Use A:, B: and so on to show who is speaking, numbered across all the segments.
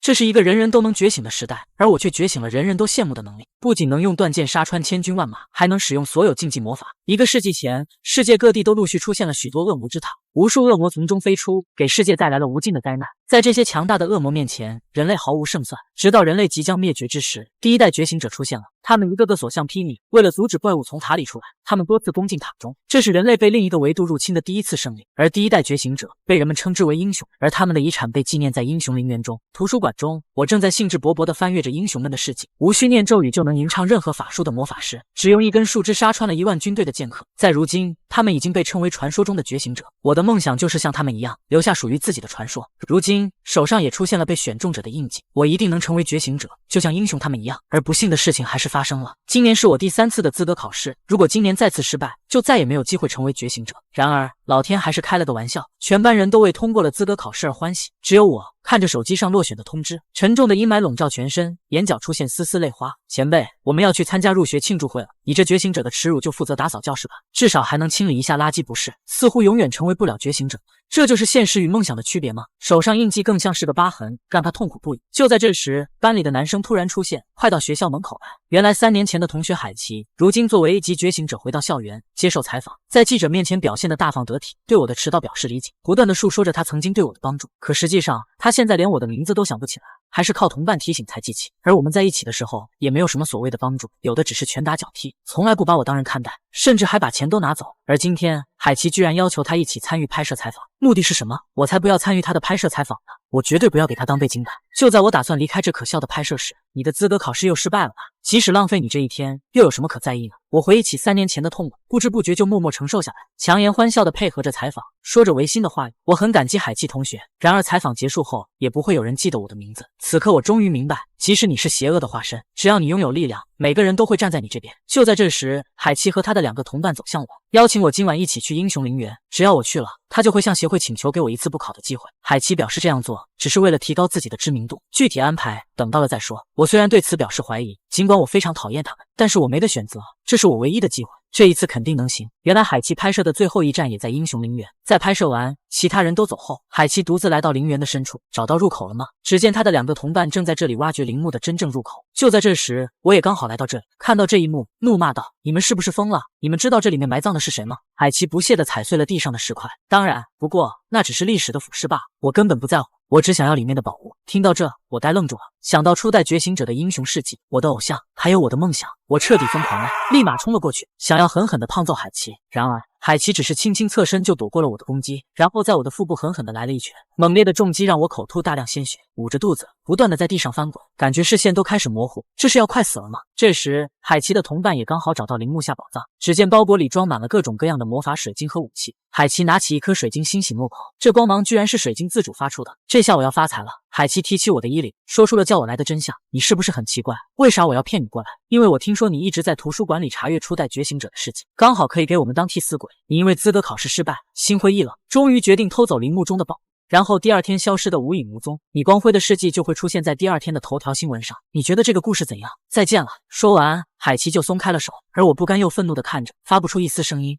A: 这是一个人人都能觉醒的时代，而我却觉醒了人人都羡慕的能力，不仅能用断剑杀穿千军万马，还能使用所有禁忌魔法。一个世纪前，世界各地都陆续出现了许多恶魔之塔，无数恶魔从中飞出，给世界带来了无尽的灾难。在这些强大的恶魔面前，人类毫无胜算。直到人类即将灭绝之时，第一代觉醒者出现了，他们一个个所向披靡。为了阻止怪物从塔里出来，他们多次攻进塔中，这是人类被另一个维度入侵的第一次胜利。而第一代觉醒者被人们称之为英雄，而他们的遗产被纪念在英雄陵园中。图书馆中，我正在兴致勃勃地翻阅着英雄们的事迹。无需念咒语就能吟唱任何法术的魔法师，只用一根树枝杀穿了1万军队的剑客。在如今，他们已经被称为传说中的觉醒者。我的梦想就是像他们一样，留下属于自己的传说。如今手上也出现了被选中者的印记，我一定能成为觉醒者，就像英雄他们一样。而不幸的事情还是发生了，今年是我第3次的资格考试，如果今年再次失败，就再也没有机会成为觉醒者。然而老天还是开了个玩笑，全班人都为通过了资格考试而欢喜，只有我看着手机上落选的通知，沉重的阴霾笼罩全身，眼角出现丝丝泪花。前辈，我们要去参加入学庆祝会了，你这觉醒者的耻辱就负责打扫教室吧，至少还能清理一下垃圾不是？似乎永远成为不了觉醒者，这就是现实与梦想的区别吗？手上印记更像是个疤痕，让他痛苦不已。就在这时，班里的男生突然出现，快到学校门口来。原来3年前的同学海琪，如今作为 A 级觉醒者回到校园接受采访，在记者面前表现得大方得体，对我的迟到表示理解，不断的述说着他曾经对我的帮助。可实际上，他现在连我的名字都想不起来，还是靠同伴提醒才记起。而我们在一起的时候，也没有什么所谓的帮助，有的只是拳打脚踢，从来不把我当人看待，甚至还把钱都拿走。而今天，海琪居然要求他一起参与拍摄采访，目的是什么？我才不要参与他的拍摄采访呢！我绝对不要给他当背景板。就在我打算离开这可笑的拍摄时，你的资格考试又失败了吧？即使浪费你这一天，又有什么可在意呢？我回忆起3年前的痛苦，不知不觉就默默承受下来，强颜欢笑地配合着采访，说着违心的话语。我很感激海琪同学。然而采访结束后，也不会有人记得我的名字。此刻我终于明白，即使你是邪恶的化身，只要你拥有力量，每个人都会站在你这边。就在这时，海琪和他的2个同伴走向我，邀请我今晚一起去英雄陵园。只要我去了，他就会向协会请求给我一次补考的机会。海琪表示这样做只是为了提高自己的知名度，具体安排等到了再说。我虽然对此表示怀疑，尽管我非常讨厌他们，但是我没得选择，这是我唯一的机会。这一次肯定能行。原来海琪拍摄的最后一站也在英雄陵园，在拍摄完，其他人都走后，海琪独自来到陵园的深处，找到入口了吗？只见他的2个同伴正在这里挖掘陵墓的真正入口。就在这时，我也刚好来到这里，看到这一幕，怒骂道：“你们是不是疯了？你们知道这里面埋葬的是谁吗？”海琪不屑地踩碎了地上的石块。当然，不过那只是历史的腐蚀罢了，我根本不在乎，我只想要里面的宝物。听到这，我呆愣住了，想到初代觉醒者的英雄事迹，我的偶像，还有我的梦想，我彻底疯狂了，立马冲了过去，想要狠狠地胖揍海琪。然而海琪只是轻轻侧身就躲过了我的攻击，然后在我的腹部狠狠地来了一拳，猛烈的重击让我口吐大量鲜血，捂着肚子不断地在地上翻滚，感觉视线都开始模糊，这是要快死了吗？这时海琪的同伴也刚好找到陵墓下宝藏，只见包裹里装满了各种各样的魔法水晶和武器。海琪拿起一颗水晶欣喜莫口，这光芒居然是水晶自主发出的，这下我要发财了。海琪提起我的衣领，说出了叫我来的真相。你是不是很奇怪，为啥我要骗你过来？因为我听说你一直在图书馆里查阅初代觉醒者的事情，刚好可以给我们当替死鬼。你因为资格考试失败，心灰意冷，终于决定偷走陵墓中的宝物，然后第2天消失的无影无踪，你光辉的事迹就会出现在第2天的头条新闻上。你觉得这个故事怎样？再见了。说完，海琪就松开了手，而我不甘又愤怒地看着，发不出一丝声音。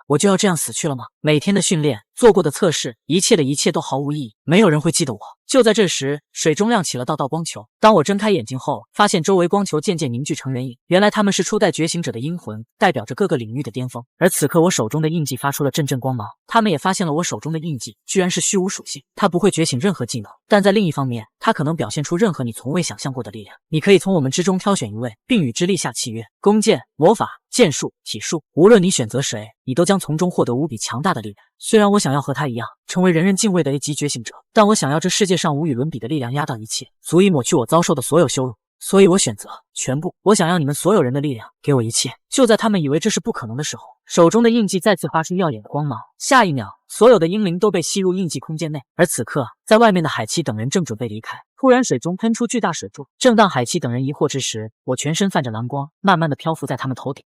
A: 我就要这样死去了吗？每天的训练，做过的测试，一切的一切都毫无意义，没有人会记得我。就在这时，水中亮起了道道光球。当我睁开眼睛后，发现周围光球渐渐凝聚成圆影，原来他们是初代觉醒者的阴魂，代表着各个领域的巅峰。而此刻我手中的印记发出了阵阵光芒，他们也发现了我手中的印记居然是虚无属性，它不会觉醒任何技能，但在另一方面，它可能表现出任何你从未想象过的力量。你可以从我们之中挑选一位，并与之立下契约。弓箭、魔法、剑术、体术，无论你选择谁，你都将从中获得无比强大的力量。虽然我想要和他一样，成为人人敬畏的 A 级觉醒者，但我想要这世界上无与伦比的力量压倒一切，足以抹去我遭受的所有羞辱。所以我选择全部。我想要你们所有人的力量，给我一切。就在他们以为这是不可能的时候，手中的印记再次发出耀眼的光芒。下一秒，所有的英灵都被吸入印记空间内。而此刻，在外面的海琪等人正准备离开，突然水中喷出巨大水柱。正当海琪等人疑惑之时，我全身泛着蓝光，慢慢的漂浮在他们头顶。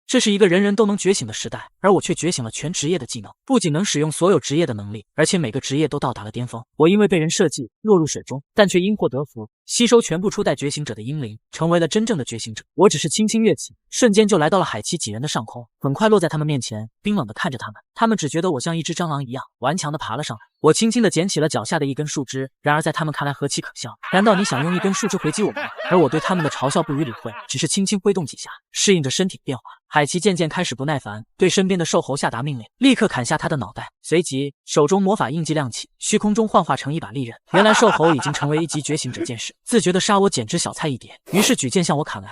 A: 这是一个人人都能觉醒的时代，而我却觉醒了全职业的技能，不仅能使用所有职业的能力，而且每个职业都到达了巅峰。我因为被人设计落入水中，但却因祸得福，吸收全部初代觉醒者的英灵，成为了真正的觉醒者。我只是轻轻跃起，瞬间就来到了海奇几人的上空，很快落在他们面前，冰冷地看着他们。他们只觉得我像一只蟑螂一样顽强地爬了上来。我轻轻地捡起了脚下的一根树枝，然而在他们看来何其可笑！难道你想用一根树枝回击我们吗？而我对他们的嘲笑不予理会，只是轻轻挥动几下，适应着身体变化。海奇渐渐开始不耐烦，对身边的兽猴下达命令，立刻砍下他的脑袋。随即手中魔法印记亮起，虚空中幻化成一把利刃。原来兽猴已经成为一级觉醒者剑士，自觉地杀我简直小菜一碟，于是举剑向我砍来。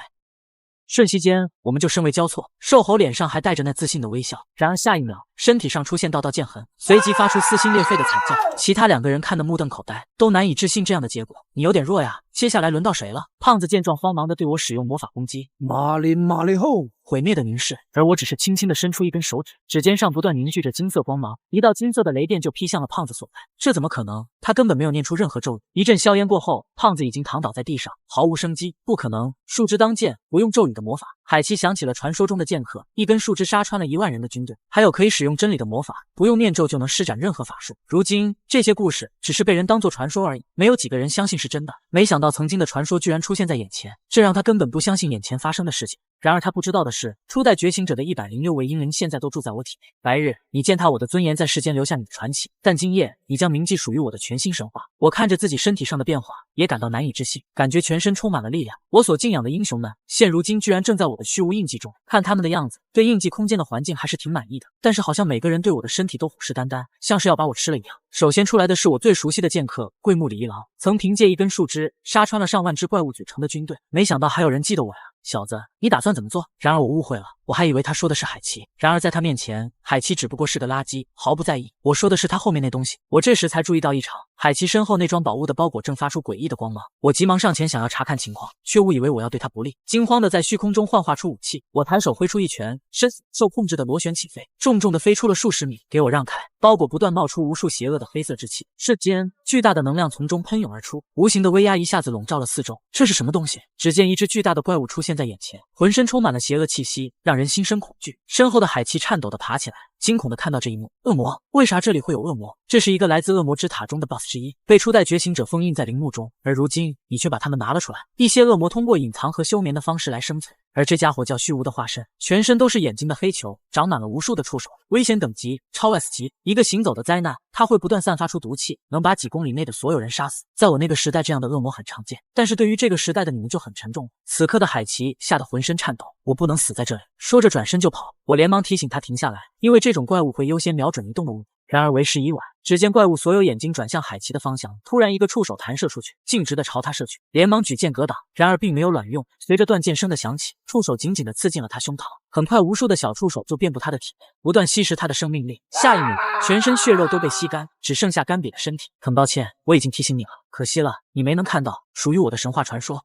A: 瞬息间，我们就身位交错，兽猴脸上还带着那自信的微笑。然而下一秒，身体上出现道道剑痕，随即发出撕心裂肺的惨叫。其他2个人看得目瞪口呆，都难以置信这样的结果。你有点弱呀，接下来轮到谁了？胖子见状，慌忙地对我使用魔法攻击，
B: 马里后，
A: 毁灭的凝视，而我只是轻轻地伸出一根手指，指尖上不断凝聚着金色光芒，一道金色的雷电就劈向了胖子所在。这怎么可能？他根本没有念出任何咒语。一阵硝烟过后，胖子已经躺倒在地上，毫无生机。不可能，树枝当剑，不用咒语的魔法。海奇想起了传说中的剑客，一根树枝杀穿了1万人的军队，还有可以使用真理的魔法，不用念咒就能施展任何法术。如今这些故事只是被人当作传说而已，没有几个人相信是真的。没想到曾经的传说居然出现在眼前，这让他根本不相信眼前发生的事情。然而他不知道的是，初代觉醒者的106位英灵现在都住在我体内。白日，你践踏我的尊严，在世间留下你的传奇，但今夜，你将铭记属于我的全新神话。我看着自己身体上的变化，也感到难以置信，感觉全身充满了力量。我所敬仰的英雄们，现如今居然正在我的虚无印记中。看他们的样子，对印记空间的环境还是挺满意的，但是好像每个人对我的身体都虎视眈眈，像是要把我吃了一样。首先出来的是我最熟悉的剑客桂木里一郎，曾凭借一根树枝杀穿了上万只怪物组成的军队，没想到还有人记得我呀。小子，你打算怎么做？然而我误会了，我还以为他说的是海奇。然而在他面前，海奇只不过是个垃圾，毫不在意。我说的是他后面那东西。我这时才注意到异常，海奇身后那装宝物的包裹正发出诡异的光芒。我急忙上前想要查看情况，却误以为我要对他不利，惊慌的在虚空中幻化出武器。我抬手挥出一拳，身受控制的螺旋起飞，重重的飞出了数十米。给我让开！包裹不断冒出无数邪恶的黑色之气，瞬间巨大的能量从中喷涌而出，无形的威压一下子笼罩了四周。这是什么东西？只见一只巨大的怪物出现在眼前，浑身充满了邪恶气息，让人心生恐惧。身后的海奇颤抖地爬起来，惊恐地看到这一幕。恶魔？为啥这里会有恶魔？这是一个来自恶魔之塔中的 BOSS 之一，被初代觉醒者封印在陵墓中，而如今你却把他们拿了出来。一些恶魔通过隐藏和休眠的方式来生存，而这家伙叫虚无的化身，全身都是眼睛的黑球，长满了无数的触手，危险等级超 S 级，一个行走的灾难。它会不断散发出毒气，能把几公里内的所有人杀死。在我那个时代，这样的恶魔很常见，但是对于这个时代的你们就很沉重。此刻的海奇吓得浑身颤抖，我不能死在这里。说着转身就跑，我连忙提醒他停下来，因为这种怪物会优先瞄准移动的物。然而为时已晚，只见怪物所有眼睛转向海奇的方向，突然一个触手弹射出去，径直的朝他射去，连忙举剑格挡，然而并没有卵用。随着断剑声的响起，触手紧紧的刺进了他胸膛，很快无数的小触手就遍布他的体内，不断吸食他的生命力。下一秒，全身血肉都被吸干，只剩下干瘪的身体。很抱歉，我已经提醒你了，可惜了，你没能看到属于我的神话传说。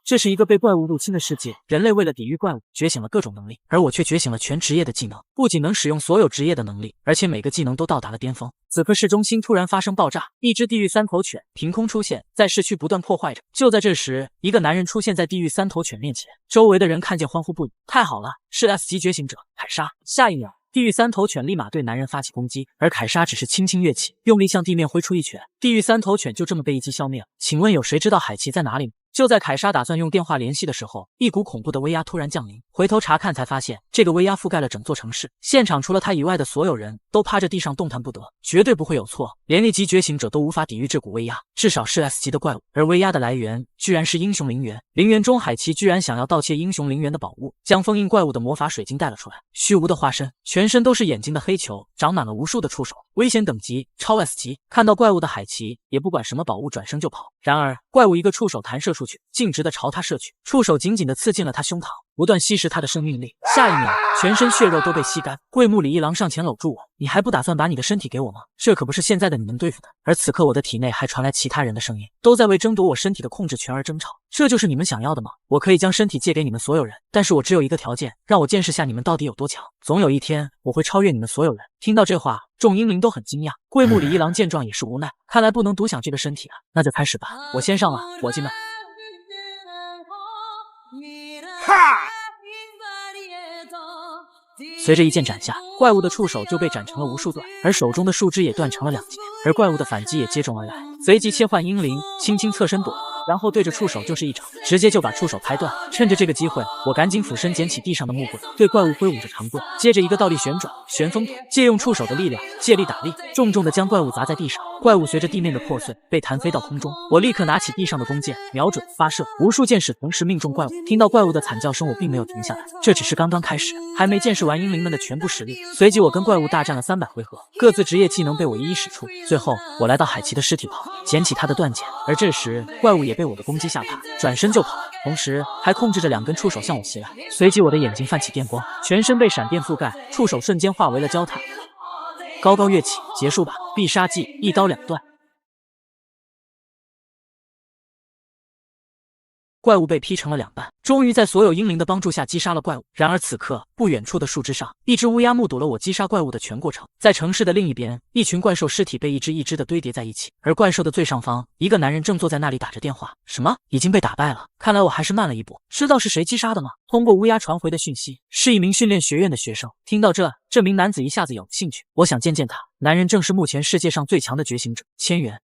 A: 这是一个被怪物入侵的世界，人类为了抵御怪物，觉醒了各种能力，而我却觉醒了全职业的技能，不仅能使用所有职业的能力，而且每个技能都到达了巅峰。此刻市中心突然发生爆炸，一只地狱3头犬凭空出现，在市区不断破坏着。就在这时，一个男人出现在地狱3头犬面前，周围的人看见欢呼不已。太好了，是 S 级觉醒者凯莎！下一秒，地狱3头犬立马对男人发起攻击，而凯莎只是轻轻跃起，用力向地面挥出一拳，地狱3头犬就这么被一击消灭了。请问有谁知道海奇在哪里吗？就在凯莎打算用电话联系的时候，一股恐怖的威压突然降临。回头查看才发现，这个威压覆盖了整座城市，现场除了他以外的所有人都趴着地上动弹不得，绝对不会有错，连1级觉醒者都无法抵御这股威压，至少是 S 级的怪物。而威压的来源居然是英雄陵园，陵园中海奇居然想要盗窃英雄陵园的宝物，将封印怪物的魔法水晶带了出来。虚无的化身，全身都是眼睛的黑球，长满了无数的触手，危险等级超 S 级。看到怪物的海奇也不管什么宝物，转身就跑。然而怪物一个触手弹射出去，径直的朝他射去，触手紧紧的刺进了他胸膛，不断吸食他的生命力。下一秒，全身血肉都被吸干。桂木里一郎上前搂住我，你还不打算把你的身体给我吗？这可不是现在的你能对付的。而此刻我的体内还传来其他人的声音，都在为争夺我身体的控制权而争吵。这就是你们想要的吗？我可以将身体借给你们所有人，但是我只有一个条件，让我见识下你们到底有多强。总有一天我会超越你们所有人。听到这话，众英灵都很惊讶。桂木里一郎见状也是无奈，看来不能独享这个身体啊，那就开始吧，我先上了，伙计们。
B: 哈！
A: 随着一剑斩下，怪物的触手就被斩成了无数段，而手中的树枝也断成了2截，而怪物的反击也接踵而来，随即切换阴灵，轻轻侧身躲，然后对着触手就是一掌，直接就把触手拍断。趁着这个机会，我赶紧俯身捡起地上的木棍，对怪物挥舞着长棍，接着一个倒立旋转，旋风腿，借用触手的力量，借力打力，重重的将怪物砸在地上。怪物随着地面的破碎被弹飞到空中，我立刻拿起地上的弓箭，瞄准发射，无数箭矢同时命中怪物。听到怪物的惨叫声，我并没有停下来，这只是刚刚开始，还没见识完英灵们的全部实力。随即我跟怪物大战了300回合，各自职业技能被我一一使出。最后我来到海奇的尸体旁，捡起他的断剑，而这时怪物也被我的攻击吓怕，转身就跑，同时还控制着2根触手向我袭来。随即我的眼睛泛起电光，全身被闪电覆盖，触手瞬间化为了焦炭。高高跃起，结束吧，必杀技一刀2断。怪物被劈成了2半，终于在所有英灵的帮助下击杀了怪物。然而此刻，不远处的树枝上，一只乌鸦目睹了我击杀怪物的全过程。在城市的另一边，一群怪兽尸体被一只一只的堆叠在一起，而怪兽的最上方，一个男人正坐在那里打着电话。什么？已经被打败了？看来我还是慢了一步。知道是谁击杀的吗？通过乌鸦传回的讯息，是一名训练学院的学生。听到这名男子一下子有了兴趣，我想见见他。男人正是目前世界上最强的觉醒者千元。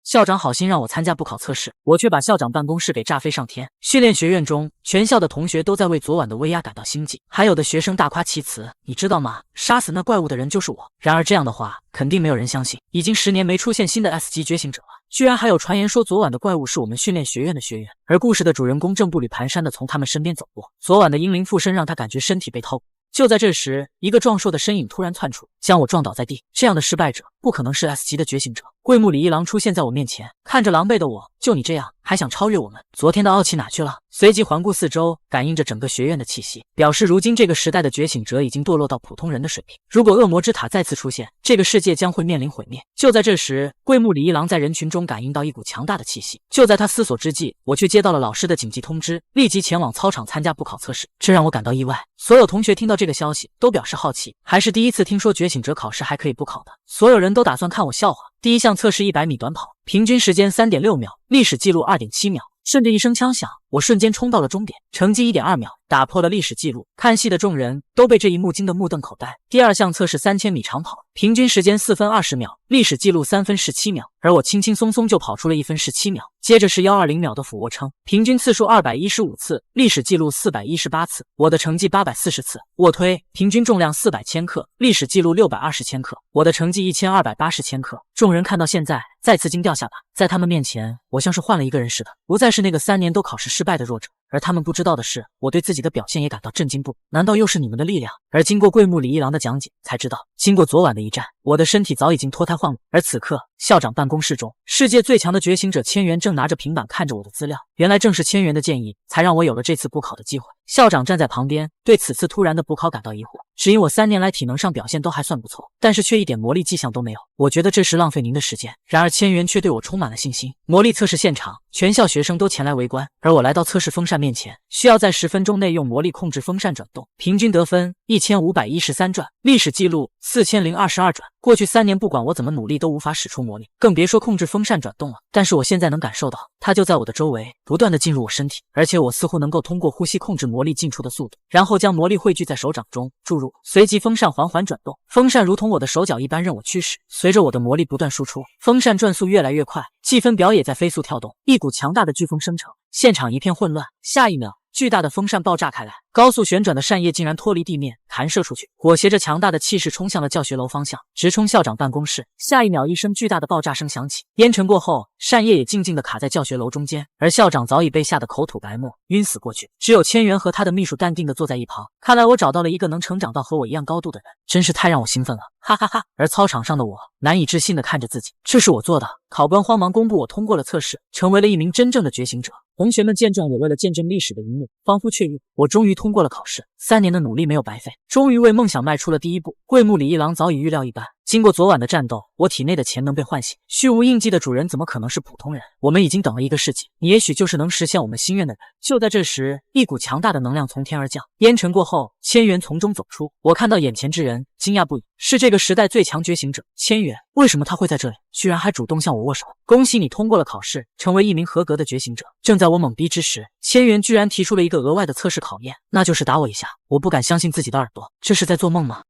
A: 校长好心让我参加补考测试，我却把校长办公室给炸飞上天。训练学院中，全校的同学都在为昨晚的威压感到心悸，还有的学生大夸其词。你知道吗？杀死那怪物的人就是我。然而这样的话，肯定没有人相信。已经10年没出现新的 S 级觉醒者了，居然还有传言说昨晚的怪物是我们训练学院的学员。而故事的主人公正步履蹒跚地从他们身边走过，昨晚的英灵附身让他感觉身体被掏空。就在这时，一个壮硕的身影突然窜出，将我撞倒在地。这样的失败者不可能是 S 级的觉醒者。桂木里一郎出现在我面前，看着狼狈的我，就你这样还想超越我们？昨天的傲气哪去了？随即环顾四周，感应着整个学院的气息，表示如今这个时代的觉醒者已经堕落到普通人的水平。如果恶魔之塔再次出现，这个世界将会面临毁灭。就在这时，桂木里一郎在人群中感应到一股强大的气息。就在他思索之际，我却接到了老师的紧急通知，立即前往操场参加补考测试。这让我感到意外。所有同学听到这个消息都表示好奇，还是第一次听说觉醒者考试还可以补考的。所有人都打算看我笑话。第一项测试100米短跑，平均时间3.6秒，历史记录2.7秒。顺着一声枪响，我瞬间冲到了终点，成绩1.2秒，打破了历史记录。看戏的众人都被这一幕惊得目瞪口呆。第2项测试3000米长跑，平均时间4分20秒，历史记录3分17秒，而我轻轻松松就跑出了1分17秒。接着是120秒的俯卧撑，平均次数215次，历史记录418次，我的成绩840次。卧推，平均重量400千克，历史记录620千克，我的成绩1280千克。众人看到现在，再次惊掉下巴。在他们面前，我像是换了一个人似的，不再是那个3年都考试失败的弱者。而他们不知道的是，我对自己的表现也感到震惊不已。难道又是你们的力量？而经过桂木里一郎的讲解，才知道，经过昨晚的一战，我的身体早已经脱胎换骨。而此刻，校长办公室中，世界最强的觉醒者千元正拿着平板看着我的资料。原来正是千元的建议，才让我有了这次补考的机会。校长站在旁边，对此次突然的补考感到疑惑。只因我3年来体能上表现都还算不错，但是却一点魔力迹象都没有。我觉得这是浪费您的时间。然而千元却对我充满了信心。魔力测试现场，全校学生都前来围观，而我来到测试风扇面前，需要在10分钟内用魔力控制风扇转动，平均得分1513转，历史记录4022转。过去3年不管我怎么努力都无法使出魔力，更别说控制风扇转动了。但是我现在能感受到，它就在我的周围，不断的进入我身体，而且我似乎能够通过呼吸控制魔力进出的速度，然后将魔力汇聚在手掌中注入，随即风扇缓缓转动，风扇如同我的手脚一般任我驱使。随着我的魔力不断输出，风扇转速越来越快，计分表也在飞速跳动，一股强大的飓风生成，现场一片混乱。下一秒，巨大的风扇爆炸开来，高速旋转的扇叶竟然脱离地面弹射出去，裹挟着强大的气势冲向了教学楼方向，直冲校长办公室。下一秒，一声巨大的爆炸声响起，烟尘过后，扇叶也静静地卡在教学楼中间，而校长早已被吓得口吐白沫，晕死过去。只有千元和他的秘书淡定地坐在一旁。看来我找到了一个能成长到和我一样高度的人，真是太让我兴奋了，哈哈哈。而操场上的我难以置信地看着自己，这是我做的。考官慌忙公布我通过了测试，成为了一名真正的觉醒者。同学们见状也为了见证历史的一幕，仿佛雀跃。我终于通过了考试，3年的努力没有白费，终于为梦想迈出了第一步。桂木里一郎早已预料一般，经过昨晚的战斗，我体内的潜能被唤醒，虚无印记的主人怎么可能是普通人？我们已经等了1个世纪，你也许就是能实现我们心愿的人。就在这时，一股强大的能量从天而降，烟尘过后，千元从中走出。我看到眼前之人，惊讶不已，是这个时代最强觉醒者千元。为什么他会在这里？居然还主动向我握手！恭喜你通过了考试，成为一名合格的觉醒者。正在我懵逼之时，千元居然提出了一个额外的测试考验，那就是打我一下。我不敢相信自己的耳朵，这是在做梦吗？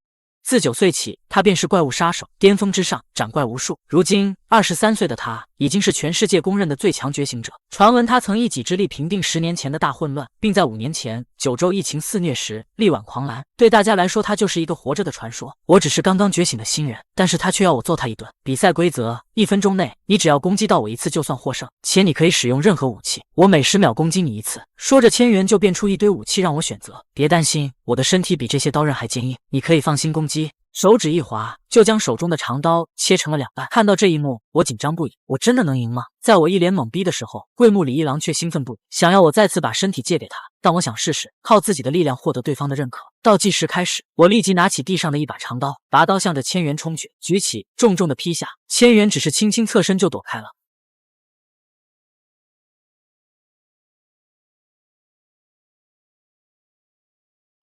A: 自9岁起，他便是怪物杀手，巅峰之上，斩怪无数。如今23岁的他，已经是全世界公认的最强觉醒者。传闻他曾一己之力平定10年前的大混乱，并在5年前九州疫情肆虐时力挽狂澜。对大家来说，他就是一个活着的传说。我只是刚刚觉醒的新人，但是他却要我揍他一顿。比赛规则：1分钟内，你只要攻击到我1次就算获胜，且你可以使用任何武器，我每10秒攻击你1次。说着，千元就变出一堆武器让我选择。别担心，我的身体比这些刀刃还坚硬，你可以放心攻击。手指一滑，就将手中的长刀切成了2半。看到这一幕，我紧张不已。我真的能赢吗？在我一脸懵逼的时候，桂木李一郎却兴奋不已，想要我再次把身体借给他。但我想试试靠自己的力量获得对方的认可。倒计时开始，我立即拿起地上的一把长刀，拔刀向着千元冲去，举起，重重的劈下。千元只是轻轻侧身就躲开了。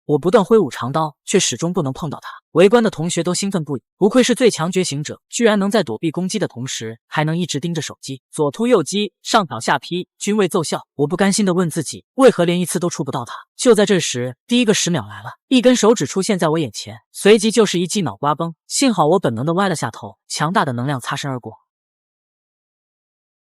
A: 我不断挥舞长刀，却始终不能碰到他。围观的同学都兴奋不已，不愧是最强觉醒者，居然能在躲避攻击的同时，还能一直盯着手机，左突右击，上挑下劈，均未奏效。我不甘心地问自己，为何连1次都触不到他？就在这时，第一个10秒来了，一根手指出现在我眼前，随即就是一记脑瓜崩。幸好我本能地歪了下头，强大的能量擦身而过。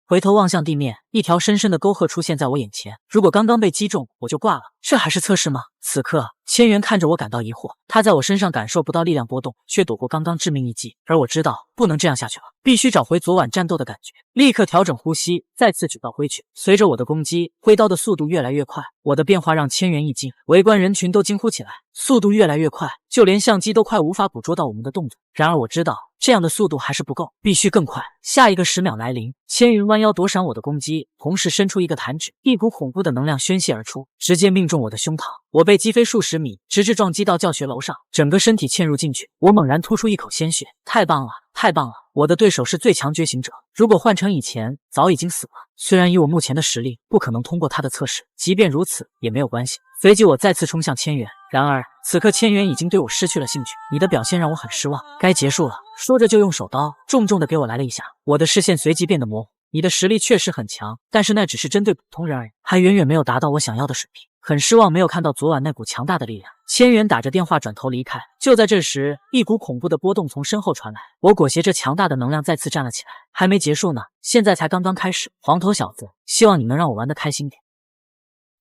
A: 回头望向地面，一条深深的沟壑出现在我眼前。如果刚刚被击中，我就挂了。这还是测试吗？此刻，千元看着我感到疑惑。他在我身上感受不到力量波动，却躲过刚刚致命一击。而我知道，不能这样下去了，必须找回昨晚战斗的感觉。立刻调整呼吸，再次举刀挥去。随着我的攻击，挥刀的速度越来越快。我的变化让千元一惊，围观人群都惊呼起来。速度越来越快，就连相机都快无法捕捉到我们的动作。然而我知道，这样的速度还是不够，必须更快。下一个10秒来临，千元弯腰躲闪我的攻击，同时伸出一个弹指，一股恐怖的能量宣泄而出，直接命中我的胸膛。我被击飞数十米，直至撞击到教学楼上，整个身体嵌入进去。我猛然吐出一口鲜血，太棒了，太棒了！我的对手是最强觉醒者，如果换成以前，早已经死了。虽然以我目前的实力，不可能通过他的测试，即便如此也没有关系。随即我再次冲向千元，然而此刻千元已经对我失去了兴趣。你的表现让我很失望，该结束了。说着就用手刀重重的给我来了一下，我的视线随即变得模糊。你的实力确实很强，但是那只是针对普通人而已，还远远没有达到我想要的水平。很失望没有看到昨晚那股强大的力量。千元打着电话转头离开。就在这时，一股恐怖的波动从身后传来，我裹挟着强大的能量再次站了起来。还没结束呢，现在才刚刚开始。黄头小子，希望你能让我玩得开心点。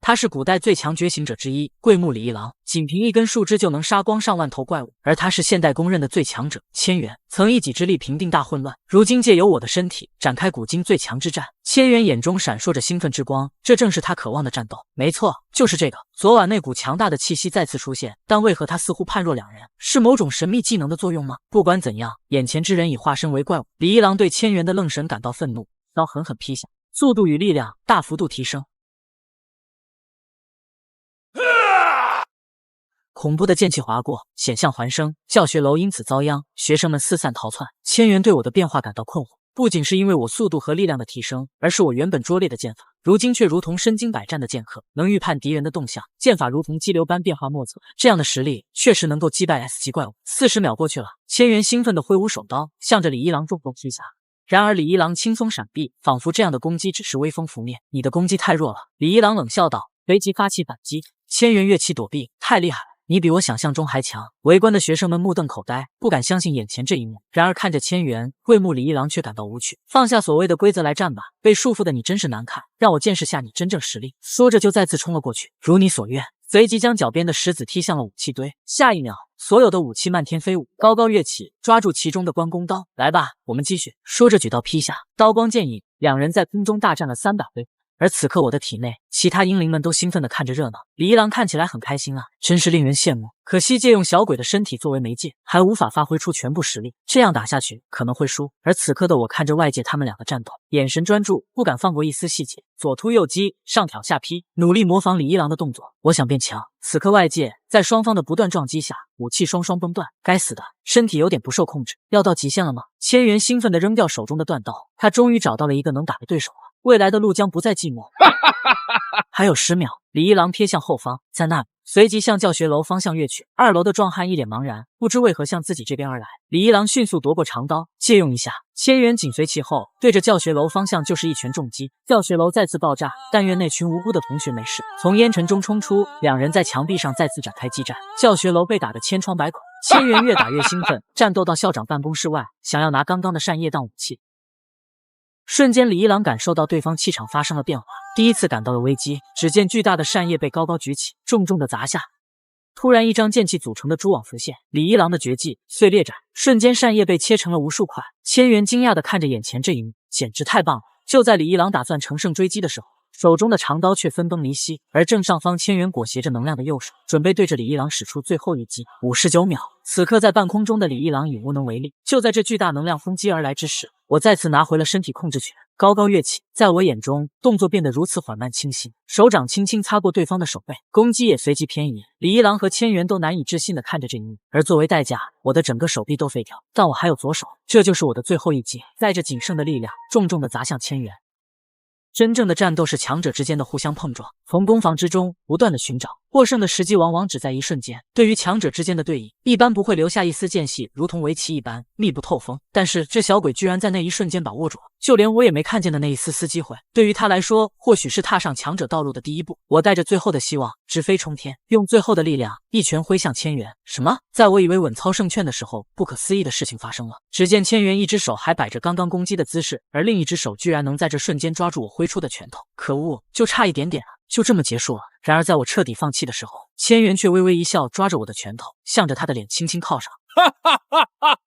A: 他是古代最强觉醒者之一，桂木李一郎，仅凭一根树枝就能杀光上万头怪物。而他是现代公认的最强者，千元曾一己之力平定大混乱，如今借由我的身体展开古今最强之战。千元眼中闪烁着兴奋之光，这正是他渴望的战斗。没错，就是这个。昨晚那股强大的气息再次出现，但为何他似乎判若两人？是某种神秘技能的作用吗？不管怎样，眼前之人已化身为怪物。李一郎对千元的愣神感到愤怒，刀狠狠劈下，速度与力量大幅度提升。恐怖的剑气划过，险象环生，教学楼因此遭殃，学生们四散逃窜。千元对我的变化感到困惑，不仅是因为我速度和力量的提升，而是我原本拙劣的剑法，如今却如同身经百战的剑客，能预判敌人的动向，剑法如同激流般变化莫测。这样的实力确实能够击败 S 级怪物。40秒过去了，千元兴奋地挥舞手刀，向着李一郎重重劈下。然而李一郎轻松闪避，仿佛这样的攻击只是微风拂面。你的攻击太弱了，李一郎冷笑道，随即发起反击。千元跃起躲避，太厉害了，你比我想象中还强。围观的学生们目瞪口呆，不敢相信眼前这一幕。然而看着千元，桂木李一郎却感到无趣。放下所谓的规则来战吧，被束缚的你真是难看，让我见识下你真正实力。说着就再次冲了过去，如你所愿，随即将脚边的石子踢向了武器堆。下一秒，所有的武器漫天飞舞，高高跃起，抓住其中的关公刀。来吧，我们继续。说着举刀劈下，刀光剑影，两人在空中大战了300回。而此刻我的体内，其他阴灵们都兴奋地看着热闹。李一郎看起来很开心啊，真是令人羡慕。可惜借用小鬼的身体作为媒介，还无法发挥出全部实力，这样打下去可能会输。而此刻的我看着外界他们两个战斗，眼神专注，不敢放过一丝细节，左突右击，上挑下劈，努力模仿李一郎的动作。我想变强。此刻外界在双方的不断撞击下，武器双双崩断。该死的，身体有点不受控制，要到极限了吗？千元兴奋地扔掉手中的断刀，他终于找到了一个能打的对手了。未来的路将不再寂寞。还有10秒，李一郎瞥向后方，在那里，随即向教学楼方向跃去。2楼的壮汉一脸茫然，不知为何向自己这边而来。李一郎迅速夺过长刀，借用一下，千元紧随其后，对着教学楼方向就是一拳重击。教学楼再次爆炸，但愿那群无辜的同学没事。从烟尘中冲出，两人在墙壁上再次展开激战。教学楼被打得千疮百孔，千元越打越兴奋，战斗到校长办公室外，想要拿刚刚的扇叶当武器。瞬间，李一郎感受到对方气场发生了变化，第一次感到了危机。只见巨大的扇叶被高高举起，重重的砸下。突然，一张剑气组成的蛛网浮现，李一郎的绝技碎裂斩，瞬间扇叶被切成了无数块。千元惊讶地看着眼前这一幕，简直太棒了！就在李一郎打算乘胜追击的时候，手中的长刀却分崩离析，而正上方千元裹挟着能量的右手，准备对着李一郎使出最后一击。59秒，此刻在半空中的李一郎已无能为力。就在这巨大能量轰击而来之时，我再次拿回了身体控制权，高高跃起。在我眼中，动作变得如此缓慢清晰，手掌轻轻擦过对方的手背，攻击也随即偏移。李一郎和千元都难以置信地看着这一幕，而作为代价，我的整个手臂都废掉，但我还有左手，这就是我的最后一击，带着仅剩的力量，重重地砸向千元。真正的战斗是强者之间的互相碰撞，从攻防之中不断的寻找获胜的时机，往往只在一瞬间。对于强者之间的对弈，一般不会留下一丝间隙，如同围棋一般密不透风。但是这小鬼居然在那一瞬间把握住了，就连我也没看见的那一丝丝机会，对于他来说，或许是踏上强者道路的第一步。我带着最后的希望，直飞冲天，用最后的力量一拳挥向千元。什么？在我以为稳操胜券的时候，不可思议的事情发生了。只见千元一只手还摆着刚刚攻击的姿势，而另一只手居然能在这瞬间抓住我挥出的拳头。可恶，就差一点点啊！就这么结束了。然而在我彻底放弃的时候，千元却微微一笑，抓着我的拳头，向着他的脸轻轻靠上。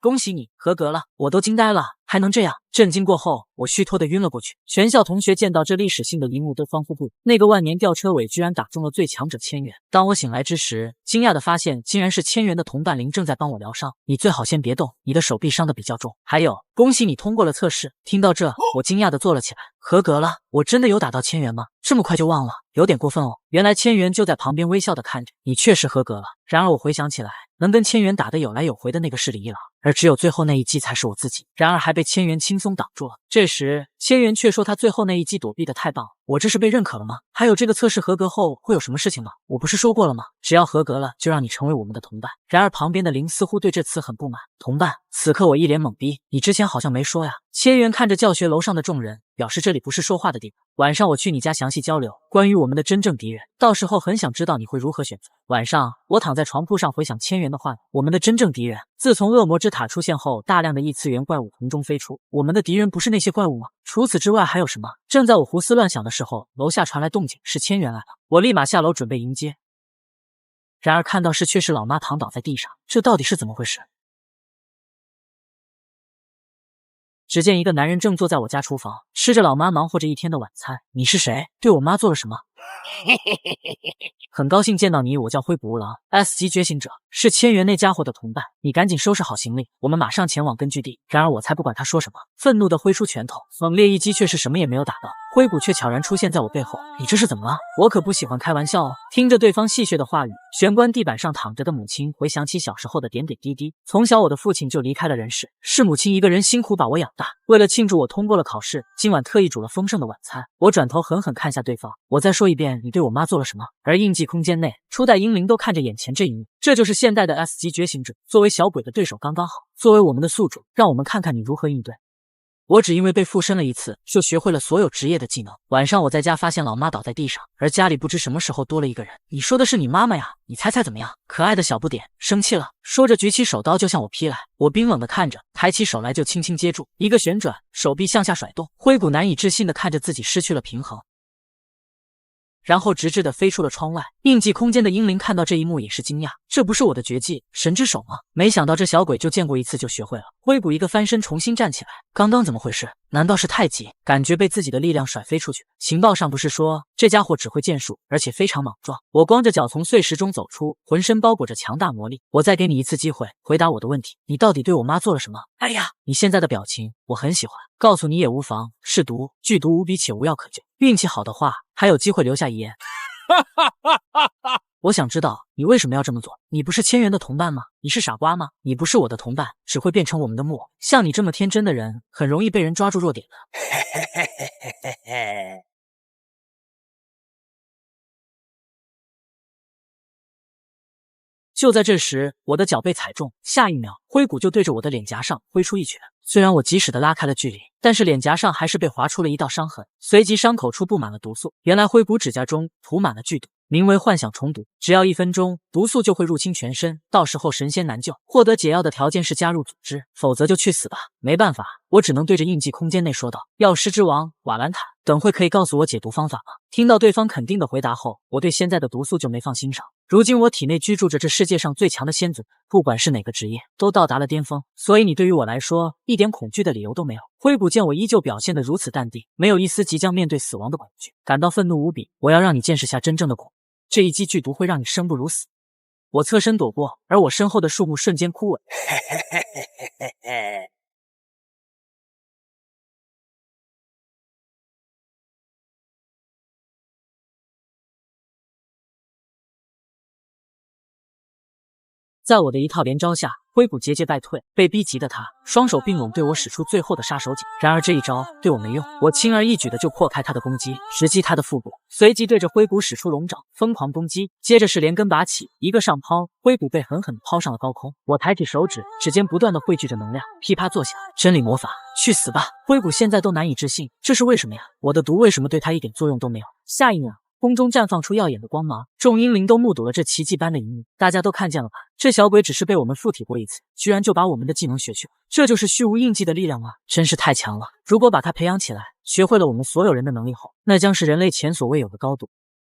A: 恭喜你合格了！我都惊呆了，还能这样？震惊过后，我虚脱的晕了过去。全校同学见到这历史性的一幕都欢呼不已。那个万年吊车尾居然打中了最强者千元。当我醒来之时，惊讶的发现竟然是千元的同伴灵正在帮我疗伤。你最好先别动，你的手臂伤得比较重。还有，恭喜你通过了测试。听到这，我惊讶的坐了起来。合格了？我真的有打到千元吗？这么快就忘了，有点过分哦。原来千元就在旁边微笑的看着，你确实合格了。然而我回想起来，能跟千元打得有来有回的那个是李一郎，而只有最后那一击才是我自己。然而还被千元轻松挡住了。这时千元却说他最后那一击躲避的太棒了，我这是被认可了吗？还有这个测试合格后会有什么事情吗？我不是说过了吗？只要合格了就让你成为我们的同伴。然而旁边的灵似乎对这词很不满。同伴？此刻我一脸懵逼，你之前好像没说呀。千元看着教学楼上的众人，表示这里不是说话的地方，晚上我去你家详细交流关于我们的真正敌人，到时候很想知道你会如何选择。晚上我躺在床铺上回想千元的话，我们的真正敌人，自从恶魔之塔出现后，大量的异次元怪物从中飞出，我们的敌人不是那些怪物吗？除此之外还有什么？正在我胡思乱想的时候，楼下传来动静，是千元来了。我立马下楼准备迎接，然而看到是却是老妈躺倒在地上，这到底是怎么回事？只见一个男人正坐在我家厨房，吃着老妈忙活着一天的晚餐。你是谁？对我妈做了什么？很高兴见到你，我叫灰谷无狼 ，S 级觉醒者，是千元那家伙的同伴。你赶紧收拾好行李，我们马上前往根据地。然而我才不管他说什么，愤怒地挥出拳头，猛烈一击却是什么也没有打到。灰谷却悄然出现在我背后，你这是怎么了？我可不喜欢开玩笑哦。听着对方戏谑的话语，玄关地板上躺着的母亲回想起小时候的点点滴滴。从小我的父亲就离开了人世，是母亲一个人辛苦把我养大。为了庆祝我通过了考试，今晚特意煮了丰盛的晚餐。我转头狠狠看下对方，我再说一遍，你对我妈做了什么？而印记空间内，初代英灵都看着眼前这一幕，这就是现代的 S 级觉醒者，作为小鬼的对手刚刚好。作为我们的宿主，让我们看看你如何应对。我只因为被附身了一次，就学会了所有职业的技能。晚上我在家发现老妈倒在地上，而家里不知什么时候多了一个人。你说的是你妈妈呀？你猜猜怎么样？可爱的小不点生气了，说着举起手刀就向我劈来。我冰冷的看着，抬起手来就轻轻接住，一个旋转，手臂向下甩动。灰谷难以置信的看着自己失去了平衡，然后直直的飞出了窗外。印记空间的英灵看到这一幕也是惊讶，这不是我的绝技神之手吗？没想到这小鬼就见过一次就学会了。灰谷一个翻身重新站起来，刚刚怎么回事？难道是太极？感觉被自己的力量甩飞出去。情报上不是说这家伙只会剑术，而且非常莽撞。我光着脚从碎石中走出，浑身包裹着强大魔力。我再给你一次机会，回答我的问题，你到底对我妈做了什么？哎呀，你现在的表情我很喜欢，告诉你也无妨，是毒，剧毒无比且无药可救。运气好的话，还有机会留下遗言。我想知道你为什么要这么做？你不是千元的同伴吗？你是傻瓜吗？你不是我的同伴，只会变成我们的木偶。像你这么天真的人，很容易被人抓住弱点的。就在这时，我的脚被踩中，下一秒，灰谷就对着我的脸颊上挥出一拳。虽然我及时的拉开了距离，但是脸颊上还是被划出了一道伤痕，随即伤口处布满了毒素。原来灰谷指甲中涂满了剧毒，名为幻想虫毒，只要1分钟，毒素就会入侵全身，到时候神仙难救。获得解药的条件是加入组织，否则就去死吧。没办法，我只能对着印记空间内说道：“药师之王瓦兰塔，等会可以告诉我解毒方法吗？”听到对方肯定的回答后，我对现在的毒素就没放心上。如今我体内居住着这世界上最强的仙子，不管是哪个职业，都到达了巅峰，所以你对于我来说一点恐惧的理由都没有。灰谷见我依旧表现得如此淡定，没有一丝即将面对死亡的恐惧，感到愤怒无比。我要让你见识下真正的恐惧，这一击剧毒会让你生不如死。我侧身躲过，而我身后的树木瞬间枯萎。在我的一套连招下，灰谷节节败退，被逼急的他双手并拢，对我使出最后的杀手锏。然而这一招对我没用，我轻而易举的就破开他的攻击，直击他的腹部，随即对着灰谷使出龙爪，疯狂攻击。接着是连根拔起，一个上抛，灰谷被狠狠地抛上了高空。我抬起手指，指尖不断的汇聚着能量，噼啪作响。真理魔法，去死吧！灰谷现在都难以置信，这是为什么呀？我的毒为什么对他一点作用都没有？下一秒，空中绽放出耀眼的光芒，众英灵都目睹了这奇迹般的一幕。大家都看见了吧？这小鬼只是被我们附体过一次，居然就把我们的技能学去了，这就是虚无印记的力量吗？真是太强了！如果把它培养起来，学会了我们所有人的能力后，那将是人类前所未有的高度。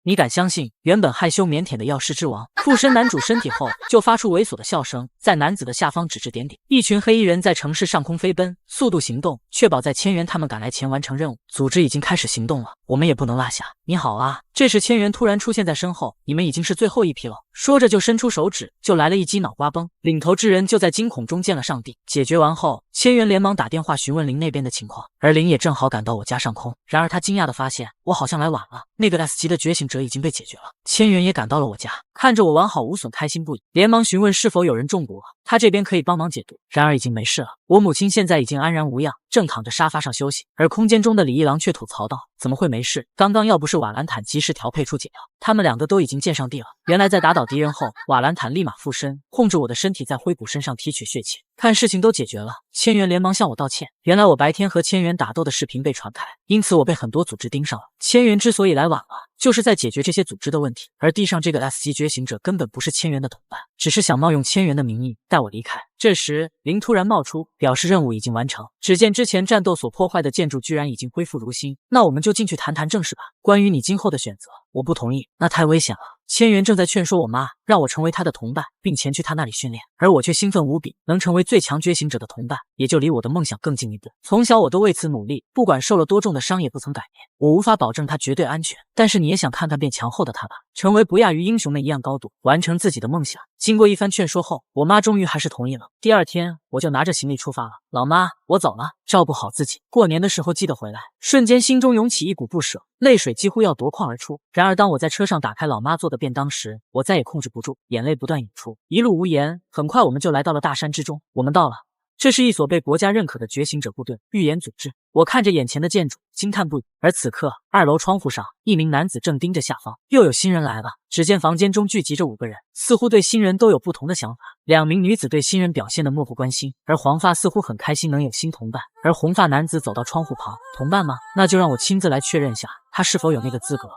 A: 你敢相信，原本害羞腼腆的药师之王附身男主身体后，就发出猥琐的笑声，在男子的下方指指点点。一群黑衣人在城市上空飞奔，速度行动，确保在千元他们赶来前完成任务。组织已经开始行动了，我们也不能落下。你好啊！这时千元突然出现在身后，你们已经是最后一批了。说着就伸出手指，就来了一击脑瓜崩。领头之人就在惊恐中见了上帝。解决完后，千元连忙打电话询问林那边的情况，而林也正好赶到我家上空。然而他惊讶地发现，我好像来晚了，那个 S 级的觉醒者已经被解决了。千元也赶到了我家，看着我完好无损，开心不已，连忙询问是否有人中毒了，他这边可以帮忙解毒。然而已经没事了，我母亲现在已经安然无恙，正躺着沙发上休息。而空间中的李一郎却吐槽道：“怎么会没事？刚刚要不是瓦兰坦及时调配出解药，他们两个都已经见上帝了。”原来在打倒敌人后，瓦兰坦立马附身，控制我的身体在灰谷身上提取血气。看事情都解决了，千元连忙向我道歉。原来我白天和千元打斗的视频被传开，因此我被很多组织盯上了。千元之所以来晚了，就是在解决这些组织的问题。而地上这个 S 级觉醒者根本不是千元的同伴，只是想冒用千元的名义带我离开。这时林突然冒出，表示任务已经完成。只见之前战斗所破坏的建筑居然已经恢复如新，那我们就进去谈谈正事吧。关于你今后的选择，我不同意，那太危险了。千元正在劝说我妈让我成为他的同伴，并前去他那里训练，而我却兴奋无比，能成为最强觉醒者的同伴，也就离我的梦想更近一步。从小我都为此努力，不管受了多重的伤也不曾改变。我无法保证他绝对安全，但是你也想看看变强后的他吧，成为不亚于英雄们一样高度，完成自己的梦想。经过一番劝说后，我妈终于还是同意了。第二天我就拿着行李出发了。老妈，我走了，照顾好自己，过年的时候记得回来。瞬间心中涌起一股不舍，泪水几乎要夺眶而出。然而当我在车上打开老妈做的便当时，我再也控制不住，眼泪不断涌出。一路无言，很快我们就来到了大山之中。我们到了，这是一所被国家认可的觉醒者部队预言组织。我看着眼前的建筑，惊叹不已。而此刻，2楼窗户上，一名男子正盯着下方，又有新人来了。只见房间中聚集着5个人，似乎对新人都有不同的想法。2名女子对新人表现得漠不关心，而黄发似乎很开心能有新同伴。而红发男子走到窗户旁，同伴吗？那就让我亲自来确认下，他是否有那个资格。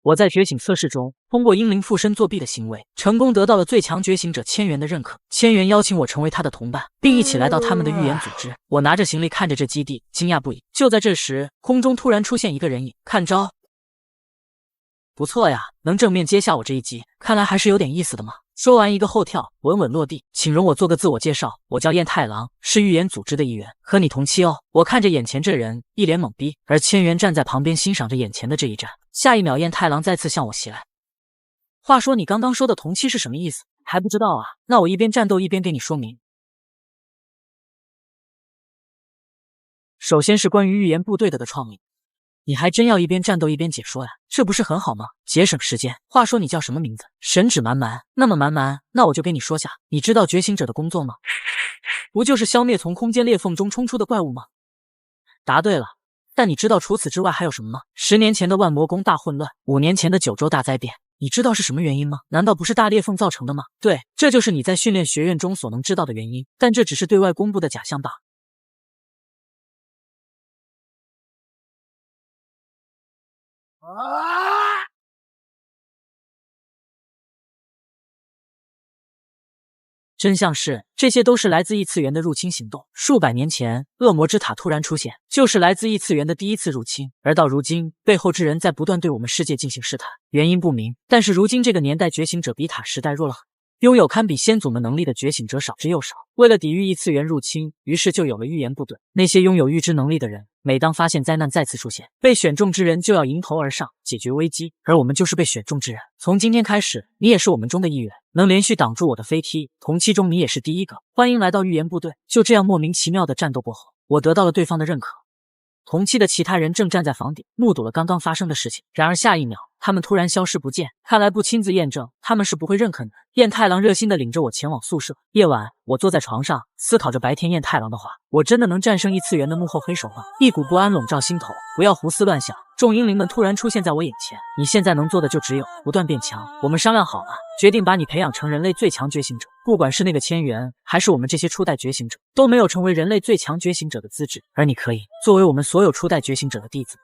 A: 我在觉醒测试中，通过英灵附身作弊的行为，成功得到了最强觉醒者千元的认可。千元邀请我成为他的同伴，并一起来到他们的预言组织。我拿着行李看着这基地，惊讶不已。就在这时，空中突然出现一个人影，看招！不错呀，能正面接下我这一击，看来还是有点意思的嘛。说完一个后跳，稳稳落地。请容我做个自我介绍，我叫彦太郎，是预言组织的一员，和你同期哦。我看着眼前这人，一脸懵逼，而千元站在旁边欣赏着眼前的这一战。下一秒，彦太郎再次向我袭来。话说你刚刚说的同期是什么意思？还不知道啊？那我一边战斗一边给你说明。首先是关于预言部队的创立。你还真要一边战斗一边解说呀？这不是很好吗？节省时间。话说你叫什么名字？神指蛮蛮。那么蛮蛮，那我就给你说下，你知道觉醒者的工作吗？不就是消灭从空间裂缝中冲出的怪物吗？答对了。但你知道除此之外还有什么吗？10年前的万魔宫大混乱，5年前的九州大灾变，你知道是什么原因吗？难道不是大裂缝造成的吗？对，这就是你在训练学院中所能知道的原因，但这只是对外公布的假象罢了。真相是，这些都是来自异次元的入侵行动。数百年前，恶魔之塔突然出现，就是来自异次元的第一次入侵。而到如今，背后之人在不断对我们世界进行试探，原因不明。但是如今这个年代，觉醒者比塔时代弱了很多。拥有堪比先祖们能力的觉醒者少之又少，为了抵御异次元入侵，于是就有了预言部队。那些拥有预知能力的人，每当发现灾难再次出现，被选中之人就要迎头而上，解决危机。而我们就是被选中之人。从今天开始，你也是我们中的一员，能连续挡住我的飞踢，同期中你也是第一个。欢迎来到预言部队。就这样莫名其妙的战斗过后，我得到了对方的认可。同期的其他人正站在房顶，目睹了刚刚发生的事情。然而下一秒，他们突然消失不见。看来不亲自验证，他们是不会认可的。彦太郎热心地领着我前往宿舍。夜晚，我坐在床上，思考着白天彦太郎的话：我真的能战胜异次元的幕后黑手吗？一股不安笼罩心头。不要胡思乱想。众英灵们突然出现在我眼前，你现在能做的就只有不断变强。我们商量好了，决定把你培养成人类最强觉醒者。不管是那个千元，还是我们这些初代觉醒者，都没有成为人类最强觉醒者的资质。而你可以作为我们所有初代觉醒者的弟子。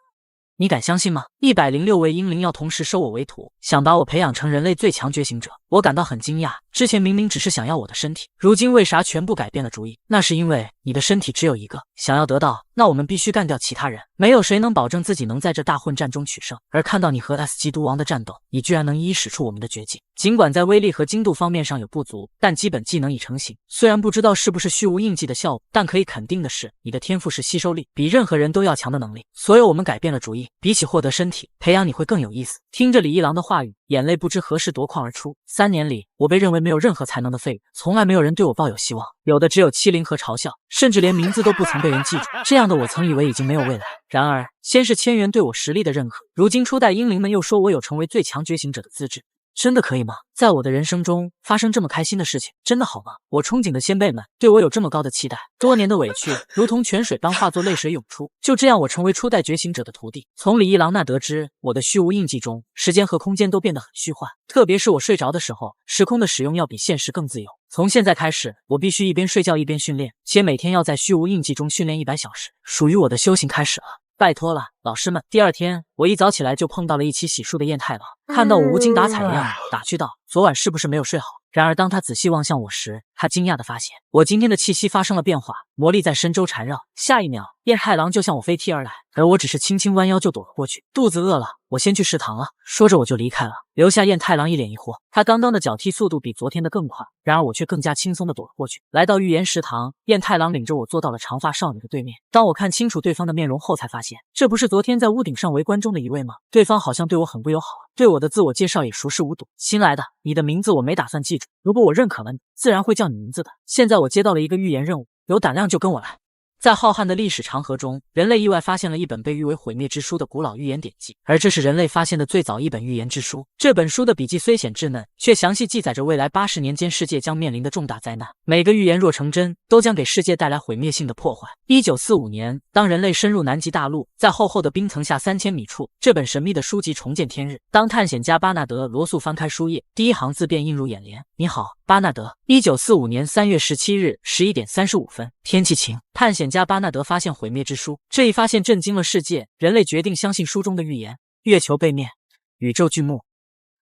A: 你敢相信吗？106位英灵要同时收我为徒，想把我培养成人类最强觉醒者。我感到很惊讶，之前明明只是想要我的身体，如今为啥全部改变了主意？那是因为你的身体只有一个，想要得到，那我们必须干掉其他人。没有谁能保证自己能在这大混战中取胜。而看到你和 S 基督王的战斗，你居然能一一使出我们的绝技。尽管在威力和精度方面上有不足，但基本技能已成型。虽然不知道是不是虚无印记的效果，但可以肯定的是，你的天赋是吸收力比任何人都要强的能力。所以我们改变了主意，比起获得身体，培养你会更有意思。听着李一郎的话语，眼泪不知何时夺眶而出。3年里，我被认为没有任何才能的废物，从来没有人对我抱有希望，有的只有欺凌和嘲笑，甚至连名字都不曾被人记住。这样的我曾以为已经没有未来。然而，先是千元对我实力的认可，如今初代英灵们又说我有成为最强觉醒者的资质。真的可以吗？在我的人生中发生这么开心的事情，真的好吗？我憧憬的先辈们对我有这么高的期待，多年的委屈如同泉水般化作泪水涌出。就这样，我成为初代觉醒者的徒弟。从李一郎那得知，我的虚无印记中，时间和空间都变得很虚幻，特别是我睡着的时候，时空的使用要比现实更自由。从现在开始，我必须一边睡觉一边训练，且每天要在虚无印记中训练100小时，属于我的修行开始了。拜托了，老师们。第二天，我一早起来就碰到了一起洗漱的彦太郎，看到我无精打采的样子，打趣道：“昨晚是不是没有睡好？”然而当他仔细望向我时，他惊讶地发现我今天的气息发生了变化，魔力在身周缠绕。下一秒，彦太郎就向我飞踢而来，而我只是轻轻弯腰就躲了过去。肚子饿了，我先去食堂了。说着我就离开了，留下彦太郎一脸疑惑。他刚刚的脚踢速度比昨天的更快，然而我却更加轻松地躲了过去。来到预言食堂，彦太郎领着我坐到了长发少女的对面。当我看清楚对方的面容后，才发现这不是昨天在屋顶上围观中的一位吗？对方好像对我很不友好，对我的自我介绍也熟视无睹。新来的，你的名字我没打算记住，如果我认可了你，自然会叫你名字的。现在我接到了一个预言任务，有胆量就跟我来。在浩瀚的历史长河中，人类意外发现了一本被誉为毁灭之书的古老预言典籍，而这是人类发现的最早一本预言之书。这本书的笔记虽显稚嫩，却详细记载着未来80年间世界将面临的重大灾难。每个预言若成真，都将给世界带来毁灭性的破坏。1945年，当人类深入南极大陆，在厚厚的冰层下3000米处，这本神秘的书籍重见天日。当探险家巴纳德·罗素翻开书页，第一行字便映入眼帘：“你好，巴纳德。1945年3月17日11点35分，天气晴。”探险家巴纳德发现毁灭之书，这一发现震惊了世界，人类决定相信书中的预言。月球背面，宇宙巨幕，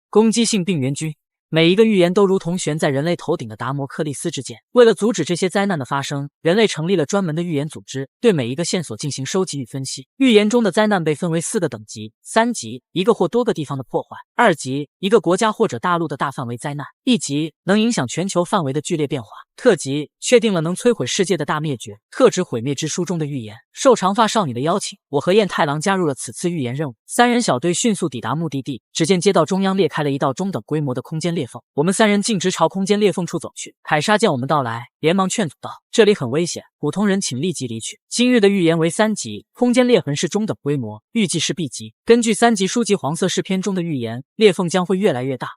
A: 攻击性病原菌。每一个预言都如同悬在人类头顶的达摩克利斯之剑。为了阻止这些灾难的发生，人类成立了专门的预言组织，对每一个线索进行收集与分析。预言中的灾难被分为4个等级：3级，一个或多个地方的破坏；2级，一个国家或者大陆的大范围灾难；1级，能影响全球范围的剧烈变化；特级，确定了能摧毁世界的大灭绝。特指毁灭之书中的预言。受长发少女的邀请，我和彦太郎加入了此次预言任务。3人小队迅速抵达目的地，只见街道中央裂开了一道中等规模的空间裂缝，我们3人径直朝空间裂缝处走去。凯莎见我们到来，连忙劝阻道：“这里很危险，普通人请立即离去。今日的预言为3级，空间裂痕是中等规模，预计是 B 级。根据3级书籍黄色诗篇中的预言，裂缝将会越来越大。”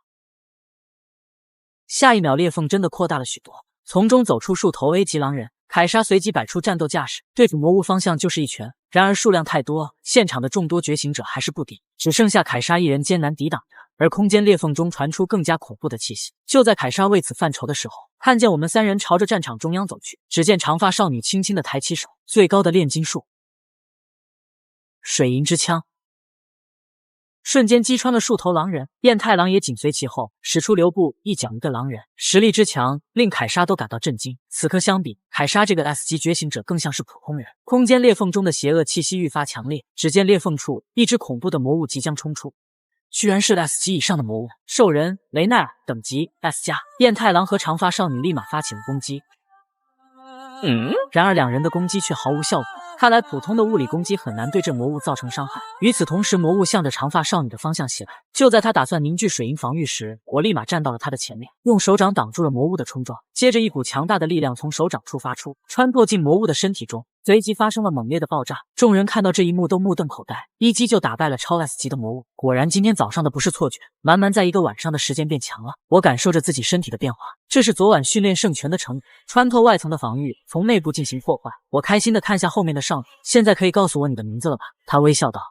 A: 下一秒，裂缝真的扩大了许多，从中走出数头 A 级狼人。凯莎随即摆出战斗架势，对准魔物方向就是一拳。然而数量太多，现场的众多觉醒者还是不敌，只剩下凯莎一人艰难抵挡着。而空间裂缝中传出更加恐怖的气息。就在凯莎为此犯愁的时候，看见我们3人朝着战场中央走去。只见长发少女轻轻地抬起手，最高的炼金术水银之枪瞬间击穿了数头狼人，彦太郎也紧随其后，使出留步一脚一个狼人，实力之强令凯莎都感到震惊。此刻相比，凯莎这个 S 级觉醒者更像是普通人。空间裂缝中的邪恶气息愈发强烈，只见裂缝处一只恐怖的魔物即将冲出，居然是 S 级以上的魔物，兽人雷奈尔，等级 S 加。彦太郎和长发少女立马发起了攻击，然而2人的攻击却毫无效果。看来普通的物理攻击很难对这魔物造成伤害。与此同时，魔物向着长发少女的方向袭来。就在他打算凝聚水银防御时，我立马站到了他的前面，用手掌挡住了魔物的冲撞。接着一股强大的力量从手掌处发出，穿透进魔物的身体中，随即发生了猛烈的爆炸。众人看到这一幕都目瞪口呆，一击就打败了超 S 级的魔物。果然今天早上的不是错觉，蛮蛮在1个晚上的时间变强了。我感受着自己身体的变化，这是昨晚训练圣拳的成果，穿透外层的防御，从内部进行破坏。我开心地看向后面的少女，现在可以告诉我你的名字了吧？她微笑道。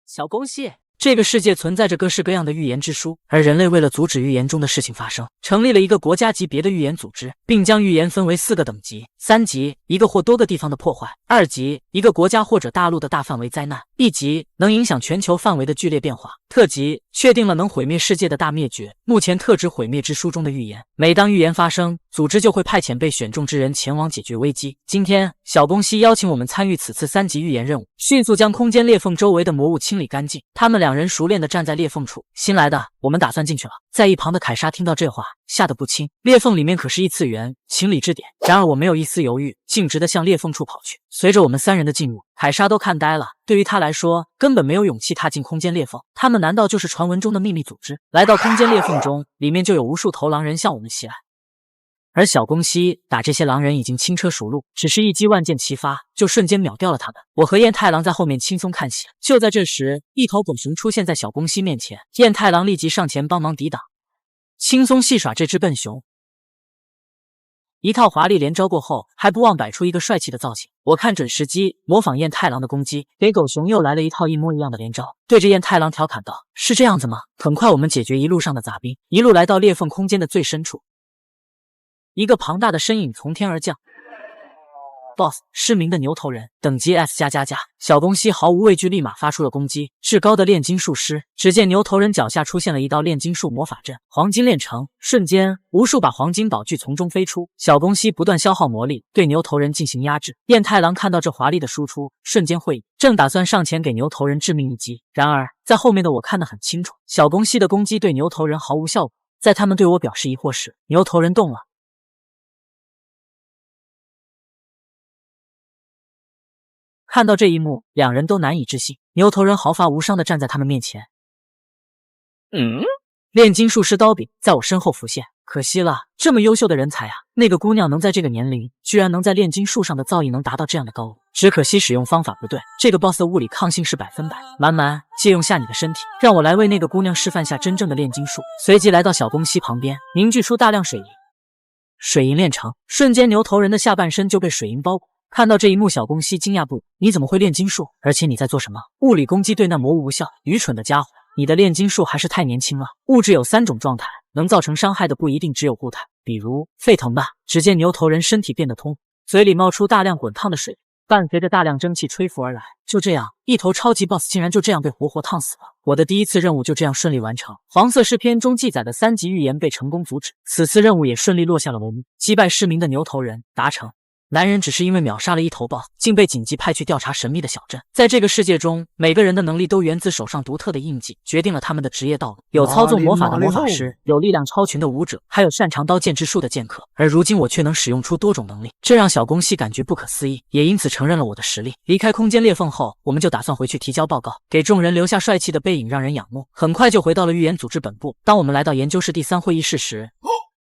A: 小恭喜。这个世界存在着各式各样的预言之书，而人类为了阻止预言中的事情发生，成立了一个国家级别的预言组织，并将预言分为4个等级：3级，一个或多个地方的破坏；2级，一个国家或者大陆的大范围灾难；1级，能影响全球范围的剧烈变化；特级，确定了能毁灭世界的大灭绝。目前特指毁灭之书中的预言，每当预言发生，组织就会派遣被选中之人前往解决危机。今天，小宫西邀请我们参与此次3级预言任务，迅速将空间裂缝周围的魔物清理干净。他们2人熟练地站在裂缝处。新来的，我们打算进去了。在一旁的凯莎听到这话，吓得不轻。裂缝里面可是异次元，情理之点。然而我没有一丝犹豫，径直地向裂缝处跑去。随着我们3人的进入，凯莎都看呆了。对于她来说，根本没有勇气踏进空间裂缝。他们难道就是传闻中的秘密组织？来到空间裂缝中，里面就有无数头狼人向我们袭来。而小宫西打这些狼人已经轻车熟路，只是一击万箭齐发，就瞬间秒掉了他们。我和彦太郎在后面轻松看戏。就在这时，一头狗熊出现在小宫西面前，彦太郎立即上前帮忙抵挡，轻松戏耍这只笨熊。一套华丽连招过后，还不忘摆出一个帅气的造型。我看准时机，模仿彦太郎的攻击，给狗熊又来了一套一模一样的连招，对着彦太郎调侃道：“是这样子吗？”很快我们解决一路上的杂兵，一路来到裂缝空间的最深处。一个庞大的身影从天而降 ，BOSS 失明的牛头人，等级 S 加。小宫西毫无畏惧，立马发出了攻击。至高的炼金术师，只见牛头人脚下出现了一道炼金术魔法阵，黄金炼成，瞬间无数把黄金宝具从中飞出。小宫西不断消耗魔力，对牛头人进行压制。彦太郎看到这华丽的输出，瞬间会意，正打算上前给牛头人致命一击。然而在后面的我看得很清楚，小宫西的攻击对牛头人毫无效果。在他们对我表示疑惑时，牛头人动了。看到这一幕，2人都难以置信。牛头人毫发无伤地站在他们面前。炼金术师刀柄在我身后浮现。可惜了，这么优秀的人才啊！那个姑娘能在这个年龄，居然能在炼金术上的造诣能达到这样的高度，只可惜使用方法不对。这个 BOSS 的物理抗性是100%。蛮蛮，借用下你的身体，让我来为那个姑娘示范下真正的炼金术。随即来到小宫西旁边，凝聚出大量水银。水银炼成，瞬间牛头人的下半身就被水银包裹。看到这一幕，小宫西惊讶不已：“你怎么会炼金术？而且你在做什么？物理攻击对那魔物无效，愚蠢的家伙！你的炼金术还是太年轻了。物质有3种状态，能造成伤害的不一定只有固态，比如沸腾吧。”只见牛头人身体变得通，嘴里冒出大量滚烫的水。伴随着大量蒸汽吹拂而来。就这样，一头超级 BOSS 竟然就这样被活活烫死了。我的第一次任务就这样顺利完成。黄色诗篇中记载的3级预言被成功阻止，此次任务也顺利落下了帷幕。击败失明的牛头人，达成。男人只是因为秒杀了一头 BOSS， 竟被紧急派去调查神秘的小镇。在这个世界中，每个人的能力都源自手上独特的印记，决定了他们的职业道路。有操纵魔法的魔法师，有力量超群的武者，还有擅长刀剑之术的剑客。而如今我却能使用出多种能力，这让小宫西感觉不可思议，也因此承认了我的实力。离开空间裂缝后，我们就打算回去提交报告，给众人留下帅气的背影，让人仰慕。很快就回到了预言组织本部。当我们来到研究室第3会议室时，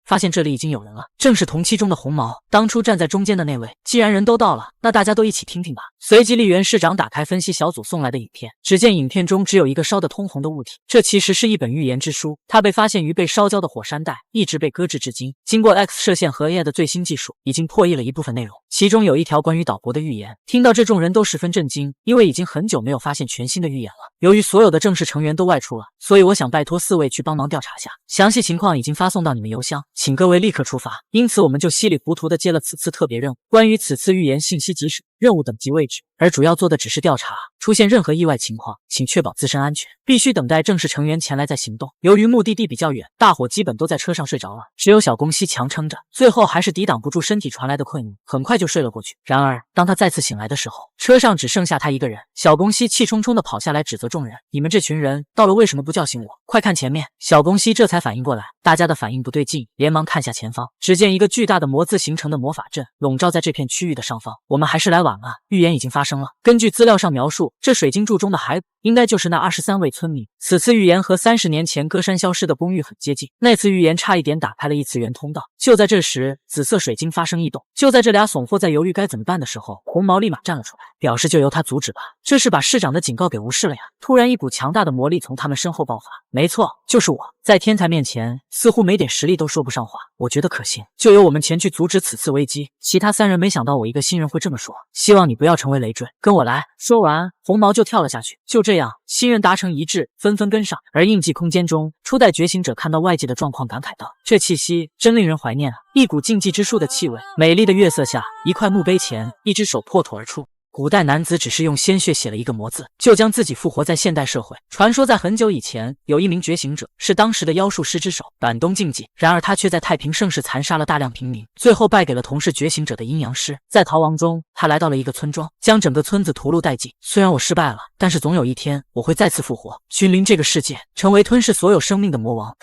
A: 发现这里已经有人了，正是同期中的红毛，当初站在中间的那位。既然人都到了，那大家都一起听听吧。随即丽园市长打开分析小组送来的影片，只见影片中只有一个烧得通红的物体，这其实是一本预言之书。它被发现于被烧焦的火山带，一直被搁置至今。经过 X 射线和 AI 的最新技术，已经破译了一部分内容，其中有一条关于岛国的预言。听到这，众人都十分震惊，因为已经很久没有发现全新的预言了。由于所有的正式成员都外出了，所以我想拜托4位去帮忙调查下，详细情况已经发送到你们邮箱，请各位立刻出发。因此我们就稀里糊涂的接了此次特别任务。关于此次预言信息即时，任务等级位置，而主要做的只是调查，出现任何意外情况，请确保自身安全，必须等待正式成员前来再行动。由于目的地比较远，大伙基本都在车上睡着了，只有小宫西强撑着，最后还是抵挡不住身体传来的困意，很快就睡了过去。然而当他再次醒来的时候，车上只剩下他一个人。小宫西气冲冲地跑下来指责众人，你们这群人到了为什么不叫醒我？快看前面！小宫西这才反应过来，大家的反应不对劲，连忙看下前方，只见一个巨大的魔字形成的魔法阵笼罩在这片区域的上方。我们还是来晚了，预言已经发生了。根据资料上描述，这水晶柱中的骸骨应该就是那23位村民。此次预言和30年前歌山消失的公寓很接近，那次预言差一点打开了异次元通道。就在这时，紫色水晶发生异动。就在这俩怂货在犹豫该怎么办的时候，红毛立马站了出来，表示就由他阻止吧。这是把市长的警告给无视了呀！突然一股强大的魔力从他们身后爆发，没错，就是我。在天才面前，似乎没点实力都说不上话。我觉得可行，就由我们前去阻止此次危机。其他3人没想到我一个新人会这么说，希望你不要成为累赘，跟我来。说完，红毛就跳了下去。就这样，新人达成一致，纷纷跟上。而印记空间中，初代觉醒者看到外界的状况，感慨道：“这气息真令人怀念啊！”一股禁忌之术的气味。美丽的月色下，一块墓碑前，一只手破土而出。古代男子只是用鲜血写了一个魔字，就将自己复活在现代社会。传说在很久以前，有一名觉醒者，是当时的妖术师之首板东竞技。然而他却在太平盛世残杀了大量平民，最后败给了同是觉醒者的阴阳师。在逃亡中，他来到了一个村庄，将整个村子屠戮殆尽。虽然我失败了，但是总有一天我会再次复活，君临这个世界，成为吞噬所有生命的魔王。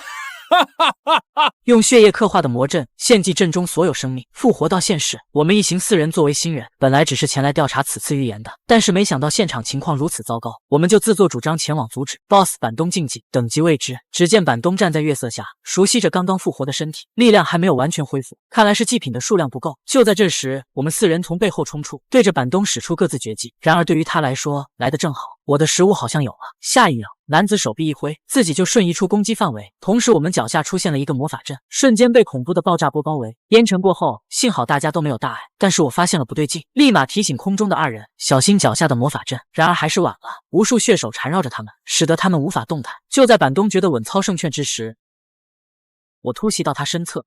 A: 用血液刻画的魔阵，献祭阵中所有生命，复活到现世。我们一行4人作为新人，本来只是前来调查此次预言的，但是没想到现场情况如此糟糕，我们就自作主张前往阻止。BOSS 板东竞技，等级未知。只见板东站在月色下，熟悉着刚刚复活的身体，力量还没有完全恢复，看来是祭品的数量不够。就在这时，我们4人从背后冲出，对着板东使出各自绝技。然而对于他来说，来得正好。我的食物好像有了，下一秒，男子手臂一挥，自己就瞬移出攻击范围。同时，我们脚下出现了一个魔法阵，瞬间被恐怖的爆炸波包围。烟尘过后，幸好大家都没有大碍，但是我发现了不对劲，立马提醒空中的2人小心脚下的魔法阵。然而还是晚了，无数血手缠绕着他们，使得他们无法动弹。就在板东觉得稳操胜券之时，我突袭到他身侧。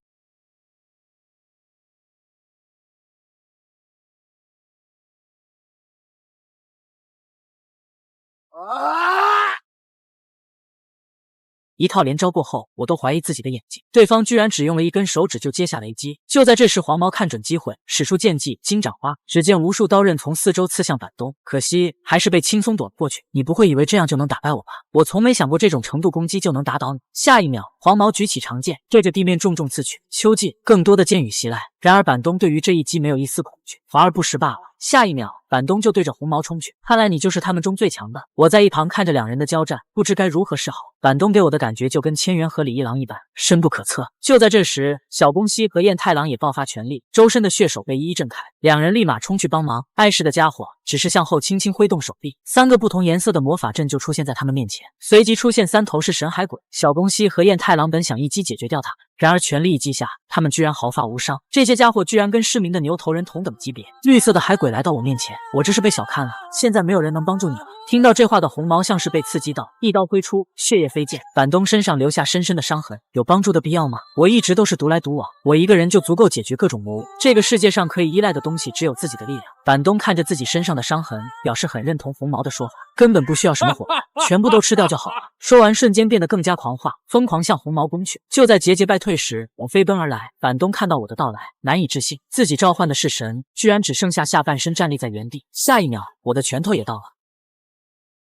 A: 一套连招过后，我都怀疑自己的眼睛，对方居然只用了一根手指就接下雷击。就在这时，黄毛看准机会，使出剑技金斩花，只见无数刀刃从四周刺向板东，可惜还是被轻松躲了过去。你不会以为这样就能打败我吧？我从没想过这种程度攻击就能打倒你。下一秒，黄毛举起长剑，对着地面重重刺去。秋季，更多的剑雨袭来，然而板东对于这一击没有一丝恐惧，华而不实罢了。下一秒，板东就对着红毛冲去。看来你就是他们中最强的。我在一旁看着2人的交战，不知该如何是好。板东给我的感觉就跟千元和李一郎一般，深不可测。就在这时，小宫西和彦太郎也爆发全力，周身的血手被一一震开，2人立马冲去帮忙。碍事的家伙只是向后轻轻挥动手臂，3个不同颜色的魔法阵就出现在他们面前，随即出现3头是神海鬼。小宫西和彦太郎本想一击解决掉他，然而全力一击下，他们居然毫发无伤。这些家伙居然跟失明的牛头人同等级别。绿色的海鬼来到我面前，我这是被小看了。现在没有人能帮助你了。听到这话的红毛像是被刺激到，一刀挥出，血液飞溅，板东身上留下深深的伤痕。有帮助的必要吗？我一直都是独来独往，我一个人就足够解决各种魔物。这个世界上可以依赖的东西只有自己的力量。板东看着自己身上的伤痕，表示很认同红毛的说法，根本不需要什么伙伴，全部都吃掉就好了。说完，瞬间变得更加狂化，疯狂向红毛攻去。就在节节败退时，我飞奔而来。板东看到我的到来，难以置信，自己召唤的是神，居然只剩下下半身站立在原地。下一秒，我的拳头也到了。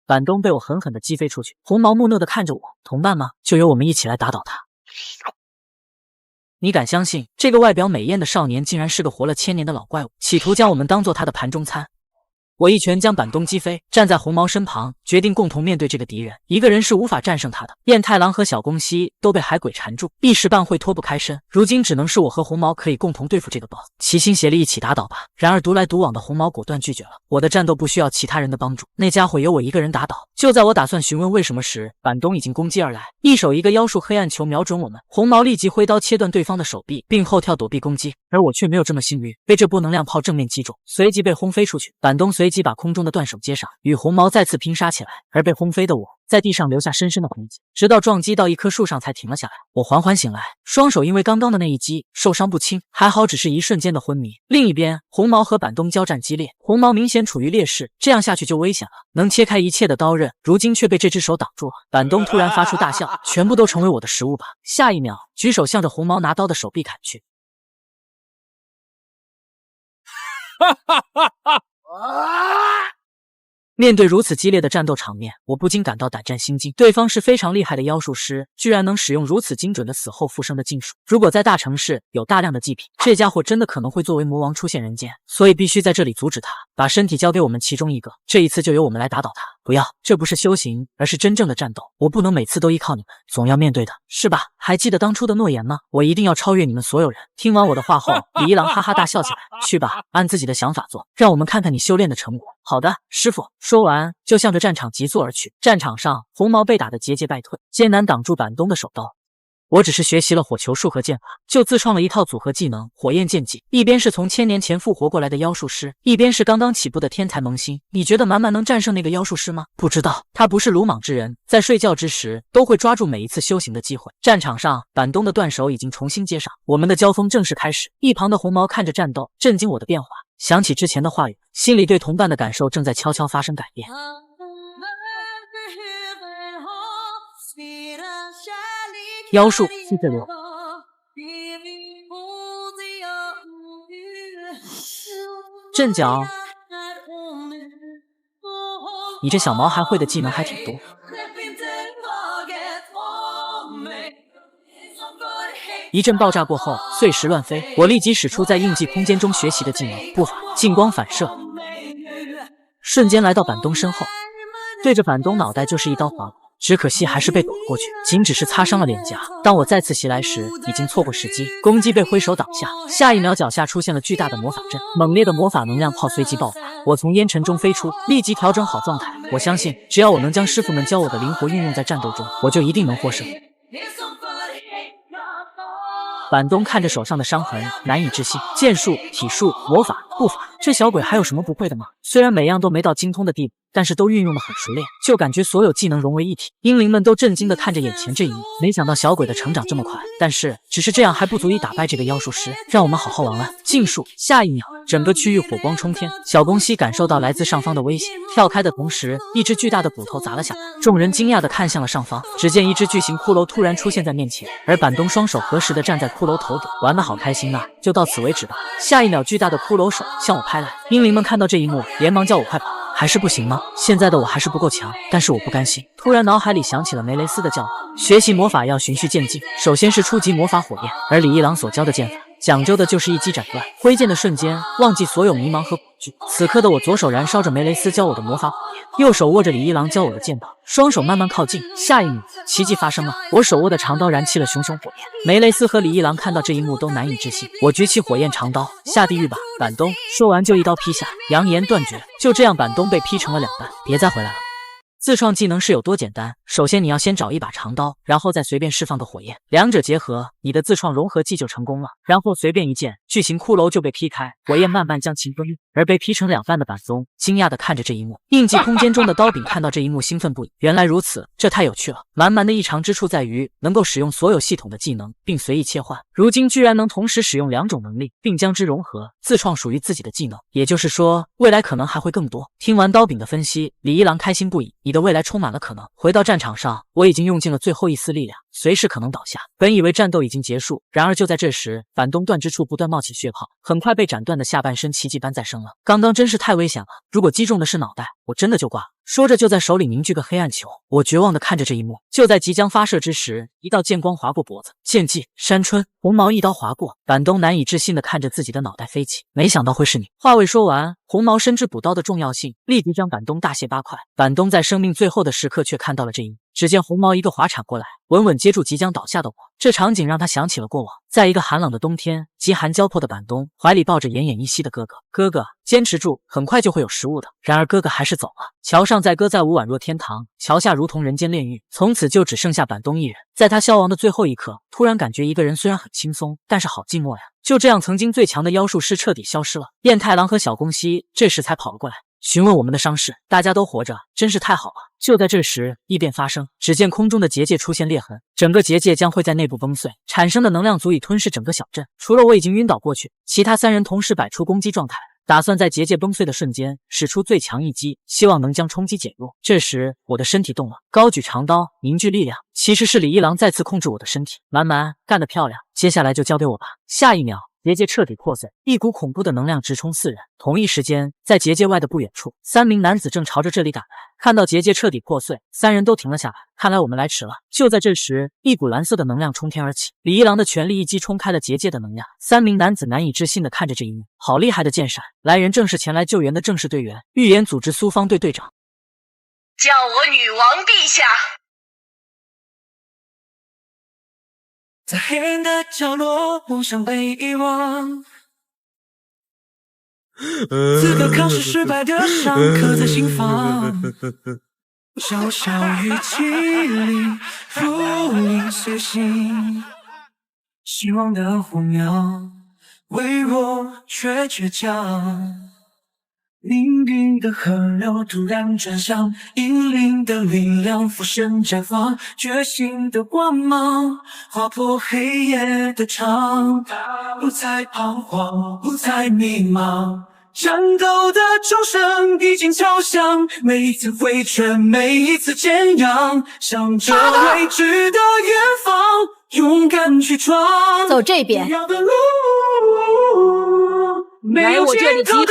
A: 板东被我狠狠地击飞出去，红毛木讷地看着我，同伴吗？就由我们一起来打倒他。你敢相信，这个外表美艳的少年竟然是个活了1000年的老怪物，企图将我们当做他的盘中餐。我一拳将板东击飞，站在红毛身旁，决定共同面对这个敌人。一个人是无法战胜他的。变太郎和小宫西都被海鬼缠住，一时半会脱不开身。如今只能是我和红毛可以共同对付这个 BOSS， 齐心协力一起打倒吧。然而独来独往的红毛果断拒绝了，我的战斗不需要其他人的帮助，那家伙由我一个人打倒。就在我打算询问为什么时，板东已经攻击而来，一手一个妖术黑暗球瞄准我们。红毛立即挥刀切断对方的手臂，并后跳躲避攻击，而我却没有这么幸运，被这波能量炮正面击中，随即被轰飞出去。板东随即把空中的断手接上，与红毛再次拼杀起来，而被轰飞的我在地上留下深深的痕迹，直到撞击到一棵树上才停了下来。我缓缓醒来，双手因为刚刚的那一击受伤不轻，还好只是一瞬间的昏迷。另一边，红毛和板东交战激烈，红毛明显处于劣势，这样下去就危险了，能切开一切的刀刃，如今却被这只手挡住了。板东突然发出大笑，全部都成为我的食物吧。下一秒，举手向着红毛拿刀的手臂砍去。哈哈哈哈！面对如此激烈的战斗场面，我不禁感到胆战心惊。对方是非常厉害的妖术师，居然能使用如此精准的死后复生的禁术。如果在大城市有大量的祭品，这家伙真的可能会作为魔王出现人间，所以必须在这里阻止他，把身体交给我们其中一个。这一次就由我们来打倒他。不要，这不是修行，而是真正的战斗。我不能每次都依靠你们，总要面对的，是吧？还记得当初的诺言吗？我一定要超越你们所有人。听完我的话后，李一郎哈哈大笑起来。去吧，按自己的想法做，让我们看看你修炼的成果。好的，师傅。说完，就向着战场急速而去。战场上，红毛被打得节节败退，艰难挡住板东的手刀。我只是学习了火球术和剑法，就自创了一套组合技能——火焰剑技。一边是从1000年前复活过来的妖术师，一边是刚刚起步的天才萌新。你觉得满满能战胜那个妖术师吗？不知道，他不是鲁莽之人，在睡觉之时都会抓住每一次修行的机会。战场上，板东的断手已经重新接上，我们的交锋正式开始。一旁的红毛看着战斗，震惊我的变化，想起之前的话语，心里对同伴的感受正在悄悄发生改变。妖术吸血罗，阵脚，你这小毛孩会的技能还挺多。一阵爆炸过后，碎石乱飞，我立即使出在印记空间中学习的技能步法，近光反射，瞬间来到板东身后，对着板东脑袋就是一刀划过。只可惜还是被躲了过去，仅只是擦伤了脸颊。当我再次袭来时，已经错过时机，攻击被挥手挡下。下一秒，脚下出现了巨大的魔法阵，猛烈的魔法能量炮随即爆发。我从烟尘中飞出，立即调整好状态。我相信，只要我能将师傅们教我的灵活运用在战斗中，我就一定能获胜。板东看着手上的伤痕，难以置信。剑术、体术、魔法、步法，这小鬼还有什么不会的吗？虽然每样都没到精通的地步，但是都运用得很熟练，就感觉所有技能融为一体。英灵们都震惊地看着眼前这一幕，没想到小鬼的成长这么快。但是，只是这样还不足以打败这个妖术师，让我们好好玩玩。禁术，下一秒，整个区域火光冲天。小宫西感受到来自上方的威胁，跳开的同时，一只巨大的骨头砸了下来。众人惊讶地看向了上方，只见一只巨型骷髅突然出现在面前，而板东双手合十地站在骷髅头顶，玩得好开心啊！就到此为止吧。下一秒，巨大的骷髅手向我拍来，英灵们看到这一幕，连忙叫我快跑。还是不行吗？现在的我还是不够强，但是我不甘心。突然脑海里想起了梅雷斯的教导，学习魔法要循序渐进，首先是初级魔法火焰，而李一郎所教的剑法讲究的就是一击斩断。挥剑的瞬间，忘记所有迷茫和恐惧。此刻的我左手燃烧着梅雷斯教我的魔法火焰，右手握着李一郎教我的剑道，双手慢慢靠近。下一秒，奇迹发生了，我手握的长刀燃起了熊熊火焰。梅雷斯和李一郎看到这一幕都难以置信。我举起火焰长刀，下地狱吧，板东！说完就一刀劈下，扬言断绝。就这样，板东被劈成了2半，别再回来了。自创技能是有多简单？首先你要先找一把长刀，然后再随便释放个火焰，两者结合，你的自创融合技就成功了。然后随便一剑，巨型骷髅就被劈开，火焰慢慢将其分裂。而被劈成两半的板松惊讶地看着这一幕，印记空间中的刀柄看到这一幕兴奋不已。原来如此，这太有趣了！满满的异常之处在于能够使用所有系统的技能，并随意切换。如今居然能同时使用两种能力，并将之融合，自创属于自己的技能。也就是说，未来可能还会更多。听完刀柄的分析，李一郎开心不已。你的未来充满了可能。回到战场上，我已经用尽了最后一丝力量，随时可能倒下。本以为战斗已经结束，然而就在这时，板东断之处不断冒起血泡，很快被斩断的下半身奇迹般再生了。刚刚真是太危险了，如果击中的是脑袋，我真的就挂了。说着，就在手里凝聚个黑暗球。我绝望地看着这一幕。就在即将发射之时，一道剑光划过脖子，剑技山春红毛一刀划过，板东难以置信地看着自己的脑袋飞起。没想到会是你！话未说完，红毛深知补刀的重要性，立即将板东大卸八块。板东在生命最后的时刻却看到了这一幕。只见红毛一个滑铲过来，稳稳接住即将倒下的我。这场景让他想起了过往，在一个寒冷的冬天，饥寒交迫的板东怀里抱着奄奄一息的哥哥。哥哥，坚持住，很快就会有食物的。然而哥哥还是走了。桥上载歌载舞宛若天堂，桥下如同人间炼狱。从此就只剩下板东一人。在他消亡的最后一刻，突然感觉一个人虽然很轻松，但是好寂寞呀。就这样，曾经最强的妖术师彻底消失了。彦太郎和小宫西这时才跑了过来，询问我们的伤势。大家都活着，真是太好了。就在这时，异变发生，只见空中的结界出现裂痕，整个结界将会在内部崩碎，产生的能量足以吞噬整个小镇。除了我已经晕倒过去，其他三人同时摆出攻击状态，打算在结界崩碎的瞬间使出最强一击，希望能将冲击减弱。这时我的身体动了，高举长刀凝聚力量。其实是李一郎再次控制我的身体。满满，干得漂亮，接下来就交给我吧。下一秒，结界彻底破碎，一股恐怖的能量直冲四人。同一时间，在结界外的不远处，3名男子正朝着这里赶来。看到结界彻底破碎，三人都停了下来。看来我们来迟了。就在这时，一股蓝色的能量冲天而起，李一郎的全力一击冲开了结界的能量。3名男子难以置信地看着这一幕，好厉害的剑闪！来人正是前来救援的正式队员，预言组织苏方队队长。
B: 叫我女王陛下。
C: 在黑暗的角落，梦想被遗忘。此刻抗试失败的伤刻在心房，小小雨季里，如影随形。希望的火苗，微弱却倔强。命运的河流突然转向，引领的力量俯身绽放，觉醒的光芒划破黑夜的场，不再彷徨，不再迷茫。战斗的钟声已经敲响，每一次回旋，每一次坚强，向着未知的远方，勇敢去闯。
D: 走这边。
C: 不要的路
D: 来我这里集合。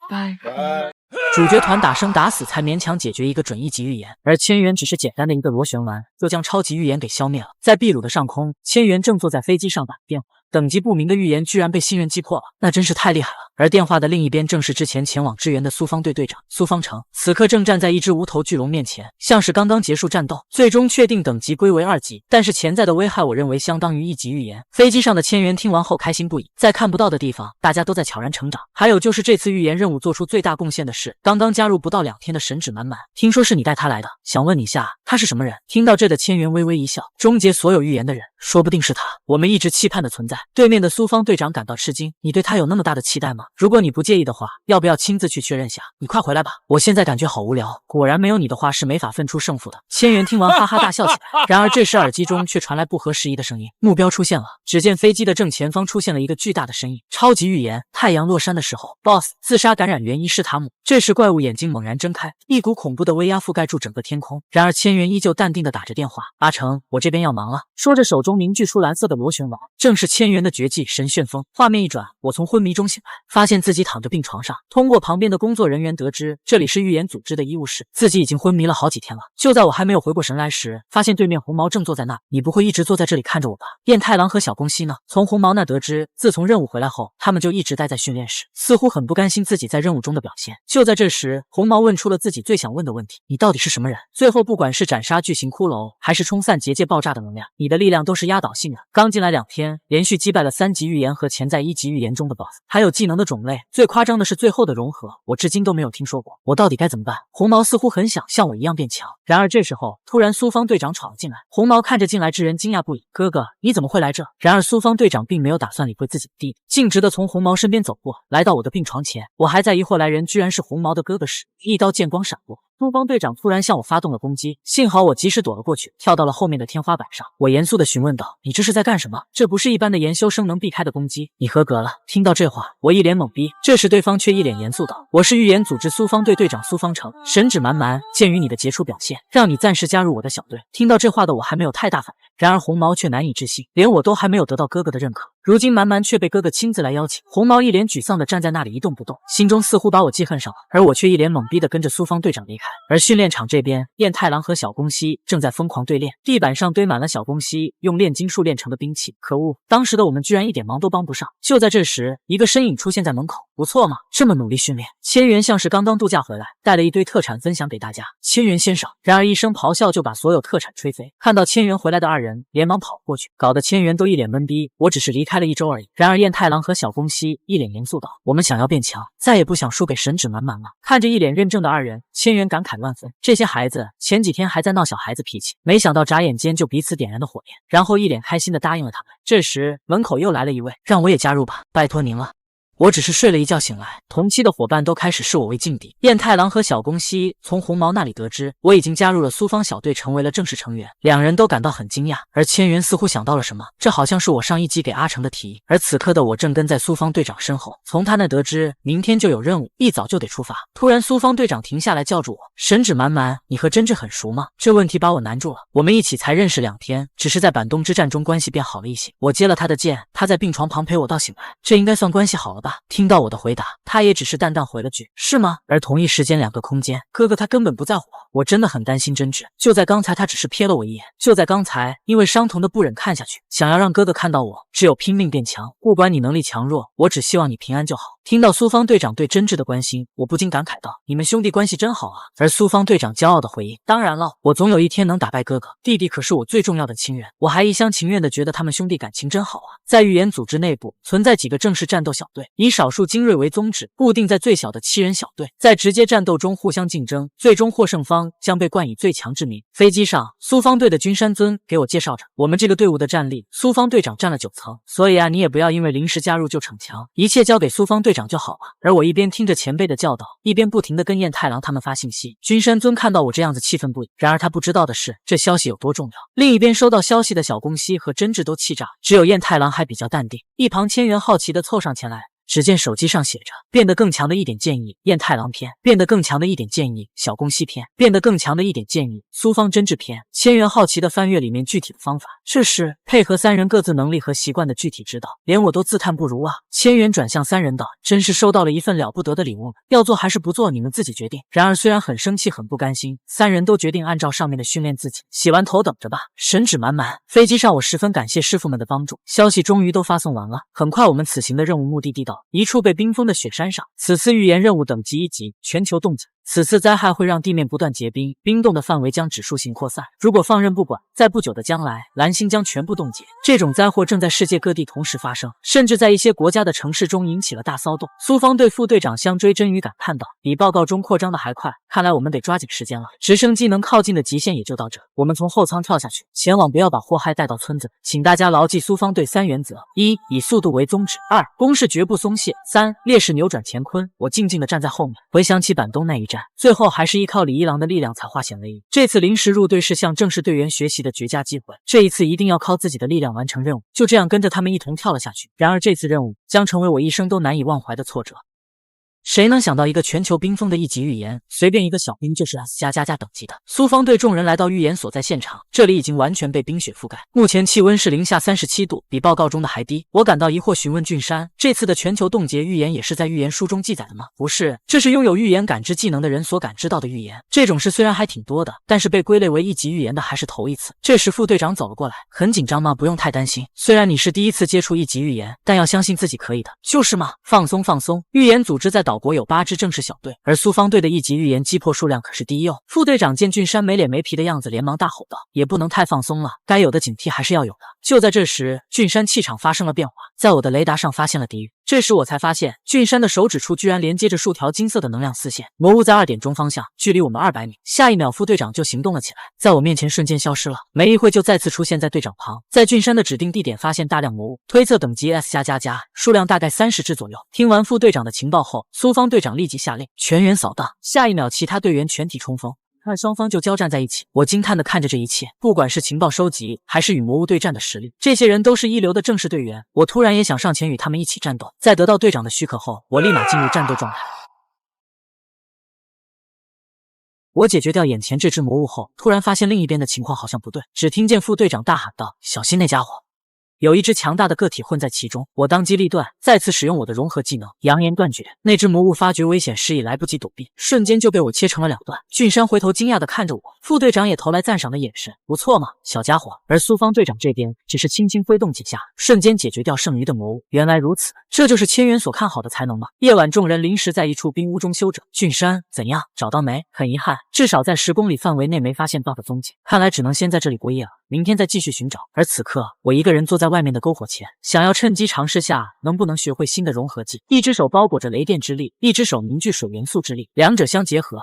A: 拜拜。主角团打生打死才勉强解决一个准一级预言，而千元只是简单的一个螺旋丸，就将超级预言给消灭了。在秘鲁的上空，千元正坐在飞机上打电话，等级不明的预言居然被新人击破了，那真是太厉害了。而电话的另一边正是之前前往支援的苏方队队长苏方成，此刻正站在一只无头巨龙面前，像是刚刚结束战斗，最终确定等级归为2级，但是潜在的危害我认为相当于1级预言。飞机上的千元听完后开心不已，在看不到的地方，大家都在悄然成长。还有就是这次预言任务做出最大贡献的是刚刚加入不到2天的神指满满，听说是你带他来的，想问你下他是什么人？听到这的千元微微一笑，终结所有预言的人，说不定是他，我们一直期盼的存在。对面的苏方队长感到吃惊，你对他有那么大的期待吗？如果你不介意的话，要不要亲自去确认下？你快回来吧，我现在感觉好无聊。果然没有你的话是没法分出胜负的。千元听完哈哈大笑起来，然而这时耳机中却传来不合时宜的声音，目标出现了。只见飞机的正前方出现了一个巨大的身影，超级预言，太阳落山的时候 ，BOSS 自杀感染源伊士塔姆。这时怪物眼睛猛然睁开，一股恐怖的威压覆盖住整个天空。然而千元依旧淡定地打着电话，阿成，我这边要忙了。说着手中凝聚出蓝色的螺旋丸，正是千元的绝技神旋风。画面一转，我从昏迷中醒来，发现自己躺着病床上。通过旁边的工作人员得知，这里是预言组织的医务室，自己已经昏迷了好几天了。就在我还没有回过神来时，发现对面红毛正坐在那。你不会一直坐在这里看着我吧？彦太郎和小宫西呢？从红毛那得知，自从任务回来后，他们就一直待在训练室，似乎很不甘心自己在任务中的表现。就在这时，红毛问出了自己最想问的问题：你到底是什么人？最后不管是斩杀巨型骷髅，还是冲散结界爆炸的能量，你的力量都是压倒性的。刚进来2天，连续击败了3级预言和潜在1级预言中的 BOSS， 还有技能的的种类，最夸张的是最后的融合，我至今都没有听说过，我到底该怎么办？红毛似乎很想像我一样变强，然而这时候突然苏方队长闯了进来，红毛看着进来之人惊讶不已，哥哥你怎么会来这？然而苏方队长并没有打算理会自己的弟弟，径直的从红毛身边走过，来到我的病床前，我还在疑惑来人居然是红毛的哥哥时，一刀剑光闪过，苏方队长突然向我发动了攻击，幸好我及时躲了过去，跳到了后面的天花板上。我严肃地询问道：“你这是在干什么？这不是一般的研修生能避开的攻击，你合格了。”听到这话，我一脸懵逼。这时对方却一脸严肃道：“我是预言组织苏方队队长苏方成，神指蛮蛮，鉴于你的杰出表现，让你暂时加入我的小队。”听到这话的我还没有太大反应，然而红毛却难以置信，连我都还没有得到哥哥的认可，如今蛮蛮却被哥哥亲自来邀请。红毛一脸沮丧地站在那里一动不动，心中似乎把我记恨上了，而我却一脸懵逼地跟着苏方队长离开。而训练场这边，燕太郎和小宫西正在疯狂对练，地板上堆满了小宫西用炼金术炼成的兵器。可恶，当时的我们居然一点忙都帮不上。就在这时，一个身影出现在门口。不错嘛，这么努力训练。千元像是刚刚度假回来，带了一堆特产分享给大家。千元先生，然而一声咆哮就把所有特产吹飞。看到千元回来的二人，连忙跑过去，搞得千元都一脸懵逼。我只是离开了1周而已。然而燕太郎和小宫西一脸严肃道：“我们想要变强，再也不想输给神指满满了。”看着一脸认真的二人，千元感慨万分。这些孩子前几天还在闹小孩子脾气，没想到眨眼间就彼此点燃了火焰，然后一脸开心的答应了他们。这时门口又来了一位，让我也加入吧，拜托您了。我只是睡了一觉醒来，同期的伙伴都开始视我为劲敌。燕太郎和小宫西从红毛那里得知我已经加入了苏方小队，成为了正式成员，两人都感到很惊讶。而千元似乎想到了什么，这好像是我上一集给阿成的提议。而此刻的我正跟在苏方队长身后，从他那得知明天就有任务，一早就得出发。突然苏方队长停下来叫住我：“神指满满，你和真治很熟吗？”这问题把我难住了。我们一起才认识2天，只是在板东之战中关系变好了一些。我接了他的剑，他在病床旁陪我到醒来，这应该算关系好了吧？听到我的回答，他也只是淡淡回了句：“是吗？”而同一时间2个空间，哥哥他根本不在乎我，真的很担心真治。就在刚才，他只是瞥了我一眼。就在刚才，因为伤疼的不忍看下去，想要让哥哥看到我，只有拼命变强。不管你能力强弱，我只希望你平安就好。听到苏方队长对真治的关心，我不禁感慨道：“你们兄弟关系真好啊。”而苏方队长骄傲的回应：“当然了，我总有一天能打败哥哥，弟弟可是我最重要的亲人。”我还一厢情愿的觉得他们兄弟感情真好啊。在预言组织内部存在几个正式战斗小队，以少数精锐为宗旨，固定在最小的7人小队，在直接战斗中互相竞争，最终获胜方将被冠以最强之名。飞机上，苏方队的君山尊给我介绍着我们这个队伍的战力，苏方队长占了9层，所以啊，你也不要因为临时加入就逞强，一切交给苏方队长就好了。而我一边听着前辈的教导，一边不停地跟燕太郎他们发信息。君山尊看到我这样子气愤不已，然而他不知道的是这消息有多重要。另一边收到消息的小宫西和真治都气炸，只有燕太郎还比较淡定。一旁千元好奇地凑上前来，只见手机上写着变得更强的一点建议燕太郎篇，变得更强的一点建议小宫西篇，变得更强的一点建议苏方真治篇。千元好奇地翻阅里面具体的方法，这是配合3人各自能力和习惯的具体指导，连我都自叹不如啊。千元转向3人道：“真是收到了一份了不得的礼物，要做还是不做你们自己决定。”然而虽然很生气很不甘心，3人都决定按照上面的训练自己，洗完头等着吧。神指满满。飞机上我十分感谢师傅们的帮助，消息终于都发送完了。很快我们此行的任务目的地到一处被冰封的雪山上，此次预言任务等级1级，全球冻结。此次灾害会让地面不断结冰，冰冻的范围将指数性扩散。如果放任不管，在不久的将来，蓝星将全部冻结。这种灾祸正在世界各地同时发生，甚至在一些国家的城市中引起了大骚动。苏方队副队长香追真鱼感叹道：“比报告中扩张的还快，看来我们得抓紧时间了。直升机能靠近的极限也就到这，我们从后舱跳下去，前往不要把祸害带到村子。请大家牢记苏方队3原则：1. 以速度为宗旨； 2. 攻势绝不松懈； 3. 劣势扭转乾坤。”我静静地站在后面，回想起板东那一战，最后还是依靠李一郎的力量才化险为夷。这次临时入队是向正式队员学习的绝佳机会，这一次一定要靠自己的力量完成任务。就这样跟着他们一同跳了下去。然而这次任务将成为我一生都难以忘怀的挫折。谁能想到一个全球冰封的1级预言，随便一个小兵就是 S+++ 等级的。苏方队众人来到预言所在现场，这里已经完全被冰雪覆盖，目前气温是-37度，比报告中的还低。我感到疑惑，询问俊山，这次的全球冻结预言也是在预言书中记载的吗？不是，这是拥有预言感知技能的人所感知到的预言。这种事虽然还挺多的，但是被归类为1级预言的还是头一次。这时副队长走了过来，很紧张吗？不用太担心，虽然你是第一次接触1级预言，但要相信自己可以的。就是吗？放松放松。预言组织在岛国有8支正式小队，而苏方队的1级预言击破数量可是第一哦。副队长见俊山没脸没皮的样子，连忙大吼道：“也不能太放松了，该有的警惕还是要有的。”就在这时，俊山气场发生了变化，在我的雷达上发现了敌人。这时我才发现，俊山的手指处居然连接着数条金色的能量丝线。魔物在2点钟方向，距离我们200米。下一秒，副队长就行动了起来，在我面前瞬间消失了。没一会就再次出现在队长旁，在俊山的指定地点发现大量魔物，推测等级 S+++，数量大概30只左右。听完副队长的情报后，苏方队长立即下令全员扫荡。下一秒，其他队员全体冲锋。看双方就交战在一起，我惊叹地看着这一切，不管是情报收集，还是与魔物对战的实力，这些人都是一流的正式队员。我突然也想上前与他们一起战斗。在得到队长的许可后，我立马进入战斗状态。我解决掉眼前这只魔物后，突然发现另一边的情况好像不对，只听见副队长大喊道：“小心那家伙！”有一只强大的个体混在其中，我当机立断，再次使用我的融合技能扬言断绝。那只魔物发觉危险时已来不及躲避，瞬间就被我切成了2段。俊山回头惊讶地看着我，副队长也投来赞赏的眼神，不错嘛，小家伙。而苏方队长这边只是轻轻挥动几下，瞬间解决掉剩余的魔物。原来如此，这就是千元所看好的才能吗？夜晚，众人临时在一处冰屋中休整。俊山怎样？找到没？很遗憾，至少在10公里范围内没发现到的踪迹，看来只能先在这里过夜了。明天再继续寻找。而此刻，我一个人坐在外面的篝火前，想要趁机尝试下能不能学会新的融合技。一只手包裹着雷电之力，一只手凝聚水元素之力，两者相结合。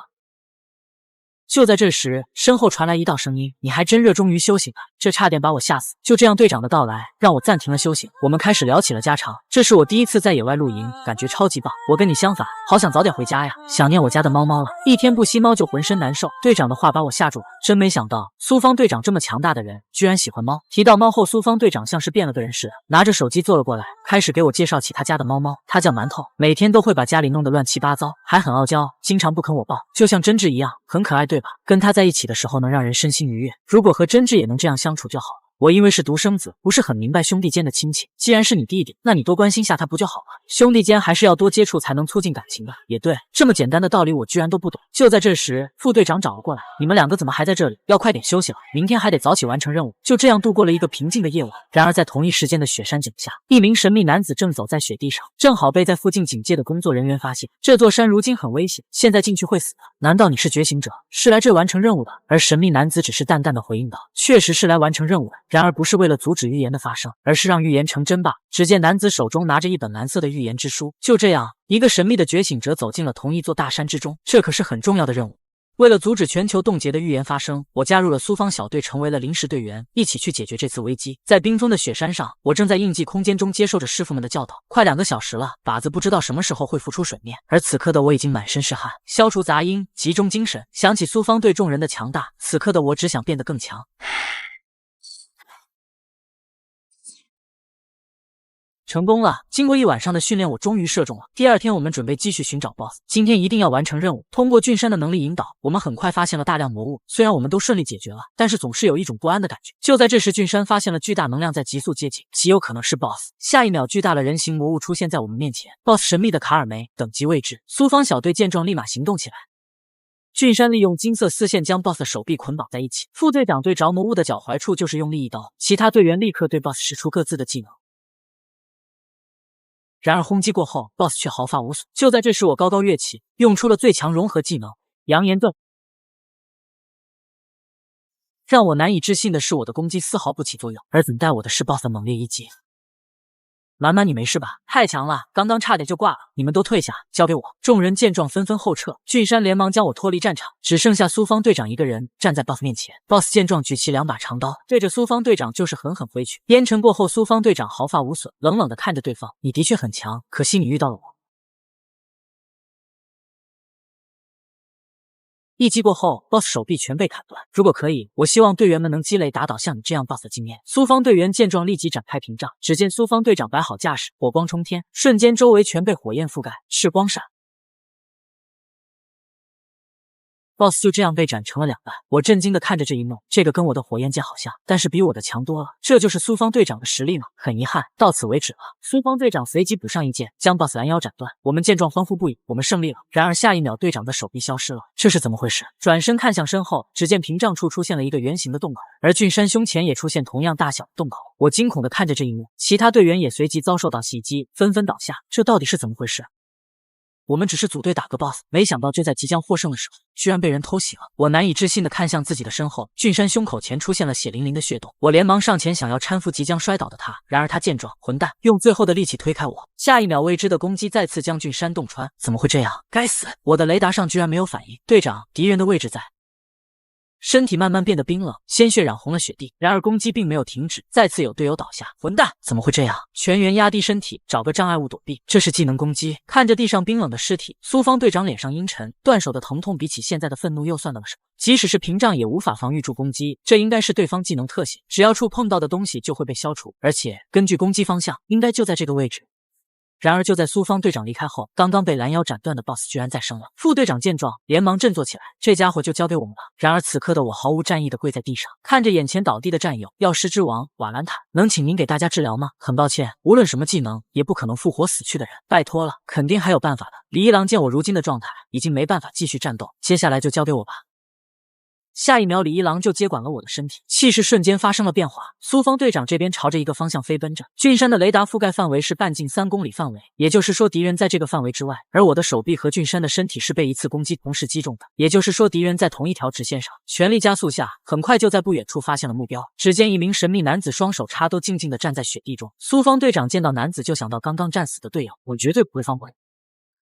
A: 就在这时，身后传来一道声音：“你还真热衷于修行啊！”这差点把我吓死。就这样，队长的到来让我暂停了修行，我们开始聊起了家常。这是我第一次在野外露营，感觉超级棒。我跟你相反，好想早点回家呀，想念我家的猫猫了。一天不吸猫就浑身难受。队长的话把我吓住了，真没想到苏方队长这么强大的人，居然喜欢猫。提到猫后，苏方队长像是变了个人似的，拿着手机坐了过来，开始给我介绍起他家的猫猫。他叫馒头，每天都会把家里弄得乱七八糟，还很傲娇，经常不肯我抱，就像真挚一样，很可爱，对吧？跟他在一起的时候能让人身心愉悦，如果和真挚也能这样相处就好了。我因为是独生子，不是很明白兄弟间的亲情。既然是你弟弟，那你多关心下他不就好了？兄弟间还是要多接触才能促进感情的。也对，这么简单的道理我居然都不懂。就在这时，副队长找了过来：“你们2个怎么还在这里？要快点休息了，明天还得早起完成任务。”就这样度过了一个平静的夜晚。然而在同一时间的雪山脚下，一名神秘男子正走在雪地上，正好被在附近警戒的工作人员发现。这座山如今很危险，现在进去会死的。难道你是觉醒者，是来这完成任务的？而神秘男子只是淡淡的回应道：“确实是来完成任务的。”然而不是为了阻止预言的发生，而是让预言成真吧。只见男子手中拿着一本蓝色的预言之书。就这样，一个神秘的觉醒者走进了同一座大山之中，这可是很重要的任务。为了阻止全球冻结的预言发生，我加入了苏方小队，成为了临时队员，一起去解决这次危机。在冰封的雪山上，我正在印记空间中接受着师傅们的教导。快2个小时了，靶子不知道什么时候会浮出水面，而此刻的我已经满身是汗。消除杂音，集中精神，想起苏方队众人的强大，此刻的我只想变得更强。成功了！经过1晚上的训练，我终于射中了。第2天，我们准备继续寻找 BOSS。今天一定要完成任务。通过俊山的能力引导，我们很快发现了大量魔物。虽然我们都顺利解决了，但是总是有一种不安的感觉。就在这时，俊山发现了巨大能量在急速接近，极有可能是 BOSS。下一秒，巨大的人形魔物出现在我们面前。BOSS 神秘的卡尔梅，等级未知。苏方小队见状，立马行动起来。俊山利用金色丝线将 BOSS 的手臂捆绑在一起。副队长对着魔物的脚踝处就是用力一刀，其他队员立刻对 BOSS 使出各自的技能。然而轰击过后 ，BOSS 却毫发无损。就在这时，我高高跃起，用出了最强融合技能扬言断。让我难以置信的是，我的攻击丝毫不起作用，而等待我的是 BOSS 的猛烈一击。满满，你没事吧？太强了，刚刚差点就挂了。你们都退下，交给我。众人见状纷纷后撤。俊山连忙将我脱离战场，只剩下苏方队长一个人站在 BOSS 面前。BOSS 见状举起2把长刀，对着苏方队长就是狠狠挥去。烟尘过后，苏方队长毫发无损，冷冷地看着对方：“你的确很强，可惜你遇到了我。”一击过后 ，BOSS 手臂全被砍断。如果可以，我希望队员们能积累打倒像你这样 BOSS 的经验。苏方队员见状立即展开屏障，只见苏方队长摆好架势，火光冲天，瞬间周围全被火焰覆盖，赤光闪。BOSS 就这样被斩成了2半，我震惊地看着这一幕，这个跟我的火焰剑好像，但是比我的强多了。这就是苏方队长的实力吗？很遗憾，到此为止了。苏方队长随即补上一剑，将 BOSS 拦腰斩断。我们见状欢呼不已，我们胜利了。然而下一秒，队长的手臂消失了，这是怎么回事？转身看向身后，只见屏障处出现了一个圆形的洞口，而俊山胸前也出现同样大小的洞口。我惊恐地看着这一幕，其他队员也随即遭受到袭击，纷纷倒下。这到底是怎么回事？我们只是组队打个 boss， 没想到就在即将获胜的时候，居然被人偷袭了。我难以置信的看向自己的身后，俊山胸口前出现了血淋淋的血洞，我连忙上前想要搀扶即将摔倒的他，然而他见状，混蛋，用最后的力气推开我，下一秒未知的攻击再次将俊山洞穿。怎么会这样？该死！我的雷达上居然没有反应。队长，敌人的位置在。身体慢慢变得冰冷，鲜血染红了雪地。然而攻击并没有停止，再次有队友倒下。混蛋，怎么会这样？全员压低身体，找个障碍物躲避。这是技能攻击。看着地上冰冷的尸体，苏方队长脸上阴沉，断手的疼痛比起现在的愤怒又算得了什么？即使是屏障也无法防御住攻击，这应该是对方技能特性，只要触碰到的东西就会被消除，而且根据攻击方向，应该就在这个位置。然而就在苏方队长离开后，刚刚被拦腰斩断的 BOSS 居然再生了。副队长见状，连忙振作起来，这家伙就交给我们了。然而此刻的我毫无战意地跪在地上，看着眼前倒地的战友。药师之王瓦兰塔，能请您给大家治疗吗？很抱歉，无论什么技能也不可能复活死去的人，拜托了，肯定还有办法的。李一郎见我如今的状态，已经没办法继续战斗，接下来就交给我吧。下一秒，李一郎就接管了我的身体，气势瞬间发生了变化。苏方队长这边朝着一个方向飞奔着，俊山的雷达覆盖范围是半径3公里范围，也就是说敌人在这个范围之外，而我的手臂和俊山的身体是被一次攻击同时击中的，也就是说敌人在同一条直线上。全力加速下，很快就在不远处发现了目标。只见一名神秘男子双手插兜，静静地站在雪地中。苏方队长见到男子就想到刚刚战死的队友，我绝对不会放过你。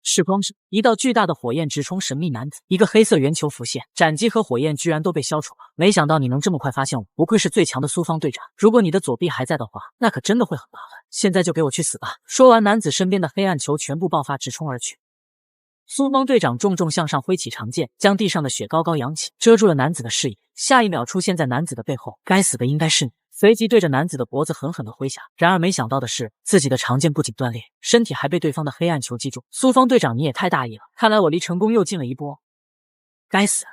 A: 时光是一道巨大的火焰直冲神秘男子，一个黑色圆球浮现，斩击和火焰居然都被消除了。没想到你能这么快发现我，不愧是最强的苏方队长。如果你的左臂还在的话，那可真的会很麻烦。现在就给我去死吧！说完，男子身边的黑暗球全部爆发，直冲而去。苏方队长重重向上挥起长剑，将地上的雪高高扬起，遮住了男子的视野。下一秒出现在男子的背后，该死的应该是你。随即对着男子的脖子狠狠地挥下，然而没想到的是，自己的长剑不仅断裂，身体还被对方的黑暗球击中。苏方队长，你也太大意了，看来我离成功又近了一波。该死！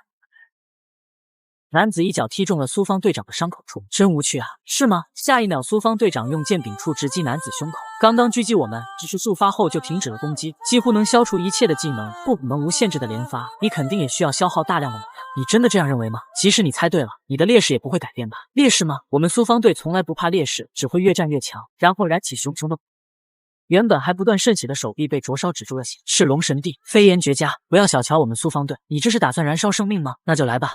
A: 男子一脚踢中了苏方队长的伤口处，真无趣啊，是吗？下一秒，苏方队长用剑柄处直击男子胸口。刚刚狙击我们，只是速发后就停止了攻击，几乎能消除一切的技能，不可能无限制的连发。你肯定也需要消耗大量的能量。你真的这样认为吗？即使你猜对了，你的劣势也不会改变吧？劣势吗？我们苏方队从来不怕劣势，只会越战越强，然后燃起熊熊的。原本还不断渗血的手臂被灼烧止住了血。赤龙神帝，飞檐绝佳！不要小瞧我们苏方队，你这是打算燃烧生命吗？那就来吧。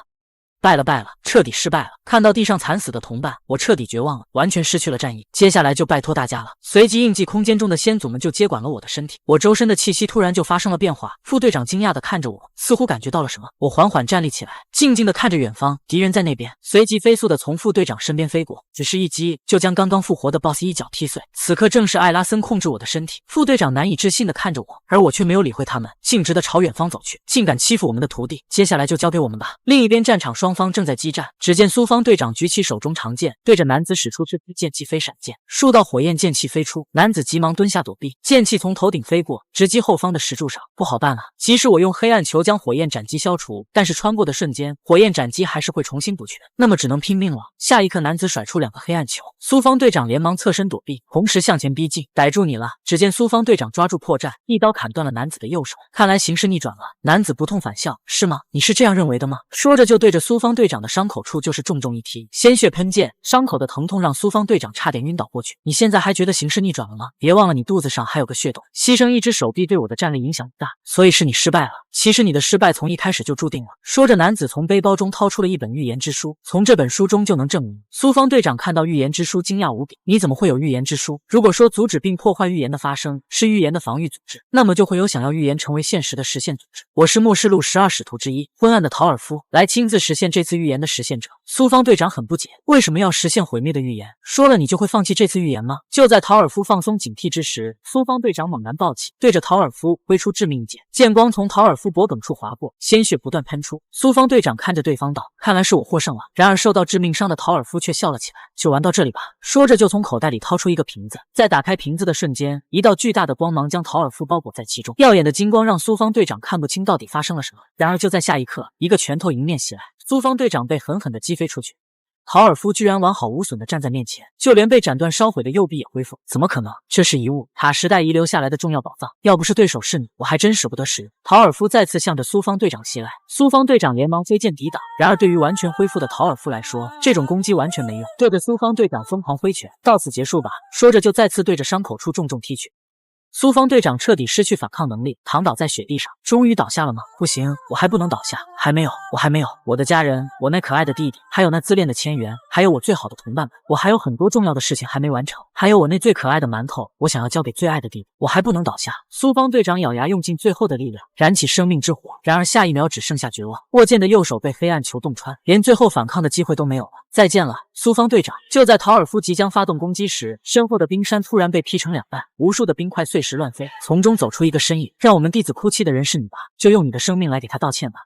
A: 败了，彻底失败了。看到地上惨死的同伴，我彻底绝望了，完全失去了战意。接下来就拜托大家了。随即印记空间中的先祖们就接管了我的身体，我周身的气息突然就发生了变化。副队长惊讶地看着我，似乎感觉到了什么。我缓缓站立起来，静静地看着远方，敌人在那边。随即飞速地从副队长身边飞过，只是一击就将刚刚复活的 BOSS 一脚踢碎。此刻正是艾拉森控制我的身体。副队长难以置信地看着我，而我却没有理会他们，径直地朝远方走去。竟敢欺负我们的徒弟，接下来就交给我们吧。另一边战场双方正在激战，只见苏方队长举起手中长剑，对着男子使出之剑气飞闪剑，数道火焰剑气飞出，男子急忙蹲下躲避，剑气从头顶飞过，直击后方的石柱上。不好办了，即使我用黑暗球将火焰斩击消除，但是穿过的瞬间，火焰斩击还是会重新补全，那么只能拼命了。下一刻，男子甩出2个黑暗球，苏方队长连忙侧身躲避，同时向前逼近。逮住你了！只见苏方队长抓住破绽，一刀砍断了男子的右手。看来形势逆转了。男子不痛反笑，是吗？你是这样认为的吗？说着就对着苏方队长的伤口处就是重重一踢，鲜血喷溅，伤口的疼痛让苏方队长差点晕倒过去。你现在还觉得形势逆转了吗？别忘了你肚子上还有个血洞，牺牲一只手臂对我的战力影响不大，所以是你失败了。其实你的失败从一开始就注定了。说着，男子从背包中掏出了一本预言之书，从这本书中就能证明。苏方队长看到预言之书惊讶无比，你怎么会有预言之书？如果说阻止并破坏预言的发生是预言的防御组织，那么就会有想要预言成为现实的实现组织。我是末世录12使徒之一，昏暗的陶尔夫，来亲自实现这次预言的实现者。苏方队长很不解，为什么要实现毁灭的预言？说了你就会放弃这次预言吗？就在陶尔夫放松警惕之时，苏方队长猛然暴起，对着陶尔夫挥出致命剑，剑光从陶尔夫脖颈处划过，鲜血不断喷出。苏方队长看着对方道：看来是我获胜了。然而受到致命伤的陶尔夫却笑了起来，就玩到这里吧。说着就从口袋里掏出一个瓶子，在打开瓶子的瞬间，一道巨大的光芒将陶尔夫包裹在其中，耀眼的金光让苏方队长看不清到底发生了什么。然而就在下一刻，一个拳头迎面袭来，苏方队长被狠狠地击飞出去。陶尔夫居然完好无损地站在面前，就连被斩断烧毁的右臂也恢复，怎么可能？这是遗物，塔时代遗留下来的重要宝藏，要不是对手是你，我还真舍不得使用。陶尔夫再次向着苏方队长袭来，苏方队长连忙飞剑抵挡，然而对于完全恢复的陶尔夫来说，这种攻击完全没用，对着苏方队长疯狂挥拳，到此结束吧。说着就再次对着伤口处重重踢去。苏方队长彻底失去反抗能力，躺倒在雪地上。终于倒下了吗？不行，我还不能倒下，还没有，我还没有。我的家人，我那可爱的弟弟，还有那自恋的千元，还有我最好的同伴们，我还有很多重要的事情还没完成，还有我那最可爱的馒头，我想要交给最爱的弟弟，我还不能倒下。苏方队长咬牙用尽最后的力量，燃起生命之火。然而下一秒只剩下绝望，握剑的右手被黑暗球洞穿，连最后反抗的机会都没有了。再见了，苏方队长。就在陶尔夫即将发动攻击时，身后的冰山突然被劈成两半，无数的冰块碎石乱飞，从中走出一个身影。让我们弟子哭泣的人是你吧？就用你的生命来给他道歉吧。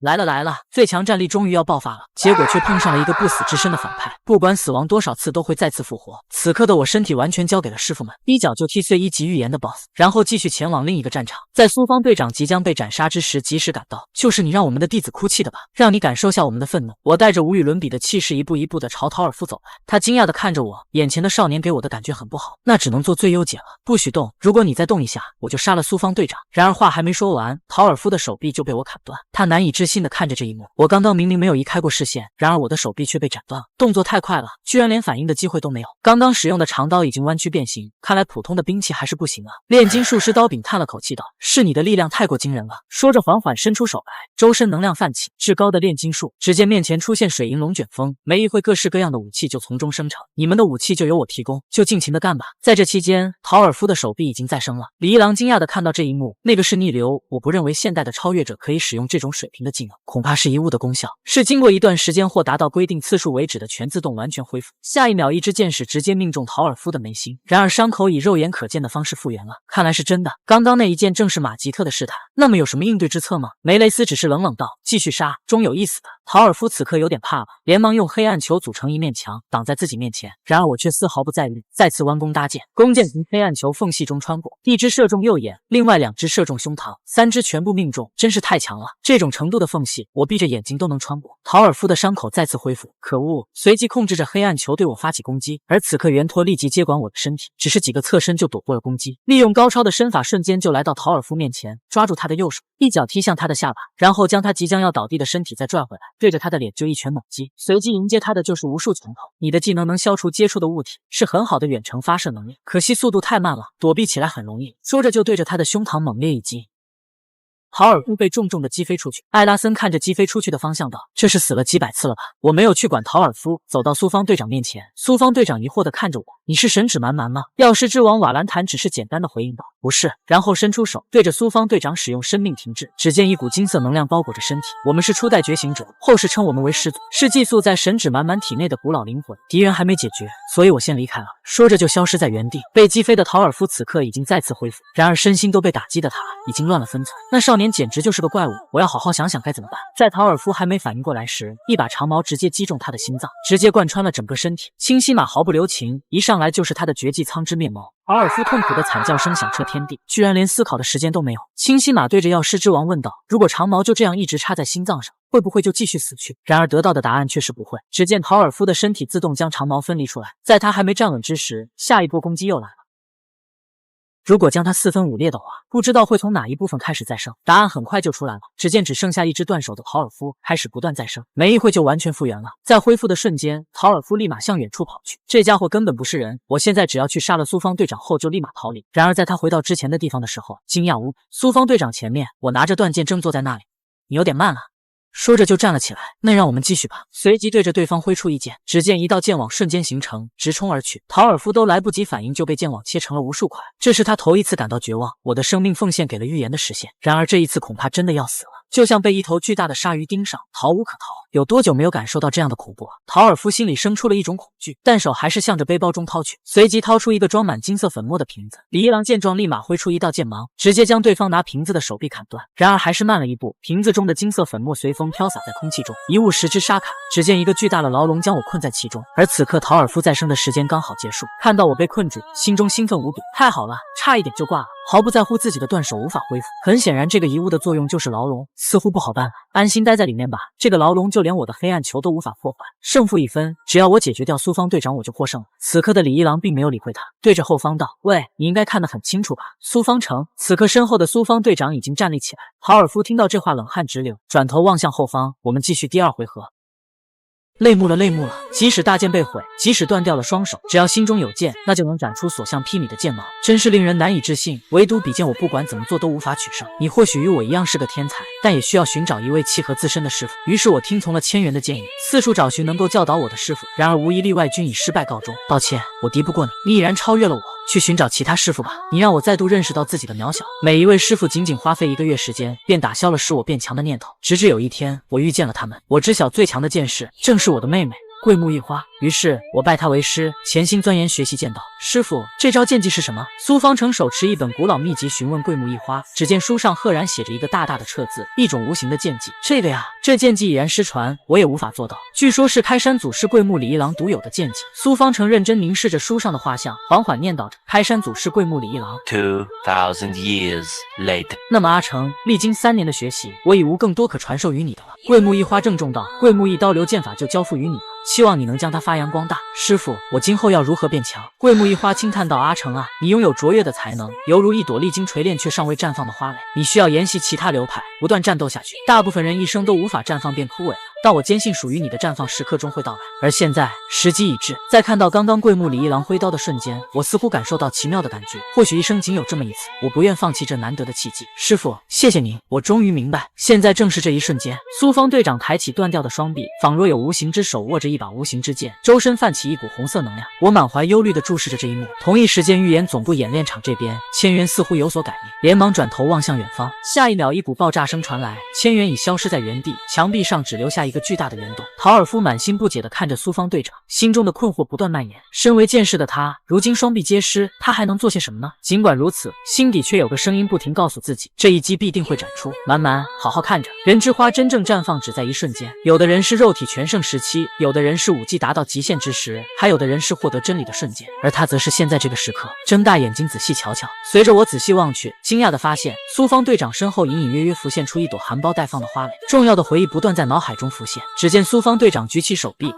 A: 来了来了，最强战力终于要爆发了，结果却碰上了一个不死之身的反派，不管死亡多少次都会再次复活。此刻的我身体完全交给了师傅们，一脚就踢碎1级预言的 BOSS， 然后继续前往另一个战场。在苏方队长即将被斩杀之时，及时赶到，就是你让我们的弟子哭泣的吧？让你感受下我们的愤怒。我带着无与伦比的气势，一步一步的朝陶尔夫走来。他惊讶的看着我，眼前的少年给我的感觉很不好，那只能做最优解了，不许动，如果你再动一下，我就杀了苏方队长。然而话还没说完，陶尔夫的手臂就被我砍断，他难以置信的看着这一幕。我刚刚明明没有移开过视线，然而我的手臂却被斩断了，动作太快了，居然连反应的机会都没有。刚刚使用的长刀已经弯曲变形，看来普通的兵器还是不行啊。炼金术师刀柄叹了口气道：“是你的力量太过惊人了。”说着缓缓伸出手来，周身能量泛起，至高的炼金术。只见面前出现水银龙卷风，没一会各式各样的武器就从中生成。你们的武器就由我提供，就尽情的干吧。在这期间，陶尔夫的手臂已经再生了。李一郎惊讶的看到这一幕，那个是逆流，我不认为现代的超越者可以使用这种水平的技能，恐怕是遗物的功效，是经过一段时间或达到规定次数为止的全自动完全恢复。下一秒，一支箭矢直接命中陶尔夫的眉心，然而伤口以肉眼可见的方式复原了，看来是真的。刚刚那一剑正是马吉特的试探，那么有什么应对之策吗？梅雷斯只是冷冷道：“继续杀，终有一死的。”陶尔夫此刻有点怕了，连忙用黑暗球组成一面墙挡在自己面前，然而我却丝毫不在意，再次弯弓搭箭，弓箭从黑暗球缝隙中穿过，一支射中右眼，另外2支射中胸膛，3支全部命中，真是太强了！这种程度的缝隙，我闭着眼睛都能穿过。陶尔夫的伤口再次恢复，可恶！随即控制着黑暗球对我发起攻击，而此刻袁托立即接管我的身体，只是几个侧身就躲过了攻击，利用高超的身法瞬间就来到陶尔夫面前，抓住他的右手，一脚踢向他的下巴，然后将他即将要倒地的身体再拽回来，对着他的脸就一拳猛击，随即迎接他的就是无数拳头。你的技能能消除接触的物体，是很好的远程发射能力，可惜速度太慢了，躲避起来很容易。说着就对着他的胸膛猛烈一击。陶尔夫被重重的击飞出去，艾拉森看着击飞出去的方向道：“这是死了几百次了吧？”我没有去管陶尔夫，走到苏方队长面前。苏方队长疑惑地看着我：“你是神指蛮蛮吗？”药师之王瓦兰坦只是简单的回应道：“不是。”然后伸出手对着苏方队长使用生命停滞，只见一股金色能量包裹着身体。我们是初代觉醒者，后世称我们为始祖，是寄宿在神指蛮蛮体内的古老灵魂。敌人还没解决，所以我先离开了。说着就消失在原地。被击飞的陶尔夫此刻已经再次恢复，然而身心都被打击的他已经乱了分寸。那少年简直就是个怪物，我要好好想想该怎么办。在陶尔夫还没反应过来时，一把长矛直接击中他的心脏，直接贯穿了整个身体。清晰马毫不留情，一上来就是他的绝技苍之灭眸。陶尔夫痛苦的惨叫声响彻天地，居然连思考的时间都没有。清晰马对着药师之王问道：“如果长矛就这样一直插在心脏上，会不会就继续死去？”然而得到的答案却是不会。只见陶尔夫的身体自动将长矛分离出来，在他还没站稳之时，下一波攻击又来了。如果将它4分5裂的话，不知道会从哪一部分开始再生。答案很快就出来了，只见只剩下一只断手的陶尔夫开始不断再生，没一会就完全复原了。在恢复的瞬间，陶尔夫立马向远处跑去。这家伙根本不是人，我现在只要去杀了苏方队长后就立马逃离。然而在他回到之前的地方的时候，惊讶无比，苏方队长前面，我拿着断剑正坐在那里。你有点慢了。说着就站了起来，那让我们继续吧。随即对着对方挥出一剑，只见一道剑网瞬间形成，直冲而去。陶尔夫都来不及反应，就被剑网切成了无数块。这是他头一次感到绝望，我的生命奉献给了预言的实现，然而这一次恐怕真的要死了。就像被一头巨大的鲨鱼盯上，逃无可逃。有多久没有感受到这样的恐怖了？陶尔夫心里生出了一种恐惧，但手还是向着背包中掏去，随即掏出一个装满金色粉末的瓶子。李一郎见状，立马挥出一道剑芒，直接将对方拿瓶子的手臂砍断。然而还是慢了一步，瓶子中的金色粉末随风飘洒在空气中，一物十之沙卡。只见一个巨大的牢笼将我困在其中，而此刻陶尔夫再生的时间刚好结束。看到我被困住，心中兴奋无比，太好了，差一点就挂了。毫不在乎自己的断手无法恢复。很显然，这个遗物的作用就是牢笼，似乎不好办了。安心待在里面吧，这个牢笼就连我的黑暗球都无法破坏。胜负已分，只要我解决掉苏方队长，我就获胜了。此刻的李一郎并没有理会他，对着后方道：“喂，你应该看得很清楚吧？苏方城。”此刻身后的苏方队长已经站立起来。陶尔夫听到这话冷汗直流，转头望向后方，我们继续第2回合。泪目了，泪目了！即使大剑被毁，即使断掉了双手，只要心中有剑，那就能斩出所向披靡的剑芒，真是令人难以置信。唯独比剑，我不管怎么做都无法取胜。你或许与我一样是个天才，但也需要寻找一位契合自身的师傅。于是我听从了千元的建议，四处找寻能够教导我的师傅，然而无一例外均以失败告终。抱歉，我敌不过你，你已然超越了我，去寻找其他师傅吧。你让我再度认识到自己的渺小。每一位师傅仅仅花费1个月时间，便打消了使我变强的念头。直至有一天，我遇见了他们。我知晓最强的剑士正是我的妹妹桂木一花，于是我拜她为师，潜心钻研学习剑道。师傅，这招剑技是什么？苏方成手持一本古老秘籍询问桂木一花，只见书上赫然写着一个大大的撤字，一种无形的剑技。这个呀，这剑技已然失传，我也无法做到。据说是开山祖师桂木李一郎独有的剑技。苏方成认真凝视着书上的画像，缓缓念叨着：开山祖师桂木李一郎。
E: 2000 years later，
A: 那么阿成，历经3年的学习，我已无更多可传授于你的了。桂木一花郑重道：桂木一刀流剑法就交付于你了，希望你能将它发扬光大。师傅，我今后要如何变强？桂木一花轻叹道：阿成啊，你拥有卓越的才能，犹如一朵历经锤炼却尚未绽放的花蕾。你需要研习其他流派，不断战斗下去。大部分人一生都无法绽放便枯萎了，但我坚信属于你的绽放时刻终会到来。而现在时机已至。在看到刚刚桂木李一郎挥刀的瞬间，我似乎感受到奇妙的感觉。或许一生仅有这么一次，我不愿放弃这难得的契机。师傅，谢谢您，我终于明白，现在正是这一瞬间。苏方队长抬起断掉的双臂，仿若有无形之手握着一把无形之剑，周身泛起一股红色能量。我满怀忧虑地注视着这一幕。同一时间，预言总部演练场这边，千元似乎有所感应，连忙转头望向远方。下一秒，一股爆炸声传来，千元已消失在原地，墙壁上只留下一个巨大的圆洞。陶尔夫满心不解地看着苏方队长，心中的困惑不断蔓延。身为剑士的他，如今双臂皆失，他还能做些什么呢？尽管如此，心底却有个声音不停告诉自己，这一击必定会斩出。满满，好好看着，人之花真正绽放只在一瞬间。有的人是肉体全盛时期，有的人是武技达到极限之时，还有的人是获得真理的瞬间，而他则是现在这个时刻。睁大眼睛仔细瞧瞧，随着我仔细望去，惊讶地发现苏方队长身后隐隐约约浮现出一朵含苞待放的花蕾，重要的回忆不断在脑海中浮现。只见苏方队长举起手臂，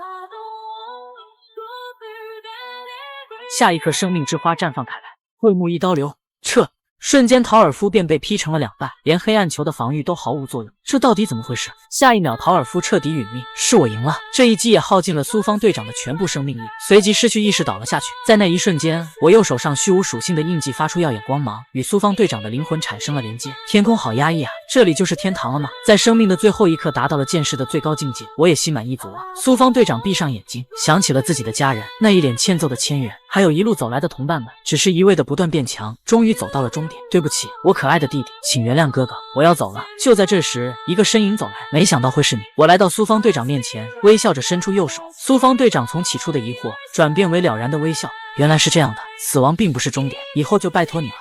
A: 下一刻生命之花绽放开来，桂木一刀流撤。瞬间，陶尔夫便被劈成了2半，连黑暗球的防御都毫无作用。这到底怎么回事？下一秒，陶尔夫彻底殒命，是我赢了。这一击也耗尽了苏方队长的全部生命力，随即失去意识倒了下去。在那一瞬间，我右手上虚无属性的印记发出耀眼光芒，与苏方队长的灵魂产生了连接。天空好压抑啊，这里就是天堂了吗？在生命的最后一刻达到了剑士的最高境界，我也心满意足了。苏方队长闭上眼睛，想起了自己的家人，那一脸欠揍的千元，还有一路走来的同伴们，只是一味的不断变强，终于走到了终点。对不起，我可爱的弟弟，请原谅哥哥，我要走了。就在这时，一个身影走来，没想到会是你。我来到苏方队长面前，微笑着伸出右手。苏方队长从起初的疑惑转变为了然的微笑，原来是这样的，死亡并不是终点，以后就拜托你了。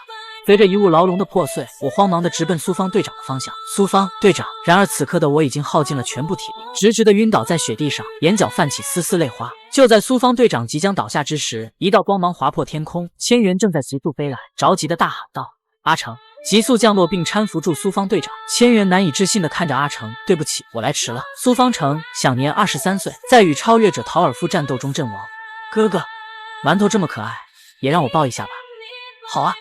A: 随着一物牢笼的破碎，我慌忙地直奔苏方队长的方向。苏方队长，然而此刻的我已经耗尽了全部体力，直直地晕倒在雪地上，眼角泛起丝丝泪花。就在苏方队长即将倒下之时，一道光芒划破天空，千元正在急速飞来，着急地大喊道：阿成！急速降落并搀扶住苏方队长。千元难以置信地看着阿成，对不起，我来迟了。苏方成享年23岁，在与超越者陶尔夫战斗中阵亡。哥哥，馒头这么可爱，也让我抱一下吧。好啊。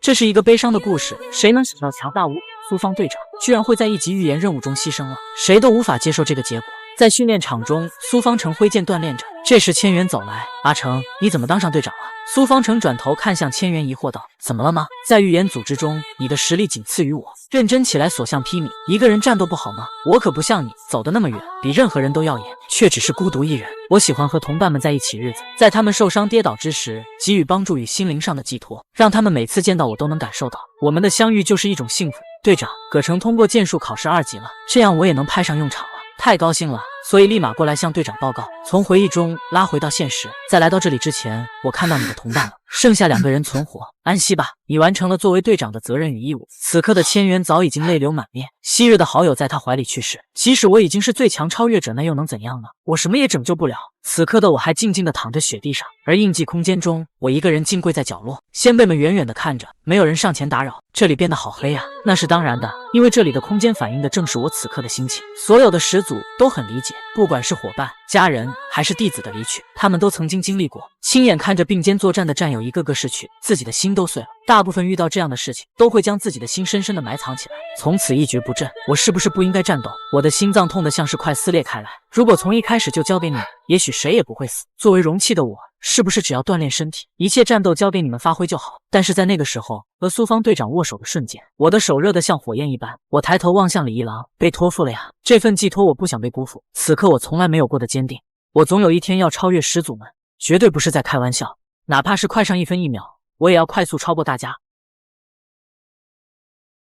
A: 这是一个悲伤的故事，谁能想到强大无苏方队长居然会在一级预言任务中牺牲了？谁都无法接受这个结果。在训练场中，苏方成挥剑锻炼着。这时千元走来，阿成，你怎么当上队长了？苏方成转头看向千元，疑惑道：怎么了吗？在预言组织中，你的实力仅次于我，认真起来所向披靡，一个人战斗不好吗？我可不像你走得那么远，比任何人都耀眼，却只是孤独一人。我喜欢和同伴们在一起日子，在他们受伤跌倒之时给予帮助与心灵上的寄托，让他们每次见到我都能感受到我们的相遇就是一种幸福。队长，葛城通过剑术考试2级了，这样我也能派上用场了，太高兴了，所以立马过来向队长报告。从回忆中拉回到现实，在来到这里之前，我看到你的同伴了，剩下2个人存活，安息吧，你完成了作为队长的责任与义务。此刻的千元早已经泪流满面，昔日的好友在他怀里去世，即使我已经是最强超越者，那又能怎样呢？我什么也拯救不了。此刻的我还静静地躺在雪地上，而印记空间中，我一个人静跪在角落，先辈们远远地看着，没有人上前打扰。这里变得好黑啊，那是当然的，因为这里的空间反映的正是我此刻的心情。所有的始祖都很理解，解，不管是伙伴、家人还是弟子的离去，他们都曾经经历过，亲眼看着并肩作战的战友一个个逝去，自己的心都碎了。大部分遇到这样的事情，都会将自己的心深深的埋藏起来，从此一蹶不振。我是不是不应该战斗？我的心脏痛得像是快撕裂开来。如果从一开始就交给你们，也许谁也不会死。作为容器的我，是不是只要锻炼身体，一切战斗交给你们发挥就好？但是在那个时候，和苏方队长握手的瞬间，我的手热得像火焰一般。我抬头望向李一郎，被托付了呀！这份寄托我不想被辜负。此刻我从来没有过的坚定，我总有一天要超越始祖们，绝对不是在开玩笑。哪怕是快上1分1秒，我也要快速超过大家。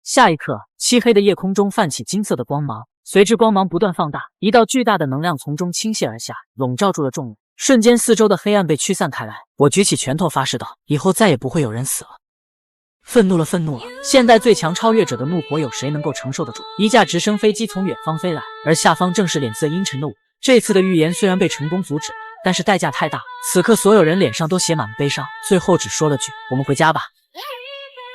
A: 下一刻，漆黑的夜空中泛起金色的光芒，随之光芒不断放大，一道巨大的能量从中倾泻而下，笼罩住了众人。瞬间，四周的黑暗被驱散开来。我举起拳头发誓道：以后再也不会有人死了。愤怒了，愤怒了！现代最强超越者的怒火，有谁能够承受得住？一架直升飞机从远方飞来，而下方正是脸色阴沉的我。这次的预言虽然被成功阻止，但是代价太大。此刻，所有人脸上都写满了悲伤，最后只说了句：我们回家吧。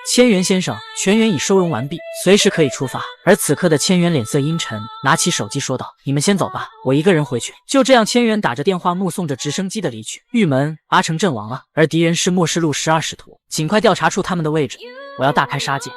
A: 千元先生，全员已收容完毕，随时可以出发。而此刻的千元脸色阴沉，拿起手机说道：你们先走吧，我一个人回去。就这样，千元打着电话目送着直升机的离去。玉门阿成阵亡了，而敌人是末世录12使徒，尽快调查出他们的位置，我要大开杀戒。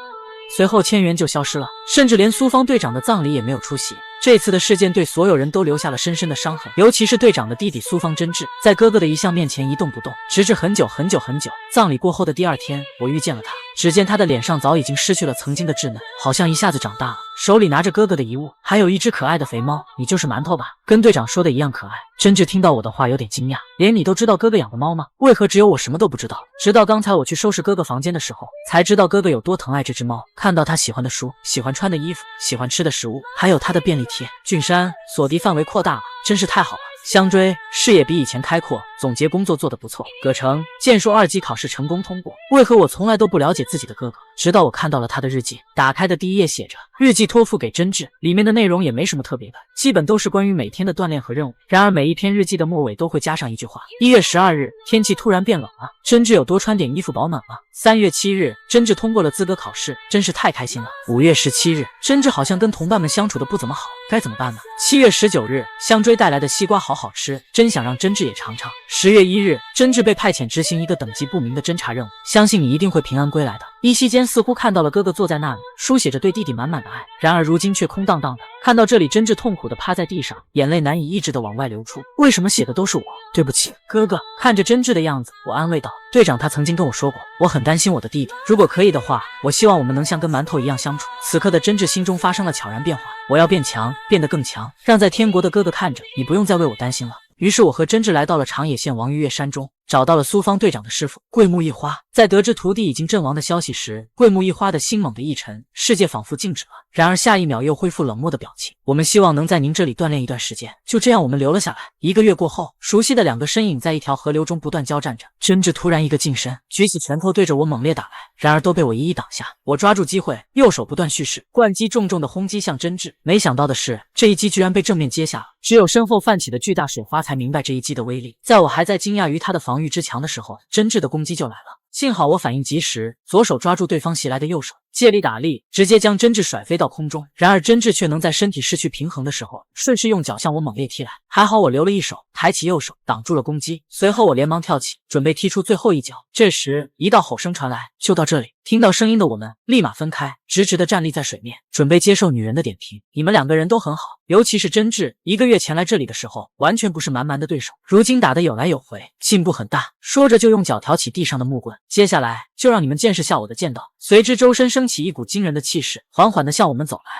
A: 随后千元就消失了，甚至连苏方队长的葬礼也没有出席。这次的事件对所有人都留下了深深的伤痕，尤其是队长的弟弟苏方真治，在哥哥的遗像面前一动不动，直至很久很久很久。葬礼过后的第2天，我遇见了他，只见他的脸上早已经失去了曾经的稚嫩，好像一下子长大了，手里拿着哥哥的遗物，还有一只可爱的肥猫。你就是馒头吧？跟队长说的一样可爱。真治听到我的话有点惊讶，连你都知道哥哥养的猫吗？为何只有我什么都不知道？直到刚才我去收拾哥哥房间的时候，才知道哥哥有多疼爱这只猫，看到他喜欢的书、喜欢穿的衣服、喜欢吃的食物，还有他的便利贴。俊山，锁敌范围扩大了，真是太好了。香追，视野比以前开阔，总结工作做得不错。葛城，剑术2级考试成功通过。为何我从来都不了解自己的哥哥？直到我看到了他的日记，打开的第一页写着日记托付给真治，里面的内容也没什么特别的，基本都是关于每天的锻炼和任务。然而每一篇日记的末尾都会加上一句话：1月12日，天气突然变冷了，真治有多穿点衣服保暖了。3月7日，真治通过了资格考试，真是太开心了。5月17日，真治好像跟同伴们相处的不怎么好，该怎么办呢？7月19日，香追带来的西瓜好好吃，真想让真治也尝尝。10月1日，真治被派遣执行一个等级不明的侦查任务，相信你一定会平安归来的。依稀间似乎看到了哥哥坐在那里，书写着对弟弟满满的爱，然而如今却空荡荡的。看到这里，真治痛苦的趴在地上，眼泪难以抑制的往外流出。为什么写的都是我？对不起，哥哥。看着真治的样子，我安慰道：队长他曾经跟我说过，我很担心我的弟弟，如果可以的话，我希望我们能像跟馒头一样相处。此刻的真治心中发生了悄然变化，我要变强，变得更强，让在天国的哥哥看着，你不用再为我担心了。于是我和真治来到了长野县王玉月山中，找到了苏方队长的师傅桂木一花。在得知徒弟已经阵亡的消息时，桂木一花的心猛地一沉，世界仿佛静止了，然而下一秒又恢复冷漠的表情。我们希望能在您这里锻炼一段时间。就这样我们留了下来。1个月过后，熟悉的2个身影在一条河流中不断交战着。真治突然一个近身，举起拳头对着我猛烈打来，然而都被我一一挡下。我抓住机会，右手不断蓄势，惯击重重的轰击向真治。没想到的是，这一击居然被正面接下了。只有身后泛起的巨大水花才明白这一击的威力。在我还在惊讶于他的防御之强的时候，真治的攻击就来了。幸好我反应及时，左手抓住对方袭来的右手，借力打力，直接将真治甩飞到空中。然而真治却能在身体失去平衡的时候，顺势用脚向我猛烈踢来。还好我留了一手，抬起右手挡住了攻击。随后我连忙跳起，准备踢出最后一脚。这时一道吼声传来：就到这里！听到声音的我们立马分开，直直的站立在水面，准备接受女人的点评。你们2个人都很好，尤其是真治，1个月前来这里的时候，完全不是蛮蛮的对手，如今打得有来有回，进步很大。说着就用脚挑起地上的木棍。接下来就让你们见识下我的剑道。随之周身升起一股惊人的气势，缓缓地向我们走来。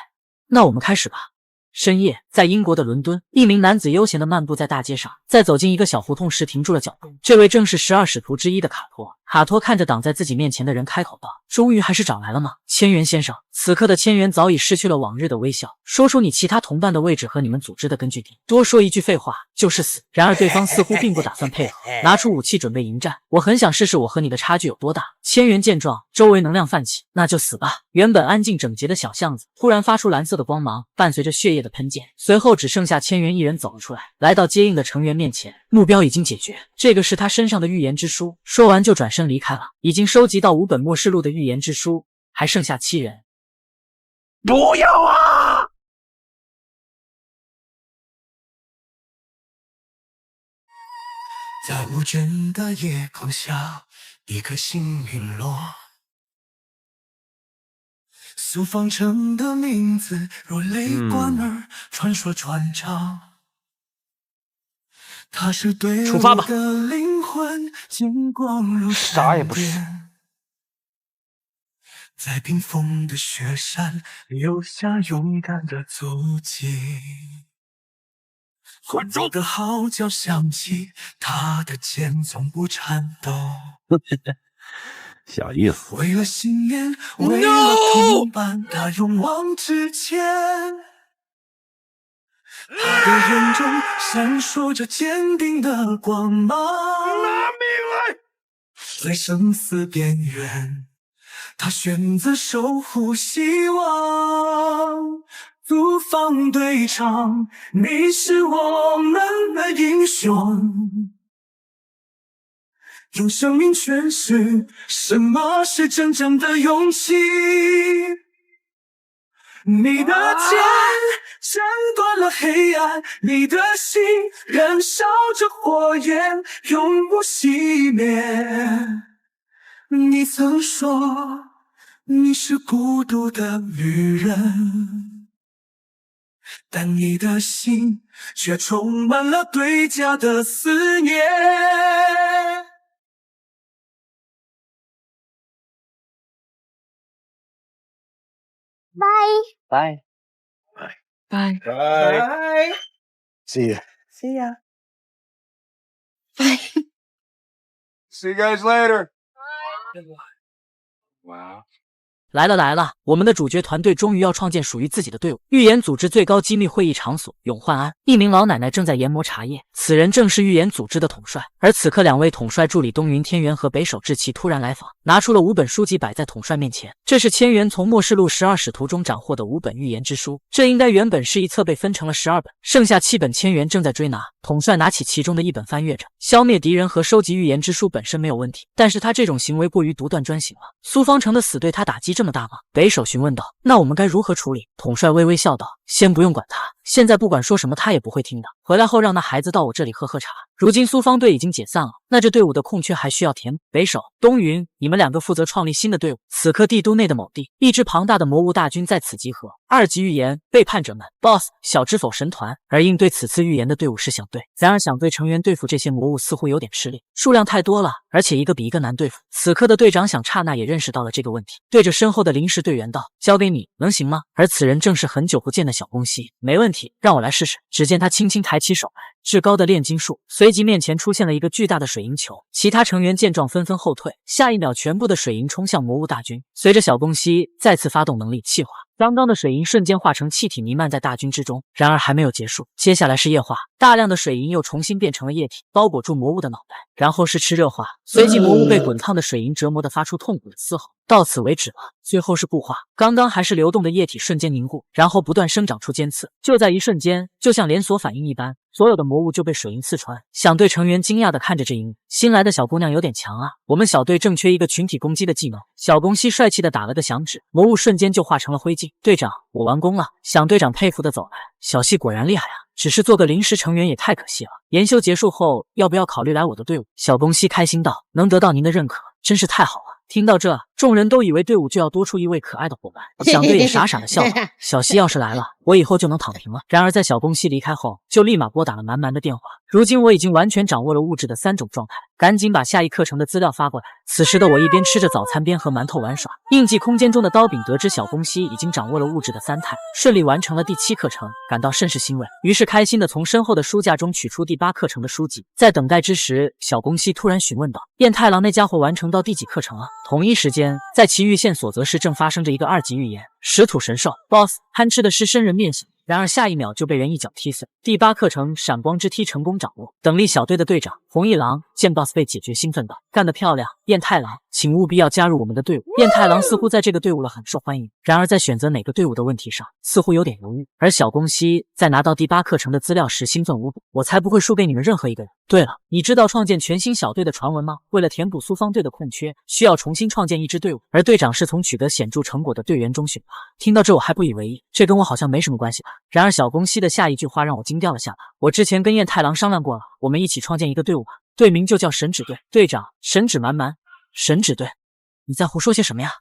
A: 那我们开始吧。深夜，在英国的伦敦，一名男子悠闲地漫步在大街上，在走进一个小胡同时停住了脚步。这位正是12使徒之一的卡托。卡托看着挡在自己面前的人，开口道：终于还是找来了吗？千元先生。此刻的千元早已失去了往日的微笑，说出你其他同伴的位置和你们组织的根据地，多说一句废话就是死。然而对方似乎并不打算配合，拿出武器准备迎战。我很想试试我和你的差距有多大。千元见状，周围能量泛起，那就死吧。原本安静整洁的小巷子忽然发出蓝色的光芒，伴随着血液的喷溅，随后只剩下千元一人走了出来，来到接应的成员面前。目标已经解决，这个是他身上的预言之书。说完就转身离开了。已经收集到5本末世录的预言之书，还剩下7人。
C: 不要啊！在无尽的夜空下，一颗星陨落。苏方城的名字如雷贯耳，传说传唱。他是队伍
A: 出发吧
C: 的灵魂，金光如
F: 啥也不是
C: 闪电，在冰封的雪山留下勇敢的足迹。混浊的号角响起，他的剑从不颤抖。
F: 小意思。
C: 为了信念，为了同伴，他勇往直前。他的眼中闪烁着坚定的光芒。拿命来！在生死边缘，他选择守护希望。苏方队长，你是我们的英雄。用生命诠释什么是真正的勇气。你的剑斩断了黑暗，你的心燃烧着火焰，永不熄灭。你曾说你是孤独的旅人，但你的心却充满了对家的思念。
E: 拜。
A: 拜。
F: See ya.
D: See ya.
F: See you guys later. Wow.
A: 来了来了，我们的主角团队终于要创建属于自己的队伍。预言组织最高机密会议场所永焕安，一名老奶奶正在研磨茶叶，此人正是预言组织的统帅。而此刻，两位统帅助理东云天元和北守志奇突然来访，拿出了5本书籍摆在统帅面前。这是千元从《末世录12使徒》中斩获的5本预言之书，这应该原本是一册，被分成了12本，剩下7本千元正在追拿。统帅拿起其中的1本翻阅着，消灭敌人和收集预言之书本身没有问题，但是他这种行为过于独断专行了。苏方城的死对他打击这么大吗？北守询问道。那我们该如何处理？统帅微微笑道，先不用管他，现在不管说什么他也不会听的。回来后让那孩子到我这里喝喝茶。如今苏方队已经解散了，那这队伍的空缺还需要填补。北守、东云，你们2个负责创立新的队伍。此刻帝都内的某地，一支庞大的魔物大军在此集合。2级预言背叛者们 BOSS 小知否神团，而应对此次预言的队伍是响队。然而响队成员对付这些魔物似乎有点吃力，数量太多了，而且一个比一个难对付。此刻的队长响刹那也认识到了这个问题，对着身后的临时队员道：“交给你，能行吗？”而此人正是很久不见的小宫西。没问题，让我来试试。只见他轻轻抬起手来，至高的炼金术，随即面前出现了一个巨大的水银球。其他成员见状纷纷后退，下一秒全部的水银冲向魔物大军。随着小宫西再次发动能力气化，刚刚的水银瞬间化成气体弥漫在大军之中。然而还没有结束，接下来是液化，大量的水银又重新变成了液体，包裹住魔物的脑袋，然后是炽热化，随即魔物被滚烫的水银折磨得发出痛苦的嘶吼。到此为止了，最后是固化，刚刚还是流动的液体瞬间凝固，然后不断生长出尖刺，就在一瞬间，就像连锁反应一般，所有的魔物就被水银刺穿。响队成员惊讶地看着这一幕，新来的小姑娘有点强啊，我们小队正缺一个群体攻击的技能。小宫西帅气地打了个响指，魔物瞬间就化成了灰烬。队长，我完工了。响队长佩服地走来，小西果然厉害啊，只是做个临时成员也太可惜了。研修结束后，要不要考虑来我的队伍？小宫西开心道，能得到您的认可，真是太好了。听到这，众人都以为队伍就要多出一位可爱的伙伴，响队也傻傻的笑了。小西要是来了，我以后就能躺平了。然而在小宫西离开后，就立马拨打了蛮蛮的电话。如今我已经完全掌握了物质的3种状态，赶紧把下一课程的资料发过来。此时的我一边吃着早餐边和馒头玩耍。印记空间中的刀柄得知小宫西已经掌握了物质的3态，顺利完成了第7课程，感到甚是欣慰。于是开心的从身后的书架中取出第8课程的书籍。在等待之时，小宫西突然询问道：“彦太郎那家伙完成到第几课程了？”同一时间，在奇遇线索则是正发生着一个2级预言。食土神兽 BOSS 贪吃的是生人面形，然而下一秒就被人一脚踢碎。第8课程闪光之踢成功掌握。等力小队的队长红一郎见 BOSS 被解决，兴奋道：“干得漂亮，彦太郎，请务必要加入我们的队伍。”彦太郎似乎在这个队伍了很受欢迎，然而在选择哪个队伍的问题上，似乎有点犹豫。而小宫西在拿到第8课程的资料时兴奋无比：“我才不会输给你们任何一个人。对了，你知道创建全新小队的传闻吗？为了填补苏方队的空缺，需要重新创建一支队伍，而队长是从取得显著成果的队员中选拔。”听到这我还不以为意，这跟我好像没什么关系吧。然而小宫西的下一句话让我惊掉了下来：“我之前跟彦太郎商量过了，我们一起创建一个队伍吧。”队名就叫神指队，队长神指满满。神指队，你在胡说些什么呀？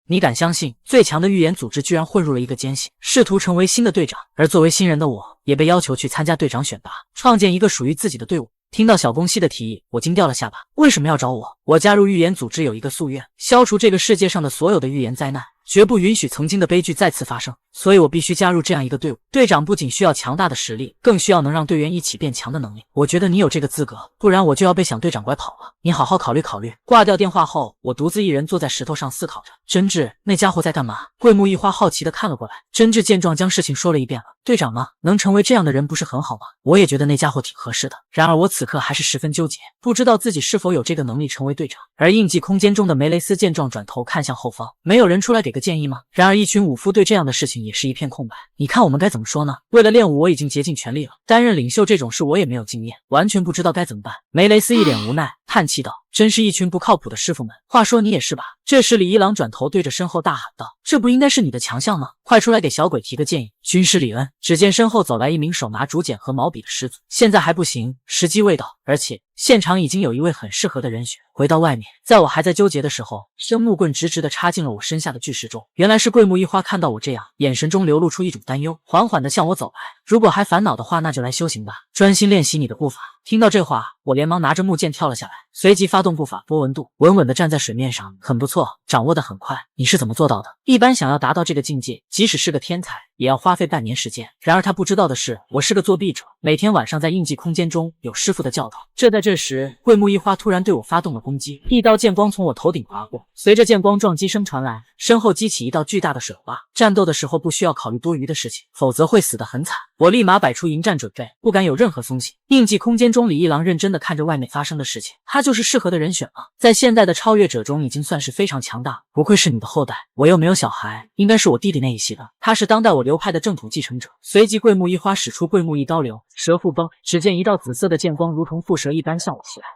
A: 你敢相信最强的预言组织居然混入了一个奸细，试图成为新的队长？而作为新人的我，也被要求去参加队长选拔，创建一个属于自己的队伍。听到小宫西的提议，我惊掉了下巴。为什么要找我？我加入预言组织有一个夙愿，消除这个世界上的所有的预言灾难，绝不允许曾经的悲剧再次发生。所以我必须加入这样一个队伍。队长不仅需要强大的实力，更需要能让队员一起变强的能力。我觉得你有这个资格，不然我就要被想队长拐跑了。你好好考虑考虑。挂掉电话后，我独自一人坐在石头上思考着。真治，那家伙在干嘛？桂木一花好奇地看了过来。真治见状将事情说了一遍了。队长吗？能成为这样的人不是很好吗？我也觉得那家伙挺合适的。然而我此刻还是十分纠结，不知道自己是否有这个能力成为队长。而印记空间中的梅雷斯见状转头看向后方，没有人出来给个建议吗？然而一群武夫对这样的事情也是一片空白。你看我们该怎么说呢？为了练武我已经竭尽全力了，担任领袖这种事我也没有经验，完全不知道该怎么办。梅雷斯一脸无奈，叹气道：真是一群不靠谱的师傅们。话说你也是吧？这时李一郎转头对着身后大喊道：这不应该是你的强项吗？快出来给小鬼提个建议。军师李恩。只见身后走来一名手拿竹简和毛笔的师祖。现在还不行，时机未到，而且现场已经有一位很适合的人选。回到外面，在我还在纠结的时候，生木棍直直地插进了我身下的巨石中。原来是桂木一花看到我这样，眼神中流露出一种担忧，缓缓地向我走来。如果还烦恼的话，那就来修行吧，专心练习你的步伐。听到这话，我连忙拿着木剑跳了下来，随即发动步伐波纹度，稳稳地站在水面上。很不错，掌握得很快。你是怎么做到的？一般想要达到这个境界，即使是个天才，也要花费半年时间。然而他不知道的是，我是个作弊者，每天晚上在印记空间中有师傅的教导。这在这时，桂木一花突然对我发动了攻击，一道剑光从我头顶划过，随着剑光撞击声传来，身后激起一道巨大的水花。战斗的时候不需要考虑多余的事情，否则会死得很惨。我立马摆出迎战准备，不敢有任何松懈。印记空间中，李一郎认真地看着外面发生的事情，他就是适合的人选吗？在现代的超越者中已经算是非常强大，不愧是你的后代。我又没有小孩，应该是我弟弟那一系的，他是当代我流派的正统继承者。随即桂木一花使出桂木一刀流，蛇腹崩，只见一道紫色的剑光如同蝮蛇一般向我袭来。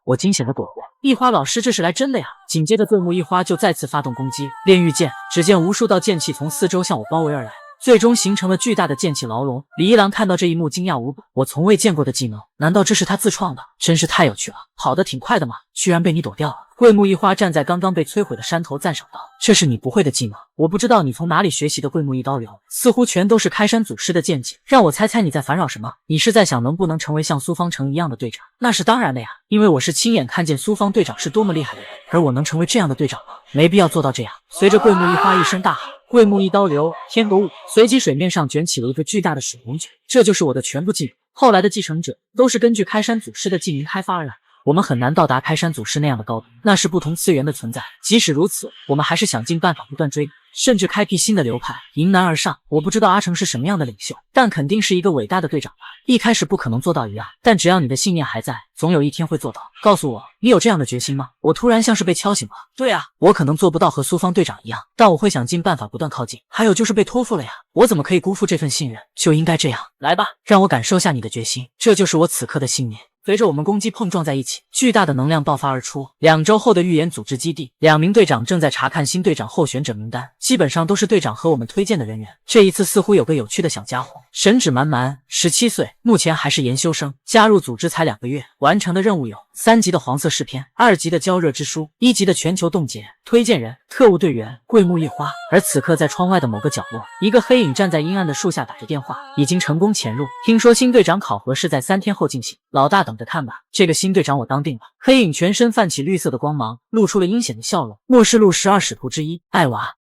A: 我惊险地躲过。一花老师这是来真的呀！紧接着桂木一花就再次发动攻击，炼狱剑。只见无数道剑气从四周向我包围而来，最终形成了巨大的剑气牢笼。李一郎看到这一幕惊讶无比，我从未见过的技能，难道这是他自创的？真是太有趣了，跑得挺快的嘛，居然被你躲掉了。桂木一花站在刚刚被摧毁的山头赞赏道：这是你不会的技能，我不知道你从哪里学习的。桂木一刀流似乎全都是开山祖师的剑技，让我猜猜你在烦扰什么？你是在想能不能成为像苏方成一样的队长？那是当然的呀，因为我是亲眼看见苏方队长是多么厉害的人，而我能成为这样的队长吗？没必要做到这样。随着桂木一花一声大喊，桂木一刀流天夺物，随即水面上卷起了一个巨大的水龙卷，这就是我的全部技能。后来的继承者都是根据开山祖师的技能开发而来，我们很难到达开山祖师那样的高度，那是不同次元的存在。即使如此，我们还是想尽办法不断追，甚至开辟新的流派，迎难而上。我不知道阿成是什么样的领袖，但肯定是一个伟大的队长吧。一开始不可能做到一样，但只要你的信念还在，总有一天会做到。告诉我，你有这样的决心吗？我突然像是被敲醒了。对啊，我可能做不到和苏方队长一样，但我会想尽办法不断靠近。还有就是被托付了呀，我怎么可以辜负这份信任？就应该这样。来吧，让我感受下你的决心，这就是我此刻的信念。随着我们攻击碰撞在一起，巨大的能量爆发而出。2周后的预言组织基地，2名队长正在查看新队长候选者名单，基本上都是队长和我们推荐的人员。这一次似乎有个有趣的小家伙，神指满满，17岁，目前还是研修生，加入组织才2个月，完成的任务有3级的黄色诗篇，2级的焦热之书，1级的全球冻结。推荐人特务队员桂木一花。而此刻在窗外的某个角落，一个黑影站在阴暗的树下打着电话，已经成功潜入。听说新队长考核是在3天后进行，老大等着看吧，这个新队长我当定了。黑影全身泛起绿色的光芒，露出了阴险的笑容。末世录12使徒之一艾娃。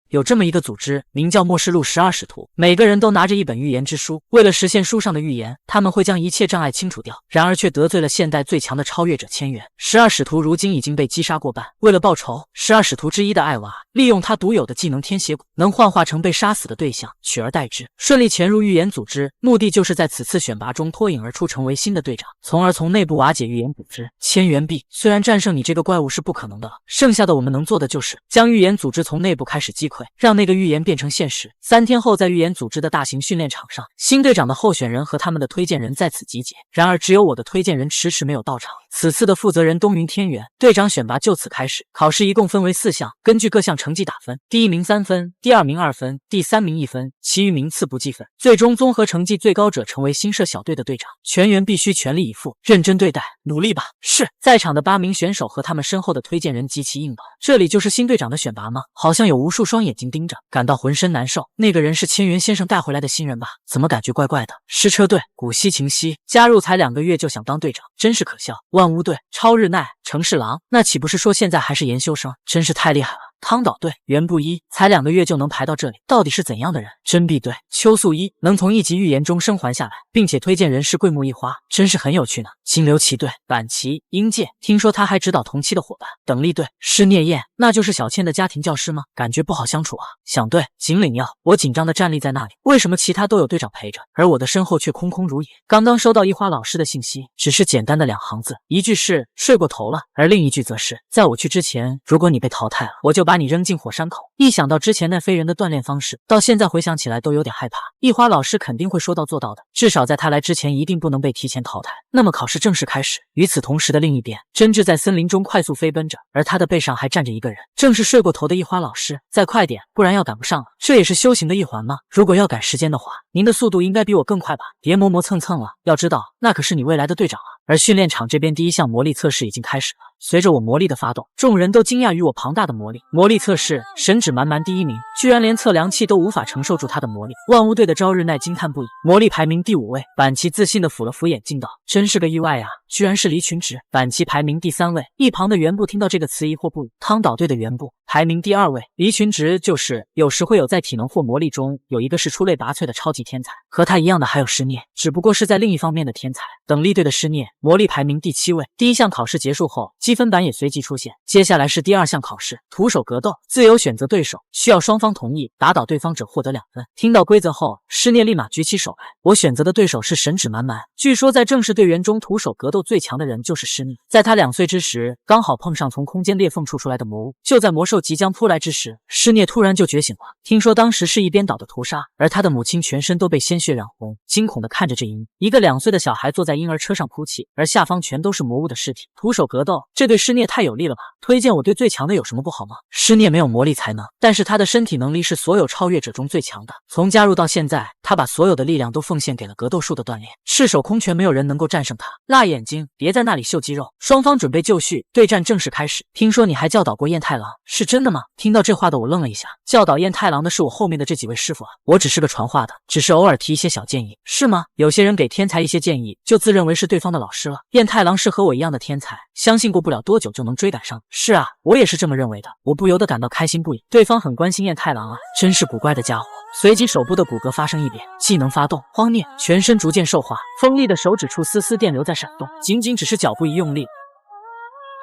A: 有这么一个组织，名叫末世录12使徒，每个人都拿着一本预言之书，为了实现书上的预言，他们会将一切障碍清除掉，然而却得罪了现代最强的超越者千元。12使徒如今已经被击杀过半，为了报仇，12使徒之一的艾娃利用他独有的技能天血骨，能幻化成被杀死的对象，取而代之，顺利潜入预言组织，目的就是在此次选拔中脱颖而出，成为新的队长，从而从内部瓦解预言组织。千元币虽然战胜你这个怪物是不可能的，剩下的我们能做的就是将预言组织从内部开始击溃。馈，让那个预言变成现实。3天后，在预言组织的大型训练场上，新队长的候选人和他们的推荐人在此集结。然而，只有我的推荐人迟迟没有到场。此次的负责人东云天元，队长选拔就此开始。考试一共分为4项，根据各项成绩打分，第1名3分，第2名2分，第3名1分，其余名次不计分。最终综合成绩最高者成为新社小队的队长。全员必须全力以赴，认真对待，努力吧！是。在场的8名选手和他们身后的推荐人极其硬朗。这里就是新队长的选拔吗？好像有无数双眼睛盯着，感到浑身难受。那个人是千元先生带回来的新人吧？怎么感觉怪怪的？师车队古西晴希加入才2个月就想当队长，真是可笑。万巫队超日奈、成侍郎，那岂不是说现在还是研修生？真是太厉害了。汤岛队原不一才2个月就能排到这里，到底是怎样的人？真碧队秋素一能从1级预言中生还下来，并且推荐人是桂木一花，真是很有趣呢。金流旗队板崎英介，听说他还指导同期的伙伴。等立队施聂燕，那就是小千的家庭教师吗？感觉不好相处啊。想对井领耀，我紧张的站立在那里，为什么其他都有队长陪着，而我的身后却空空如也？刚刚收到一花老师的信息，只是简单的2行字，一句是睡过头了，而另一句则是在我去之前，如果你被淘汰了，我就把你扔进火山口。一想到之前那非人的锻炼方式，到现在回想起来都有点害怕。一花老师肯定会说到做到的，至少在他来之前一定不能被提前淘汰。那么考试正式开始。与此同时的另一边，真治在森林中快速飞奔着，而他的背上还站着一个人，正是睡过头的一花老师。再快点，不然要赶不上了。这也是修行的一环吗？如果要赶时间的话，您的速度应该比我更快吧？别磨磨蹭蹭了，要知道那可是你未来的队长啊。而训练场这边第1项魔力测试已经开始了。随着我魔力的发动，众人都惊讶于我庞大的魔力。魔力测试神指满满第1名，居然连测量器都无法承受住他的魔力。万巫队的朝日奈惊叹不已，魔力排名第5位。板崎自信地抚了抚眼镜道：“真是个意外啊，居然是离群值。”板崎排名第3位。一旁的原部听到这个词疑惑不已。汤岛队的原部排名第2位。离群值就是有时会有在体能或魔力中有一个是出类拔萃的超级天才，和他一样的还有施聂，只不过是在另一方面的天才。等立队的施聂魔力排名第7位。第1项考试结束后，积分板也随即出现。接下来是第2项考试，徒手格斗，自由选择对手，需要双方同意，打倒对方者获得2分。听到规则后，施聂立马举起手来。我选择的对手是神指满满，据说在正式队员中徒手格斗最强的人就是施聂。在他2岁之时，刚好碰上从空间裂缝处出来的魔物。就在魔兽即将扑来之时，施聂突然就觉醒了。听说当时是一边倒的屠杀，而他的母亲全身都被鲜血染红，惊恐地看着这一幕。一个2岁的小孩坐在婴儿车上哭泣，而下方全都是魔物的尸体。徒手格斗，这对施聂太有利了吧？推荐我对最强的有什么不好吗？施聂没有魔力才能，但是他的身体能力是所有超越者中最强的。从加入到现在，他把所有的力量都奉献给了格斗术的锻炼。赤手空拳没有人能够战胜他。辣眼睛，别在那里秀肌肉。双方准备就绪，对战正式开始。听说你还教导过彦太郎，是真的吗？听到这话的我愣了一下。教导彦太郎的是我后面的这几位师傅啊，我只是个传话的，只是偶尔提一些小建议，是吗？有些人给天才一些建议，就自认为是对方的老师了。彦太郎是和我一样的天才，相信过不了多久就能追赶上。是啊，我也是这么认为的。我不由得感到开心不已，对方很关心彦太郎啊，真是古怪的家伙。随即手部的骨骼发生异变，技能发动，荒孽，全身逐渐兽化，锋利的手指处丝丝电流在闪动，仅仅只是脚步一用力，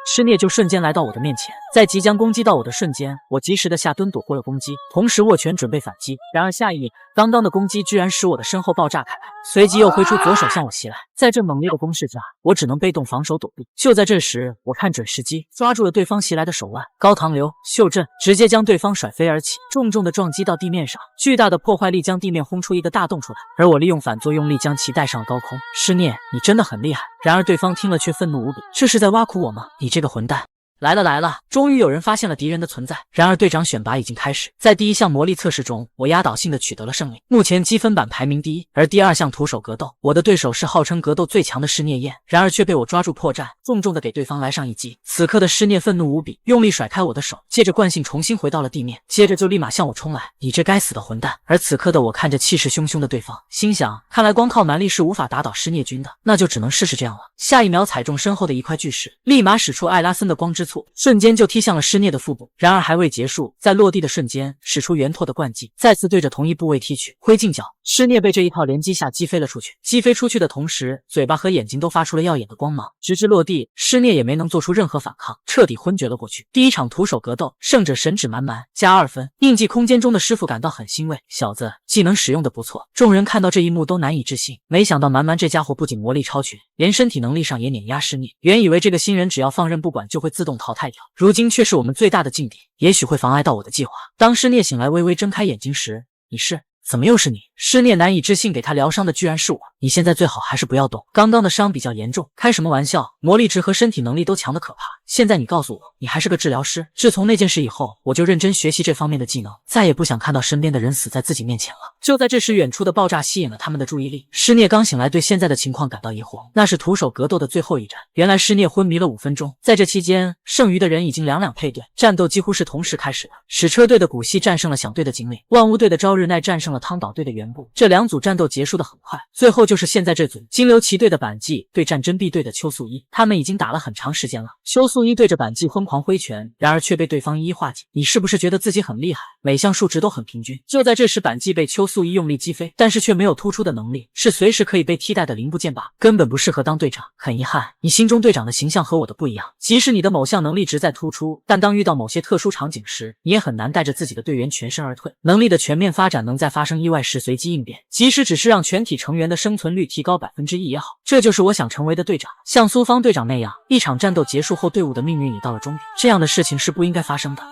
A: 施聂就瞬间来到我的面前，在即将攻击到我的瞬间，我及时的下蹲躲过了攻击，同时握拳准备反击。然而下一秒，刚刚的攻击居然使我的身后爆炸开来，随即又挥出左手向我袭来。在这猛烈的攻势下，我只能被动防守躲避。就在这时，我看准时机，抓住了对方袭来的手腕，高堂流袖震，直接将对方甩飞而起，重重的撞击到地面上，巨大的破坏力将地面轰出一个大洞出来，而我利用反作用力将其带上了高空。施聂，你真的很厉害。然而对方听了却愤怒无比，这是在挖苦我吗？你这个混蛋！来了来了，终于有人发现了敌人的存在。然而队长选拔已经开始，在第1项魔力测试中，我压倒性的取得了胜利，目前积分板排名第1。而第2项徒手格斗，我的对手是号称格斗最强的施聂燕，然而却被我抓住破绽，重重的给对方来上一击。此刻的施聂愤怒无比，用力甩开我的手，借着惯性重新回到了地面，接着就立马向我冲来。你这该死的混蛋！而此刻的我看着气势汹汹的对方，心想，看来光靠蛮力是无法打倒施聂军的，那就只能试试这样了。下一秒踩中身后的一块巨石，立马使出艾拉森的光之簇，瞬间就踢向了施聂的腹部。然而还未结束，在落地的瞬间使出圆拓的灌击，再次对着同一部位踢去，挥劲脚，施聂被这一套连击下击飞了出去。击飞出去的同时，嘴巴和眼睛都发出了耀眼的光芒，直至落地，施聂也没能做出任何反抗，彻底昏厥了过去。第1场徒手格斗，胜者神指满满，加2分。印记空间中的师傅感到很欣慰，小子技能使用的不错。众人看到这一幕都难以置信，没想到满满这家伙不仅魔力超群，连身体能力上也碾压施聂。原以为这个新人只要放任不管就会自动动淘汰掉。如今却是我们最大的劲敌，也许会妨碍到我的计划。当师聂醒来，微微睁开眼睛时，你是？怎么又是你？师聂难以置信，给他疗伤的居然是我。你现在最好还是不要动，刚刚的伤比较严重。开什么玩笑？魔力值和身体能力都强得可怕。现在你告诉我，你还是个治疗师？自从那件事以后，我就认真学习这方面的技能，再也不想看到身边的人死在自己面前了。就在这时，远处的爆炸吸引了他们的注意力。师聂刚醒来，对现在的情况感到疑惑。那是徒手格斗的最后一战，原来师聂昏迷了5分钟，在这期间，剩余的人已经两两配对，战斗几乎是同时开始的。矢车队的古稀战胜了响队的锦鲤，万巫队的朝日奈战胜了汤岛队的原部。这2组战斗结束的很快，最后就是现在这组金流旗队的板纪对战真碧队的邱素一，他们已经打了很长时间了。邱素一对着板纪疯狂挥拳，然而却被对方一一化解。你是不是觉得自己很厉害？每项数值都很平均。就在这时，板纪被邱素一用力击飞，但是却没有突出的能力，是随时可以被替代的零部件吧，根本不适合当队长。很遗憾，你心中队长的形象和我的不一样。即使你的某项能力值在突出，但当遇到某些特殊场景时，你也很难带着自己的队员全身而退。能力的全面发展能在发生意外时随机应变，即使只是让全体成员的生存率提高1%也好。这就是我想成为的队长，像苏方队长那样，一场战斗结束后，队伍的命运已到了终点。这样的事情是不应该发生的。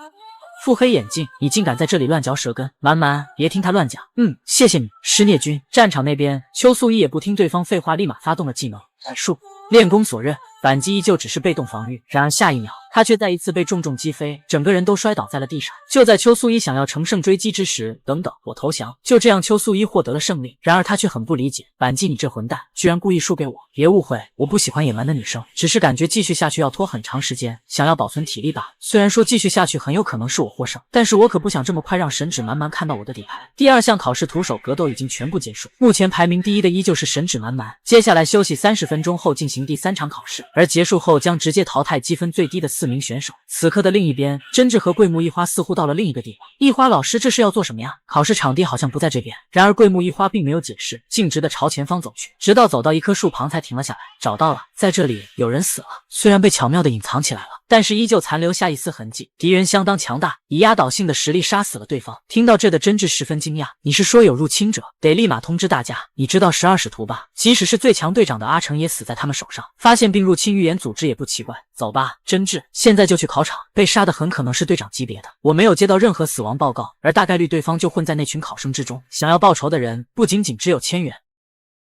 A: 腹黑眼镜，你竟敢在这里乱嚼舌根！蛮蛮，别听他乱讲。谢谢你，师聂君。战场那边，邱素一也不听对方废话，立马发动了技能斩术，练功所刃。反击依旧只是被动防御，然而下一秒，他却再一次被重重击飞，整个人都摔倒在了地上。就在邱素一想要乘胜追击之时，等等，我投降。就这样，邱素一获得了胜利。然而他却很不理解，反击你这混蛋，居然故意输给我！别误会，我不喜欢野蛮的女生，只是感觉继续下去要拖很长时间，想要保存体力吧。虽然说继续下去很有可能是我获胜，但是我可不想这么快让神指蛮蛮看到我的底牌。第2项考试徒手格斗已经全部结束，目前排名第1的依旧是神指蛮蛮。接下来休息30分钟后进行第3场考试，而结束后将直接淘汰积分最低的4名选手。此刻的另一边，真治和桂木一花似乎到了另一个地方。一花老师，这是要做什么呀？考试场地好像不在这边。然而桂木一花并没有解释，径直的朝前方走去，直到走到一棵树旁才停了下来。找到了，在这里有人死了，虽然被巧妙的隐藏起来了，但是依旧残留下一丝痕迹。敌人相当强大，以压倒性的实力杀死了对方。听到这的真治十分惊讶，你是说有入侵者？得立马通知大家。你知道12使徒吧？即使是最强队长的阿成也死在他们手上，发现并入侵预言组织也不奇怪。走吧，真治，现在就去考场。被杀的很可能是队长级别的，我没有接到任何死亡报告，而大概率对方就混在那群考生之中。想要报仇的人不仅仅只有千元。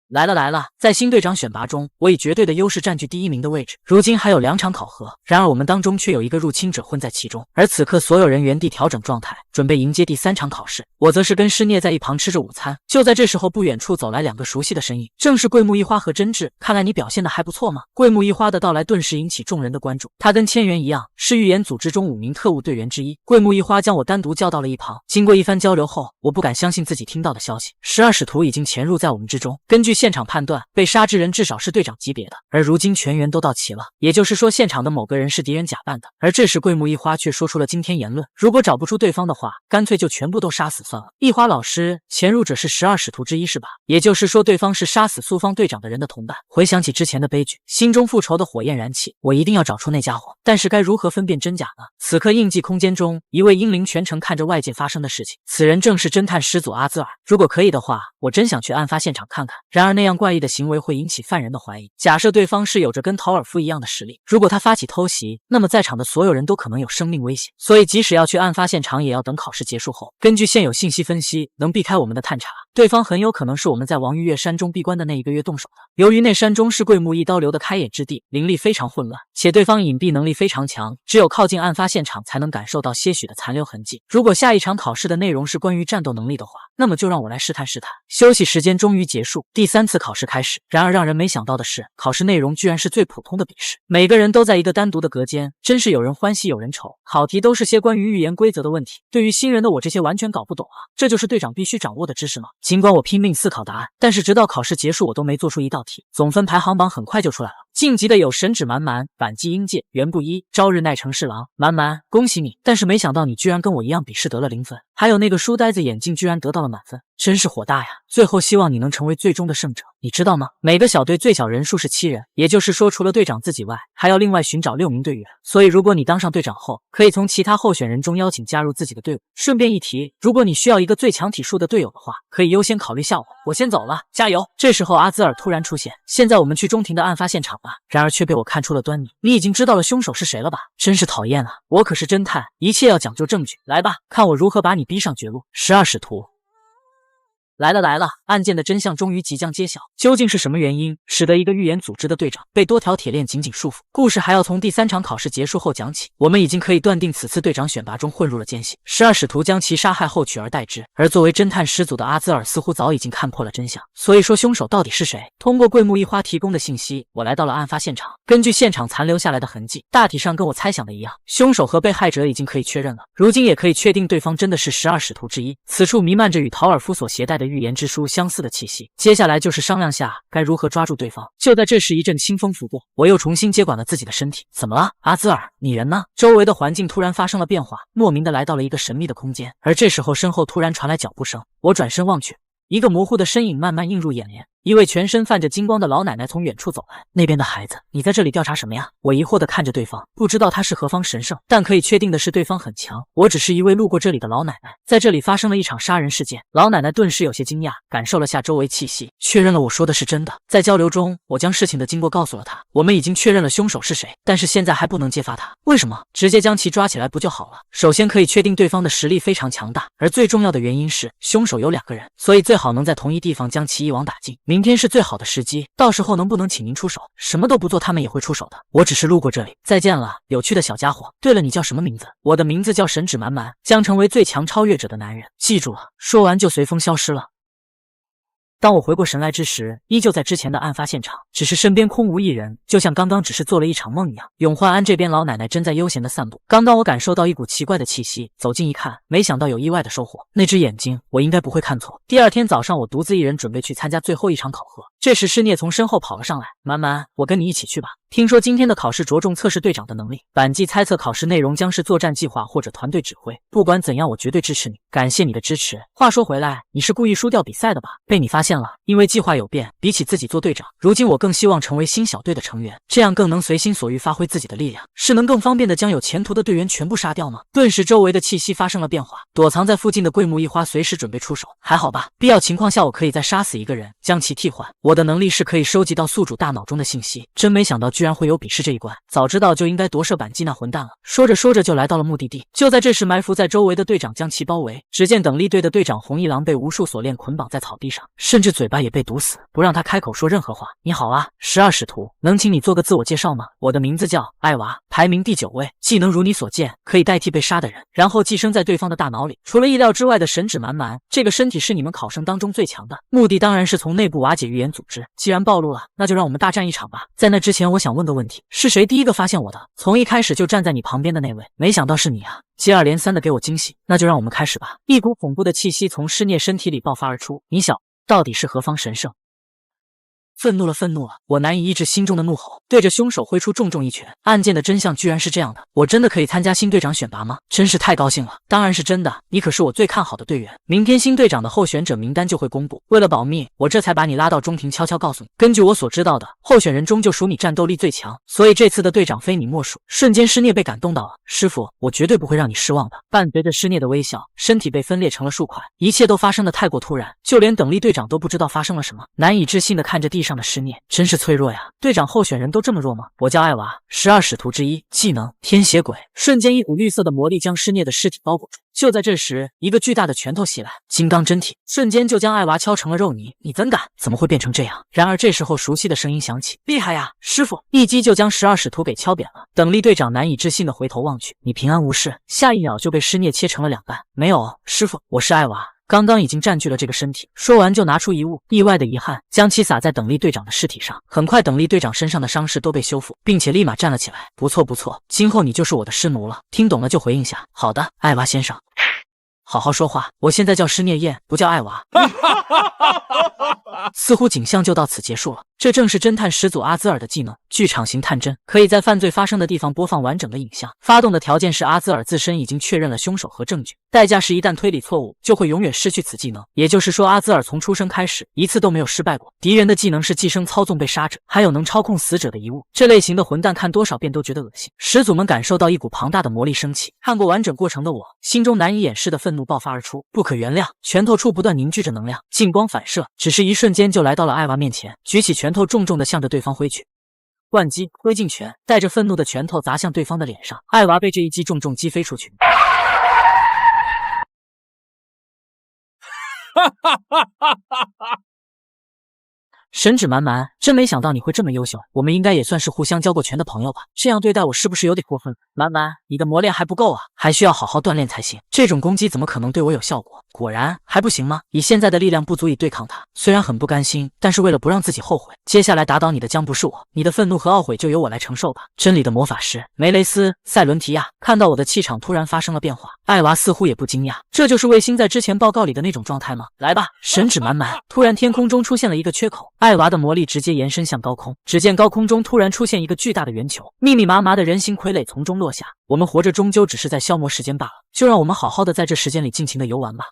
A: 来了，在新队长选拔中，我以绝对的优势占据第1名的位置。如今还有2场考核，然而我们当中却有一个入侵者混在其中。而此刻所有人原地调整状态，准备迎接第3场考试。我则是跟师聂在一旁吃着午餐。就在这时候，不远处走来2个熟悉的身影，正是桂木一花和真治。看来你表现的还不错嘛。桂木一花的到来顿时引起众人的关注。他跟千元一样，是预言组织中5名特务队员之一。桂木一花将我单独叫到了一旁。经过一番交流后，我不敢相信自己听到的消息，12使徒已经潜入在我们之中。根据现场判断，被杀之人至少是队长级别的，而如今全员都到齐了，也就是说现场的某个人是敌人假扮的。而这时桂木一花却说出了惊天言论，如果找不出对方的话，干脆就全部都杀死算了。一花老师，潜入者是12使徒之一是吧？也就是说对方是杀死苏方队长的人的同伴。回想起之前的悲剧，心中复仇的火焰燃起，我一定要找出那家伙。但是该如何分辨真假呢？此刻印记空间中，一位英灵全程看着外界发生的事情，此人正是侦探始祖阿兹尔。如果可以的话，我真想去案发现场看看。然而那样怪异的行为会引起犯人的怀疑。假设对方是有着跟陶尔夫一样的实力，如果他发起偷袭，那么在场的所有人都可能有生命危险。所以即使要去案发现场，也要等考试结束后，根据现有信息分析，能避开我们的探查。对方很有可能是我们在王玉月山中闭关的那1个月动手的。由于那山中是桂木一刀流的开眼之地，灵力非常混乱，且对方隐蔽能力非常强，只有靠近案发现场才能感受到些许的残留痕迹。如果下一场考试的内容是关于战斗能力的话，那么就让我来试探试探。休息时间终于结束，第3次考试开始。然而让人没想到的是，考试内容居然是最普通的笔试，每个人都在一个单独的隔间，真是有人欢喜有人愁。考题都是些关于预言规则的问题，对于新人的我这些完全搞不懂啊，这就是队长必须掌握的知识吗？尽管我拼命思考答案，但是直到考试结束我都没做出一道题。总分排行榜很快就出来了，晋级的有神指蛮蛮、反击英介、原部一、朝日奈成侍郎。蛮蛮，恭喜你！但是没想到你居然跟我一样笔试得了0分，还有那个书呆子眼镜居然得到了满分，真是火大呀！最后希望你能成为最终的胜者。你知道吗？每个小队最小人数是7人，也就是说除了队长自己外，还要另外寻找6名队员。所以如果你当上队长后，可以从其他候选人中邀请加入自己的队伍。顺便一提，如果你需要一个最强体术的队友的话，可以优先考虑下我。我先走了，加油！这时候阿兹尔突然出现，现在我们去中庭的案发现场吧。然而却被我看出了端倪，你已经知道了凶手是谁了吧？真是讨厌啊！我可是侦探，一切要讲究证据。来吧，看我如何把你逼上绝路。12使徒。来了！案件的真相终于即将揭晓，究竟是什么原因使得一个预言组织的队长被多条铁链紧紧束缚？故事还要从第3场考试结束后讲起。我们已经可以断定此次队长选拔中混入了奸细，12使徒将其杀害后取而代之。而作为侦探始祖的阿兹尔似乎早已经看破了真相，所以说凶手到底是谁？通过桂木一花提供的信息，我来到了案发现场。根据现场残留下来的痕迹，大体上跟我猜想的一样，凶手和被害者已经可以确认了。如今也可以确定对方真的是12使徒之一。此处弥漫着与陶尔夫所携带的预言之书相似的气息。接下来就是商量下该如何抓住对方。就在这时，一阵清风拂过，我又重新接管了自己的身体。怎么了，阿兹尔？你人呢？周围的环境突然发生了变化，莫名的来到了一个神秘的空间。而这时候，身后突然传来脚步声，我转身望去，一个模糊的身影慢慢映入眼帘。一位全身泛着金光的老奶奶从远处走来。那边的孩子，你在这里调查什么呀？我疑惑地看着对方，不知道他是何方神圣，但可以确定的是对方很强。我只是一位路过这里的老奶奶，在这里发生了一场杀人事件。老奶奶顿时有些惊讶，感受了下周围气息，确认了我说的是真的。在交流中，我将事情的经过告诉了他。我们已经确认了凶手是谁，但是现在还不能揭发他。为什么？直接将其抓起来不就好了？首先可以确定对方的实力非常强大，而最重要的原因是凶手有2个人，所以最好能在同一地方将其一网打尽。明天是最好的时机，到时候能不能请您出手？什么都不做，他们也会出手的。我只是路过这里。再见了，有趣的小家伙。对了，你叫什么名字？我的名字叫神指满满，将成为最强超越者的男人。记住了。说完就随风消失了。当我回过神来之时，依旧在之前的案发现场，只是身边空无一人，就像刚刚只是做了一场梦一样。永焕安这边，老奶奶正在悠闲的散步。刚刚我感受到一股奇怪的气息，走近一看，没想到有意外的收获。那只眼睛，我应该不会看错。第二天早上，我独自一人准备去参加最后一场考核。这时师聂从身后跑了上来，满满，我跟你一起去吧。听说今天的考试着重测试队长的能力，本季猜测考试内容将是作战计划或者团队指挥。不管怎样，我绝对支持你，感谢你的支持。话说回来，你是故意输掉比赛的吧？被你发现了，因为计划有变，比起自己做队长，如今我更希望成为新小队的成员，这样更能随心所欲发挥自己的力量，是能更方便的将有前途的队员全部杀掉吗？顿时周围的气息发生了变化，躲藏在附近的桂木一花随时准备出手。还好吧，必要情况下我可以再杀死一个人，将其替换。我的能力是可以收集到宿主大脑中的信息，真没想到居然会有笔试这一关，早知道就应该夺舍扳机那混蛋了。说着说着就来到了目的地，就在这时，埋伏在周围的队长将其包围。只见等力队的队长红一郎被无数锁链捆绑在草地上，甚至嘴巴也被堵死，不让他开口说任何话。你好啊，12使徒，能请你做个自我介绍吗？我的名字叫艾娃，排名第9位，技能如你所见，可以代替被杀的人，然后寄生在对方的大脑里。除了意料之外的神指满满，这个身体是你们考生当中最强的，目的当然是从内部瓦解预言组织。既然暴露了，那就让我们大战一场吧。在那之前，我想问个问题，是谁第一个发现我的？从一开始就站在你旁边的那位，没想到是你啊，接二连三的给我惊喜。那就让我们开始吧。一股恐怖的气息从师聂身体里爆发而出，你小到底是何方神圣？愤怒了！我难以抑制心中的怒吼，对着凶手挥出重重一拳。案件的真相居然是这样的，我真的可以参加新队长选拔吗？真是太高兴了！当然是真的，你可是我最看好的队员。明天新队长的候选者名单就会公布，为了保密，我这才把你拉到中庭悄悄告诉你。根据我所知道的，候选人中就属你战斗力最强，所以这次的队长非你莫属。瞬间师聂被感动到了，师傅，我绝对不会让你失望的。伴随着师聂的微笑，身体被分裂成了数块，一切都发生的太过突然，就连等力队长都不知道发生了什么，难以置信的看着地上的师聂，真是脆弱呀！队长候选人都这么弱吗？我叫艾娃，12使徒之一，技能天血鬼。瞬间一股绿色的魔力将师聂的尸体包裹住。就在这时，一个巨大的拳头袭来，金刚真体瞬间就将艾娃敲成了肉泥。你怎敢？怎么会变成这样？然而这时候熟悉的声音响起，厉害呀，师傅！一击就将12使徒给敲扁了。等力队长难以置信的回头望去，你平安无事。下一秒就被师聂切成了2半。没有，师傅，我是艾娃。刚刚已经占据了这个身体。说完就拿出一物，意外的遗憾，将其撒在等力队长的尸体上。很快等力队长身上的伤势都被修复，并且立马站了起来。不错，今后你就是我的师奴了，听懂了就回应下。好的，艾娃先生。好好说话，我现在叫施聂燕，不叫艾娃。似乎景象就到此结束了。这正是侦探始祖阿兹尔的技能——剧场型探侦，可以在犯罪发生的地方播放完整的影像。发动的条件是阿兹尔自身已经确认了凶手和证据，代价是一旦推理错误，就会永远失去此技能。也就是说，阿兹尔从出生开始一次都没有失败过。敌人的技能是寄生操纵被杀者，还有能操控死者的遗物。这类型的混蛋看多少遍都觉得恶心。始祖们感受到一股庞大的魔力升起，看过完整过程的我，心中难以掩饰的愤怒爆发而出，不可原谅。拳头处不断凝聚着能量，近光反射，只是一瞬间就来到了艾娃面前，举起拳头重重的向着对方挥去。万击挥进拳，带着愤怒的拳头砸向对方的脸上，艾娃被这一击重重击飞出去。神指蛮蛮，真没想到你会这么优秀，我们应该也算是互相交过拳的朋友吧？这样对待我是不是有点过分？蛮蛮，你的磨练还不够啊，还需要好好锻炼才行。这种攻击怎么可能对我有效果？果然还不行吗？以现在的力量不足以对抗他，虽然很不甘心，但是为了不让自己后悔，接下来打倒你的将不是我，你的愤怒和懊悔就由我来承受吧。真理的魔法师梅雷斯·塞伦提亚看到我的气场突然发生了变化，艾娃似乎也不惊讶，这就是卫星在之前报告里的那种状态吗？来吧，神指蛮蛮！突然天空中出现了一个缺口。艾娃的魔力直接延伸向高空，只见高空中突然出现一个巨大的圆球，密密麻麻的人形傀儡从中落下。我们活着终究只是在消磨时间罢了，就让我们好好的在这时间里尽情的游玩吧。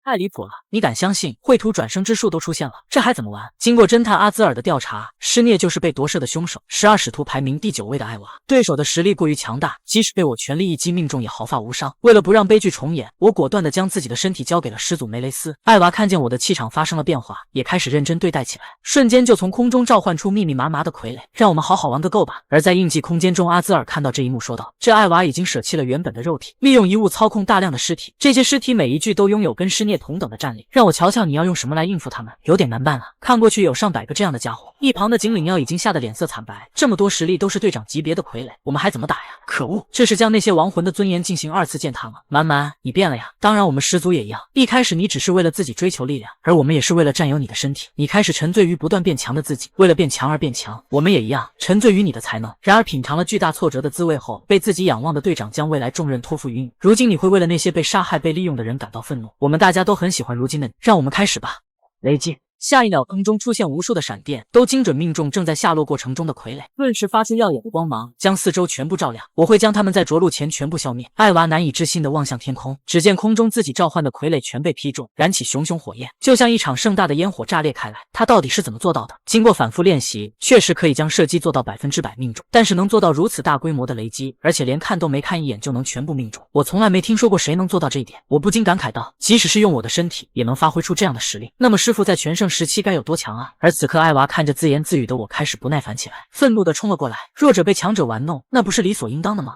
A: 太离谱了！你敢相信绘图转生之术都出现了，这还怎么玩？经过侦探阿兹尔的调查，施聂就是被夺舍的凶手，12使徒排名第9位的艾娃。对手的实力过于强大，即使被我全力一击命中也毫发无伤。为了不让悲剧重演，我果断地将自己的身体交给了始祖梅雷斯。艾娃看见我的气场发生了变化，也开始认真对待起来，瞬间就从空中召唤出密密麻麻的傀儡，让我们好好玩个够吧。而在印记空间中，阿兹尔看到这一幕说道：“这艾娃已经舍弃了原本的肉体，利用遗物操控大量的尸体，这些尸体每一具都拥有跟施聂同等的战力，让我瞧瞧你要用什么来应付他们，有点难办了。看过去有上百个这样的家伙。”一旁的警领要已经吓得脸色惨白，这么多实力都是队长级别的傀儡，我们还怎么打呀？可恶，这是将那些亡魂的尊严进行2次践踏吗？蛮蛮，你变了呀！当然我们始祖也一样，一开始你只是为了自己追求力量，而我们也是为了占有你的身体。你开始沉醉于不断变强的自己，为了变强而变强，我们也一样，沉醉于你的才能。然而品尝了巨大挫折的滋味后，被自己仰望的队长将未来重任托付于你。如今你会为了那些被杀害、被利用的人感到愤怒，我们大家都很喜欢如今的你，让我们开始吧。雷击！下一秒，空中出现无数的闪电，都精准命中正在下落过程中的傀儡，顿时发出耀眼的光芒，将四周全部照亮。我会将他们在着陆前全部消灭。艾娃难以置信地望向天空，只见空中自己召唤的傀儡全被劈中，燃起熊熊火焰，就像一场盛大的烟火炸裂开来。他到底是怎么做到的？经过反复练习，确实可以将射击做到100%命中，但是能做到如此大规模的雷击，而且连看都没看一眼就能全部命中，我从来没听说过谁能做到这一点。我不禁感慨道，即使是用我的身体，也能发挥出这样的实力，那么师傅在全盛时期该有多强啊！而此刻，艾娃看着自言自语的我，开始不耐烦起来，愤怒地冲了过来。弱者被强者玩弄，那不是理所应当的吗？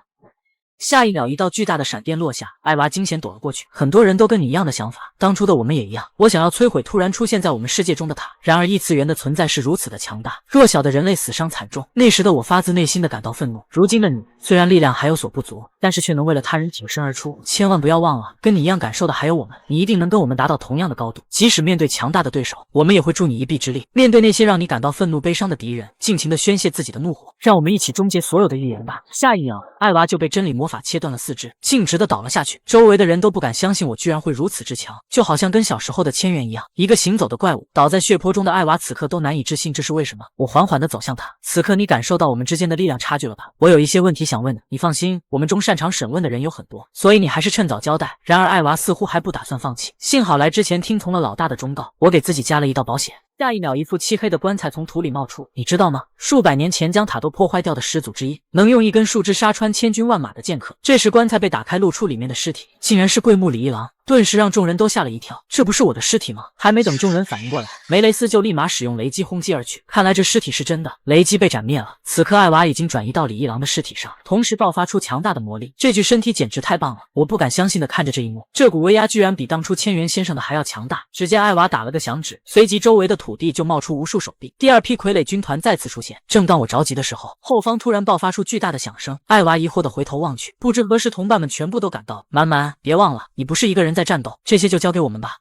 A: 下一秒，一道巨大的闪电落下，艾娃惊险躲了过去。很多人都跟你一样的想法，当初的我们也一样。我想要摧毁突然出现在我们世界中的他，然而异次元的存在是如此的强大，弱小的人类死伤惨重。那时的我发自内心的感到愤怒。如今的你，虽然力量还有所不足，但是却能为了他人挺身而出。千万不要忘了，跟你一样感受的还有我们，你一定能跟我们达到同样的高度。即使面对强大的对手，我们也会助你一臂之力。面对那些让你感到愤怒、悲伤的敌人，尽情的宣泄自己的怒火。让我们一起终结所有的预言吧。下一秒，艾娃就被真理魔法切断了4肢，径直的倒了下去。周围的人都不敢相信我居然会如此之强，就好像跟小时候的千元一样，一个行走的怪物。倒在血泊中的艾娃此刻都难以置信，这是为什么？我缓缓的走向他，此刻你感受到我们之间的力量差距了吧？我有一些问题想问你放心，我们中擅长审问的人有很多，所以你还是趁早交代。然而艾娃似乎还不打算放弃，幸好来之前听从了老大的忠告，我给自己加了一道保险。下一秒，一副漆黑的棺材从土里冒出，你知道吗？数百年前将塔都破坏掉的始祖之一，能用一根树枝杀穿千军万马的剑客。这时棺材被打开，露出里面的尸体，竟然是桂木里一郎。顿时让众人都吓了一跳，这不是我的尸体吗？还没等众人反应过来，梅雷斯就立马使用雷击轰击而去。看来这尸体是真的，雷击被斩灭了。此刻艾娃已经转移到李一郎的尸体上，同时爆发出强大的魔力。这具身体简直太棒了，我不敢相信的看着这一幕，这股威压居然比当初千元先生的还要强大。只见艾娃打了个响指，随即周围的土地就冒出无数手臂。第二批傀儡军团再次出现。正当我着急的时候，后方突然爆发出巨大的响声。艾娃疑惑的回头望去，不知何时同伴们全部都赶到了。蛮蛮，别忘了，你不是一个人在战斗，这些就交给我们吧。